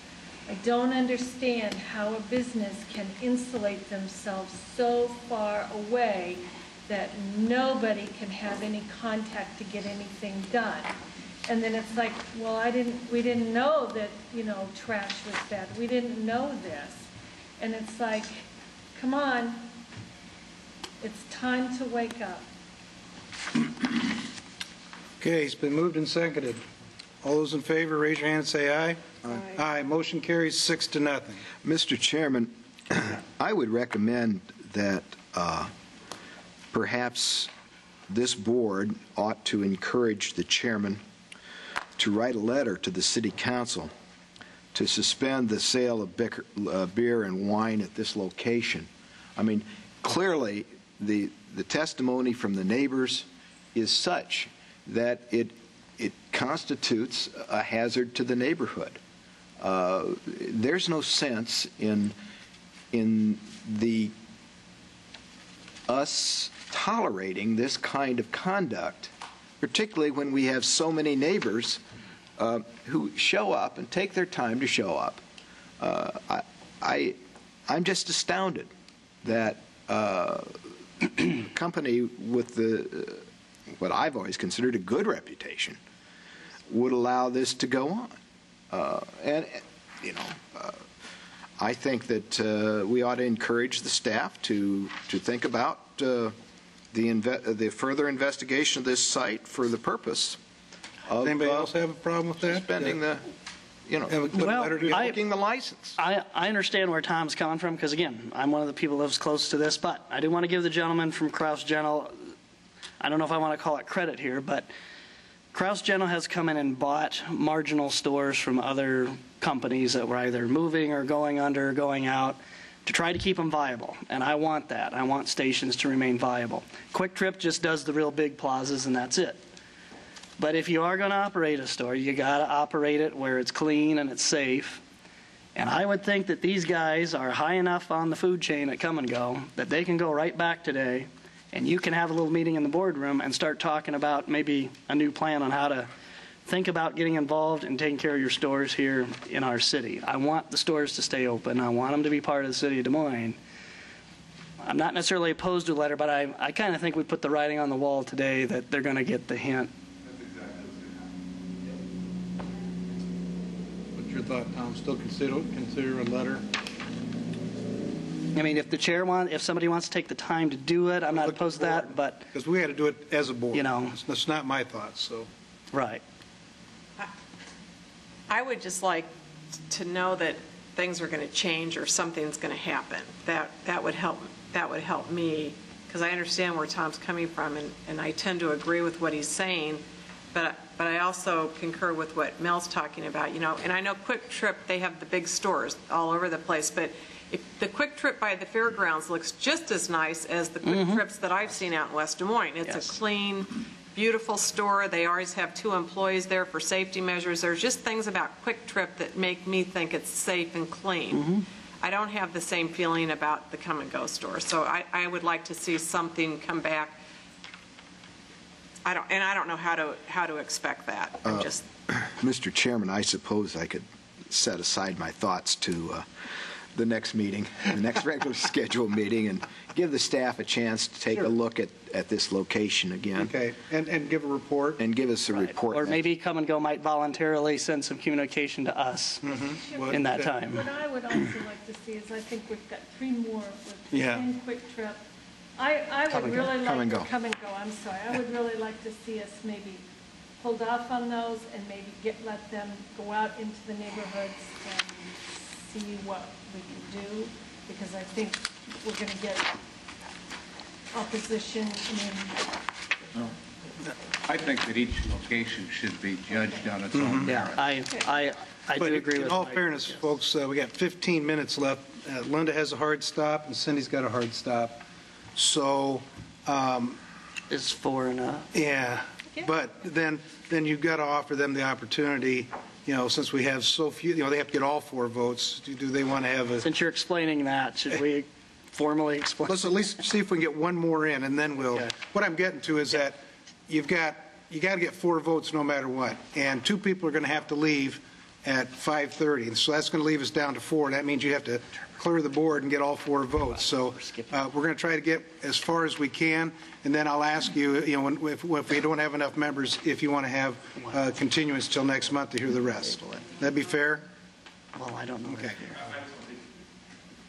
I don't understand how a business can insulate themselves so far away that nobody can have any contact to get anything done. And then it's like, well, we didn't know that, trash was bad. We didn't know this. And it's like, come on, it's time to wake up. Okay, it's been moved and seconded. All those in favor, raise your hand and say aye. Aye. Aye. Motion carries 6-0. Mr. Chairman, I would recommend that perhaps this board ought to encourage the chairman to write a letter to the city council to suspend the sale of beer and wine at this location. I mean, clearly the testimony from the neighbors is such that it constitutes a hazard to the neighborhood. There's no sense in us tolerating this kind of conduct, particularly when we have so many neighbors who show up and take their time to show up. I'm just astounded that company with what I've always considered a good reputation would allow this to go on. I think that we ought to encourage the staff to think about the further investigation of this site for the purpose of Does anybody else have a problem with that? Spending revoking the license. I understand where Tom's coming from, because again, I'm one of the people that lives close to this, but I do want to give the gentleman from Kraus Gentle, I don't know if I want to call it credit here, but Kraus Gentle has come in and bought marginal stores from other companies that were either moving or going under or going out to try to keep them viable. And I want that. I want stations to remain viable. Quick Trip just does the real big plazas and that's it. But if you are going to operate a store, you got to operate it where it's clean and it's safe. And I would think that these guys are high enough on the food chain at Come and Go that they can go right back today and you can have a little meeting in the boardroom and start talking about maybe a new plan on how to think about getting involved and taking care of your stores here in our city. I want the stores to stay open. I want them to be part of the city of Des Moines. I'm not necessarily opposed to a letter, but I kind of think we put the writing on the wall today that they're going to get the hint. What's your thought, Tom? Still consider a letter? I mean, if somebody wants to take the time to do it, I'm not opposed to that, but... Because we had to do it as a board. You know. That's not my thoughts, so... Right. I would just like to know that things are going to change or something's going to happen. That would help me, because I understand where Tom's coming from, and I tend to agree with what he's saying, but I also concur with what Mel's talking about, and I know Quick Trip, they have the big stores all over the place, but if the Quick Trip by the fairgrounds looks just as nice as the Quick Trips that I've seen out in West Des Moines. It's a clean, beautiful store. They always have 2 employees there for safety measures. There's just things about Quick Trip that make me think it's safe and clean. I don't have the same feeling about the Come and Go store. So I would like to see something come back. I don't know how to expect that. I'm just... Mr. Chairman, I suppose I could set aside my thoughts to the next meeting, the next regular scheduled meeting, and give the staff a chance to take a look at this location again. Okay, and give a report. And give us a report. Or maybe Come and Go might voluntarily send some communication to us in that time. What I would also like to see is, I think we've got 3 more with the Yeah. same Quick Trip. I would really like to Come and Go, I'm sorry. I would really like to see us maybe hold off on those and maybe let them go out into the neighborhoods and see what we can do, because I think we're going to get opposition I think that each location should be judged on its own merit. I do agree with in all fairness, folks, we got 15 minutes left. Linda has a hard stop, and Cindy's got a hard stop. So... is 4 enough? Yeah. But then you've got to offer them the opportunity, since we have so few, they have to get all 4 votes. Do they want to have a... Since you're explaining that, should we formally explain? Let's at least see if we can get 1 more in, and then we'll... Okay. What I'm getting to is that you got to get 4 votes no matter what, and 2 people are going to have to leave at 5:30, so that's going to leave us down to 4. That means you have to clear the board and get all 4 votes. So we're going to try to get as far as we can, and then I'll ask you, if we don't have enough members, if you want to have continuance till next month to hear the rest. That'd be fair? Well, I don't know. Okay.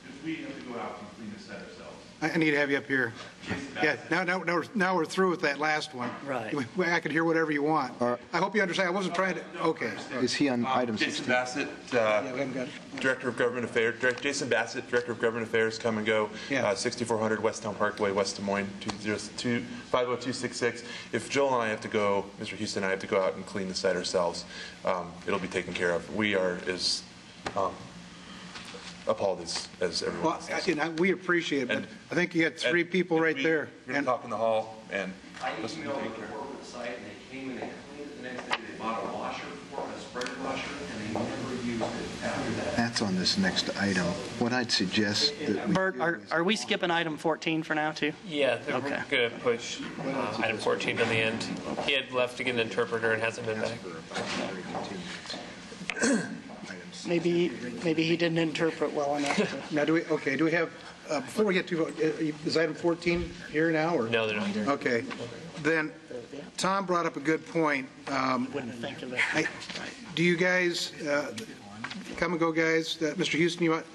If we have to go out and clean this set ourselves. I need to have you up here. Yeah, now we're through with that last one. Right. I could hear whatever you want. I hope you understand. I wasn't trying to... Okay. Is he on item 16? Jason Bassett, Director of Government Affairs. Jason Bassett, Director of Government Affairs, Come and Go, 6400 Westtown Parkway, West Des Moines, 50266. If Joel and I have to go, Mr. Houston and I have to go out and clean the site ourselves, it'll be taken care of. We are as appalled as everyone else. We appreciate it, but I think you had 3 people right there. We're going to talk in the hall and listen to the corporate site, and they came and they cleaned it the next day. They bought a washer for it, a spread washer, and they never used it after that. That's on this next item. What I'd suggest that we... Bert, are we skipping item 14 for now, too? Yeah, we're going to push item 14 to the end. He had left to get an interpreter and hasn't been back. Maybe he didn't interpret well enough. Now, do we have before we get to, is item 14 here now, or? No, they're not here. Okay. Then, Tom brought up a good point. Wouldn't think of it. Do you guys, come and go guys, Mr. Houston, you want?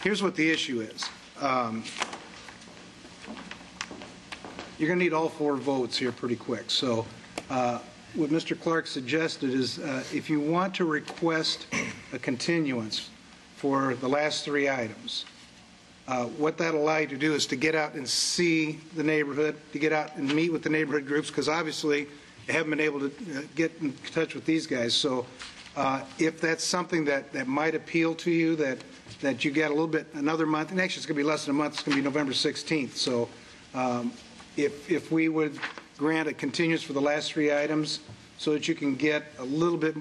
Here's what the issue is. You're going to need all 4 votes here pretty quick. So what Mr. Clark suggested is if you want to request a continuance for the last 3 items, what that allow you to do is to get out and see the neighborhood, to get out and meet with the neighborhood groups, because obviously you haven't been able to get in touch with these guys. So if that's something that might appeal to you, that you get a little bit, another month, and actually it's going to be less than a month, it's going to be November 16th. So if we would grant a continuance for the last 3 items so that you can get a little bit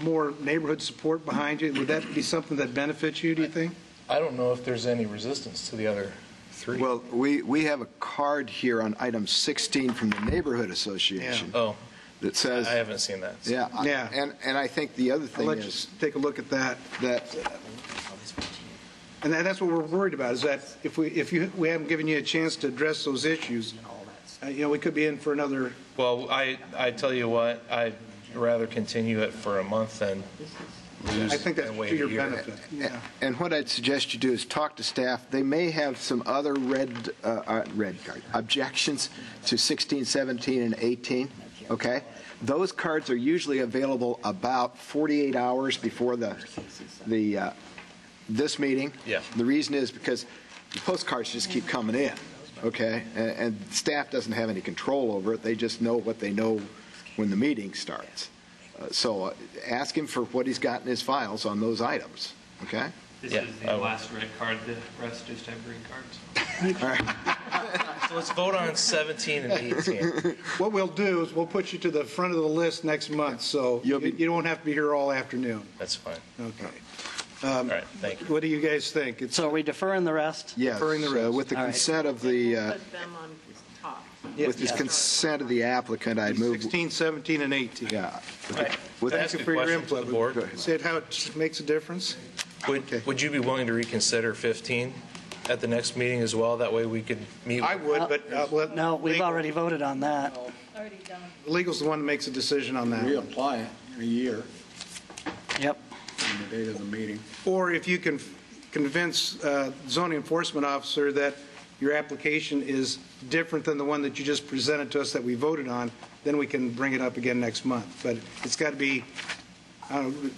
more neighborhood support behind you, would that be something that benefits you, do you think? I don't know if there's any resistance to the other 3. Well, we have a card here on item 16 from the Neighborhood Association. Oh. That says. I haven't seen that. So. Yeah. And I think the other thing I'll let is. you take a look at that. And that's what we're worried about, is that if we haven't given you a chance to address those issues, we could be in for another. Well, I tell you what, I'd rather continue it for a month than lose. I think that's to your benefit. Yeah. And what I'd suggest you do is talk to staff. They may have some other red card objections to 16, 17, and 18. Okay, those cards are usually available about 48 hours before this meeting. Yeah. The reason is because the postcards just keep coming in. Okay, and staff doesn't have any control over it. They just know what they know when the meeting starts. So ask him for what he's got in his files on those items. Okay. This is the last red card. The rest just have green cards. All right. So let's vote on 17 and 18. What we'll do is we'll put you to the front of the list next month, so you won't have to be here all afternoon. That's fine. Okay. All right, thank you. What do you guys think? So are we deferring the rest? Yes. Deferring the rest. With the All right. consent of the. Put them on top. With the consent of the applicant, I'd move. 16, 17, and 18. Yeah. Right. Thank you for your input. The board. Say how it makes a difference. Would you be willing to reconsider 15 at the next meeting as well? That way we could meet. I would, but No, we've already voted on that. Already done. legal's the one that makes a decision on that. Reapply it in a year Yep. from the date of the meeting. Or if you can convince zoning enforcement officer that your application is different than the one that you just presented to us that we voted on, then we can bring it up again next month. But it's got to be,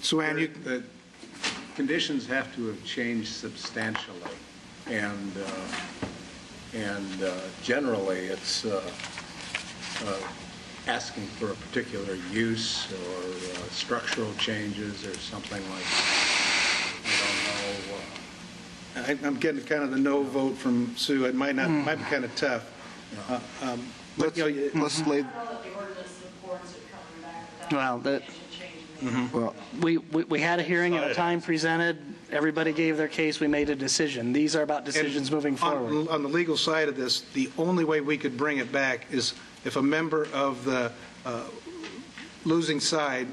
Sue Ann, The conditions have to have changed substantially, and generally it's asking for a particular use or structural changes or something like that. I don't know. I'm getting kind of the no vote from Sue. It might be kind of tough. Let's lay. Well, we had a hearing at a time presented. Everybody gave their case. We made a decision. These are about decisions moving forward. On the legal side of this, the only way we could bring it back is if a member of the losing side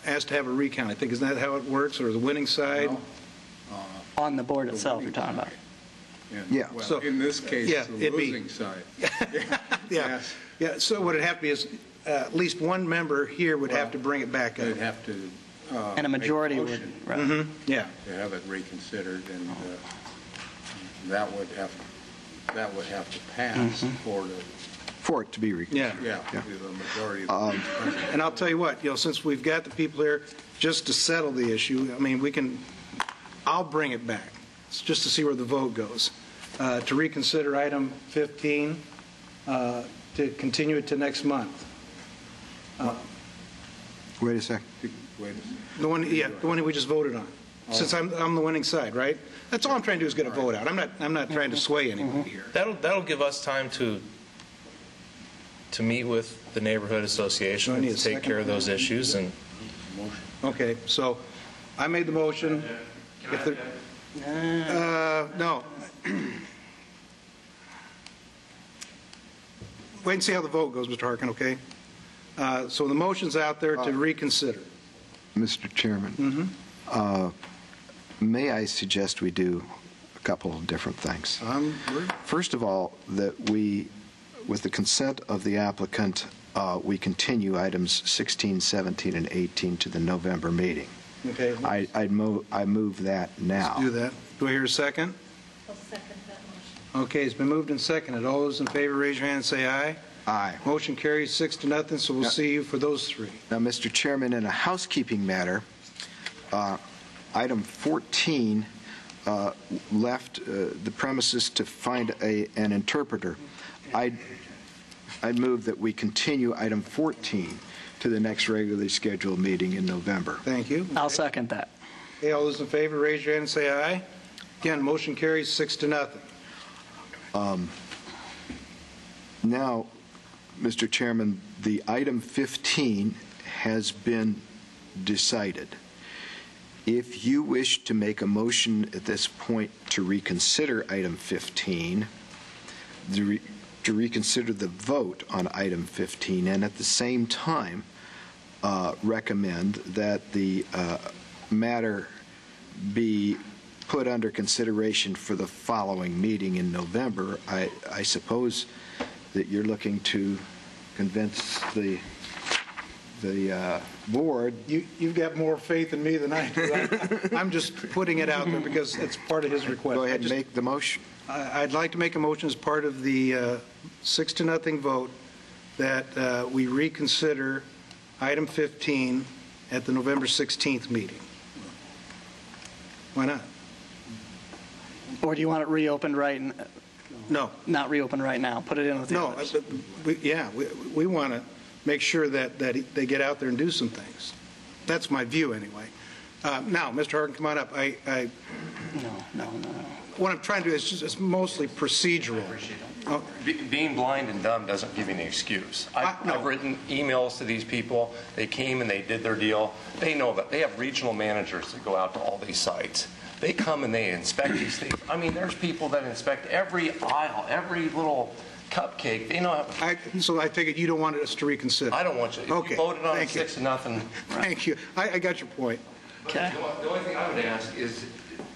asked to have a recount. I think, isn't that how it works, or the winning side? On the board itself, you're talking about. Yeah. Well, So, in this case, yeah, the it'd be- losing side. Yeah. Yeah. So what it'd have to be is at least one member here would have to bring it back up. They'd have to. And a majority make would. motion Right. Yeah. To have it reconsidered, and that would have to pass For it to be reconsidered. Yeah. the majority of the present. And I'll tell you what, since we've got the people here just to settle the issue, I mean, I'll bring it back, it's just to see where the vote goes. To reconsider item 15, to continue it to next month. Wait a second. The one that we just voted on. Since I'm the winning side, right? That's all I'm trying to do is get a vote out. I'm not trying to sway anybody here. That'll give us time to meet with the neighborhood association and take care of those issues. And Okay, so I made the motion. If no. Wait and see how the vote goes, Mr. Harkin, okay? So the motion's out there to reconsider. Mr. Chairman, may I suggest we do a couple of different things. First of all, that we, with the consent of the applicant, we continue items 16, 17, and 18 to the November meeting. Okay. I move that now. Let's do that. Do I hear a second? I'll second that motion. Okay, it's been moved and seconded. All those in favor, raise your hand and say aye. Aye. Motion carries 6-0, so we'll see you for those three. Now, Mr. Chairman, in a housekeeping matter, item 14 left the premises to find an interpreter. I'd move that we continue item 14 to the next regularly scheduled meeting in November. Thank you. I'll second that. Okay, all those in favor, raise your hand and say aye. Again, motion carries 6-0. Now, Mr. Chairman, the item 15 has been decided. If you wish to make a motion at this point to reconsider item 15, to reconsider the vote on item 15, and at the same time recommend that the matter be put under consideration for the following meeting in November, I suppose that you're looking to convince the board. You've got more faith in me than I do. I'm just putting it out there because it's part of his request. Go ahead and make the motion. I'd like to make a motion as part of the 6-0 vote that we reconsider item 15 at the November 16th meeting. Why not? Or do you want it reopened right? No. Not reopened right now. Put it in with the others. We want to make sure that they get out there and do some things. That's my view anyway. Now, Mr. Harkin, come on up. No. What I'm trying to do is just, it's mostly procedural. Being blind and dumb doesn't give you an excuse. I've written emails to these people. They came and they did their deal. They know that they have regional managers that go out to all these sites. They come and they inspect these things. I mean, there's people that inspect every aisle, every little cupcake. They know how. So I take it you don't want us to reconsider. I don't want you. Okay. You voted on Thank you. 6-0. Thank you. I got your point. Okay. The only thing I would ask is,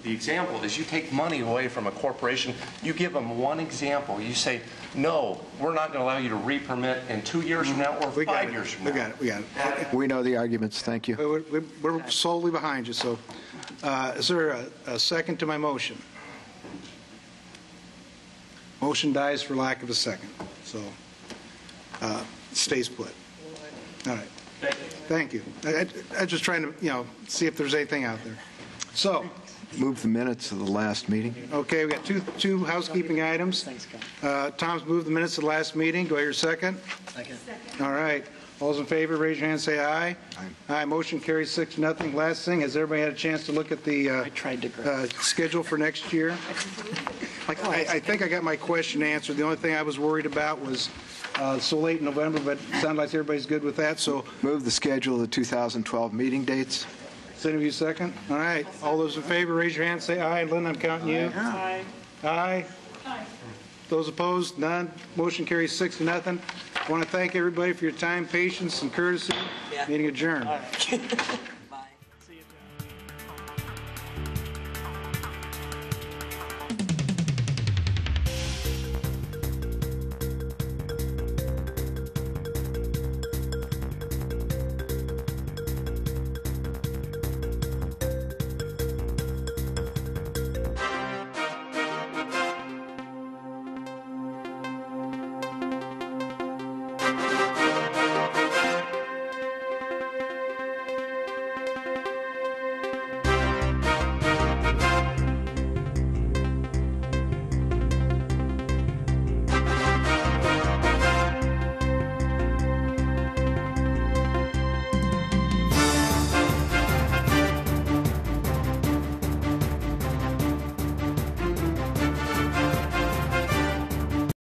the example is you take money away from a corporation, you give them one example. You say, no, we're not going to allow you to re-permit in 2 years from now or 5 years from now. We got it. We know the arguments. Thank you. We're solely behind you. So is there a second to my motion? Motion dies for lack of a second. So stays put. All right. Thank you. I'm just trying to, see if there's anything out there. So. Move the minutes of the last meeting. Okay, we got two housekeeping items. Thanks, Ken. Tom's moved the minutes of the last meeting. Do I hear a second? Second. All right. All those in favor, raise your hand and say aye. Aye. Motion carries 6-0. Last thing, has everybody had a chance to look at the schedule for next year? I think I got my question answered. The only thing I was worried about was so late in November, but it sounds like everybody's good with that. So move the schedule of the 2012 meeting dates. Send you a second. All right. All those in favor, raise your hand. Say aye. Lynn, I'm counting you. Aye. Aye. Aye. Those opposed, none. Motion carries 6-0. I want to thank everybody for your time, patience, and courtesy. Meeting adjourned.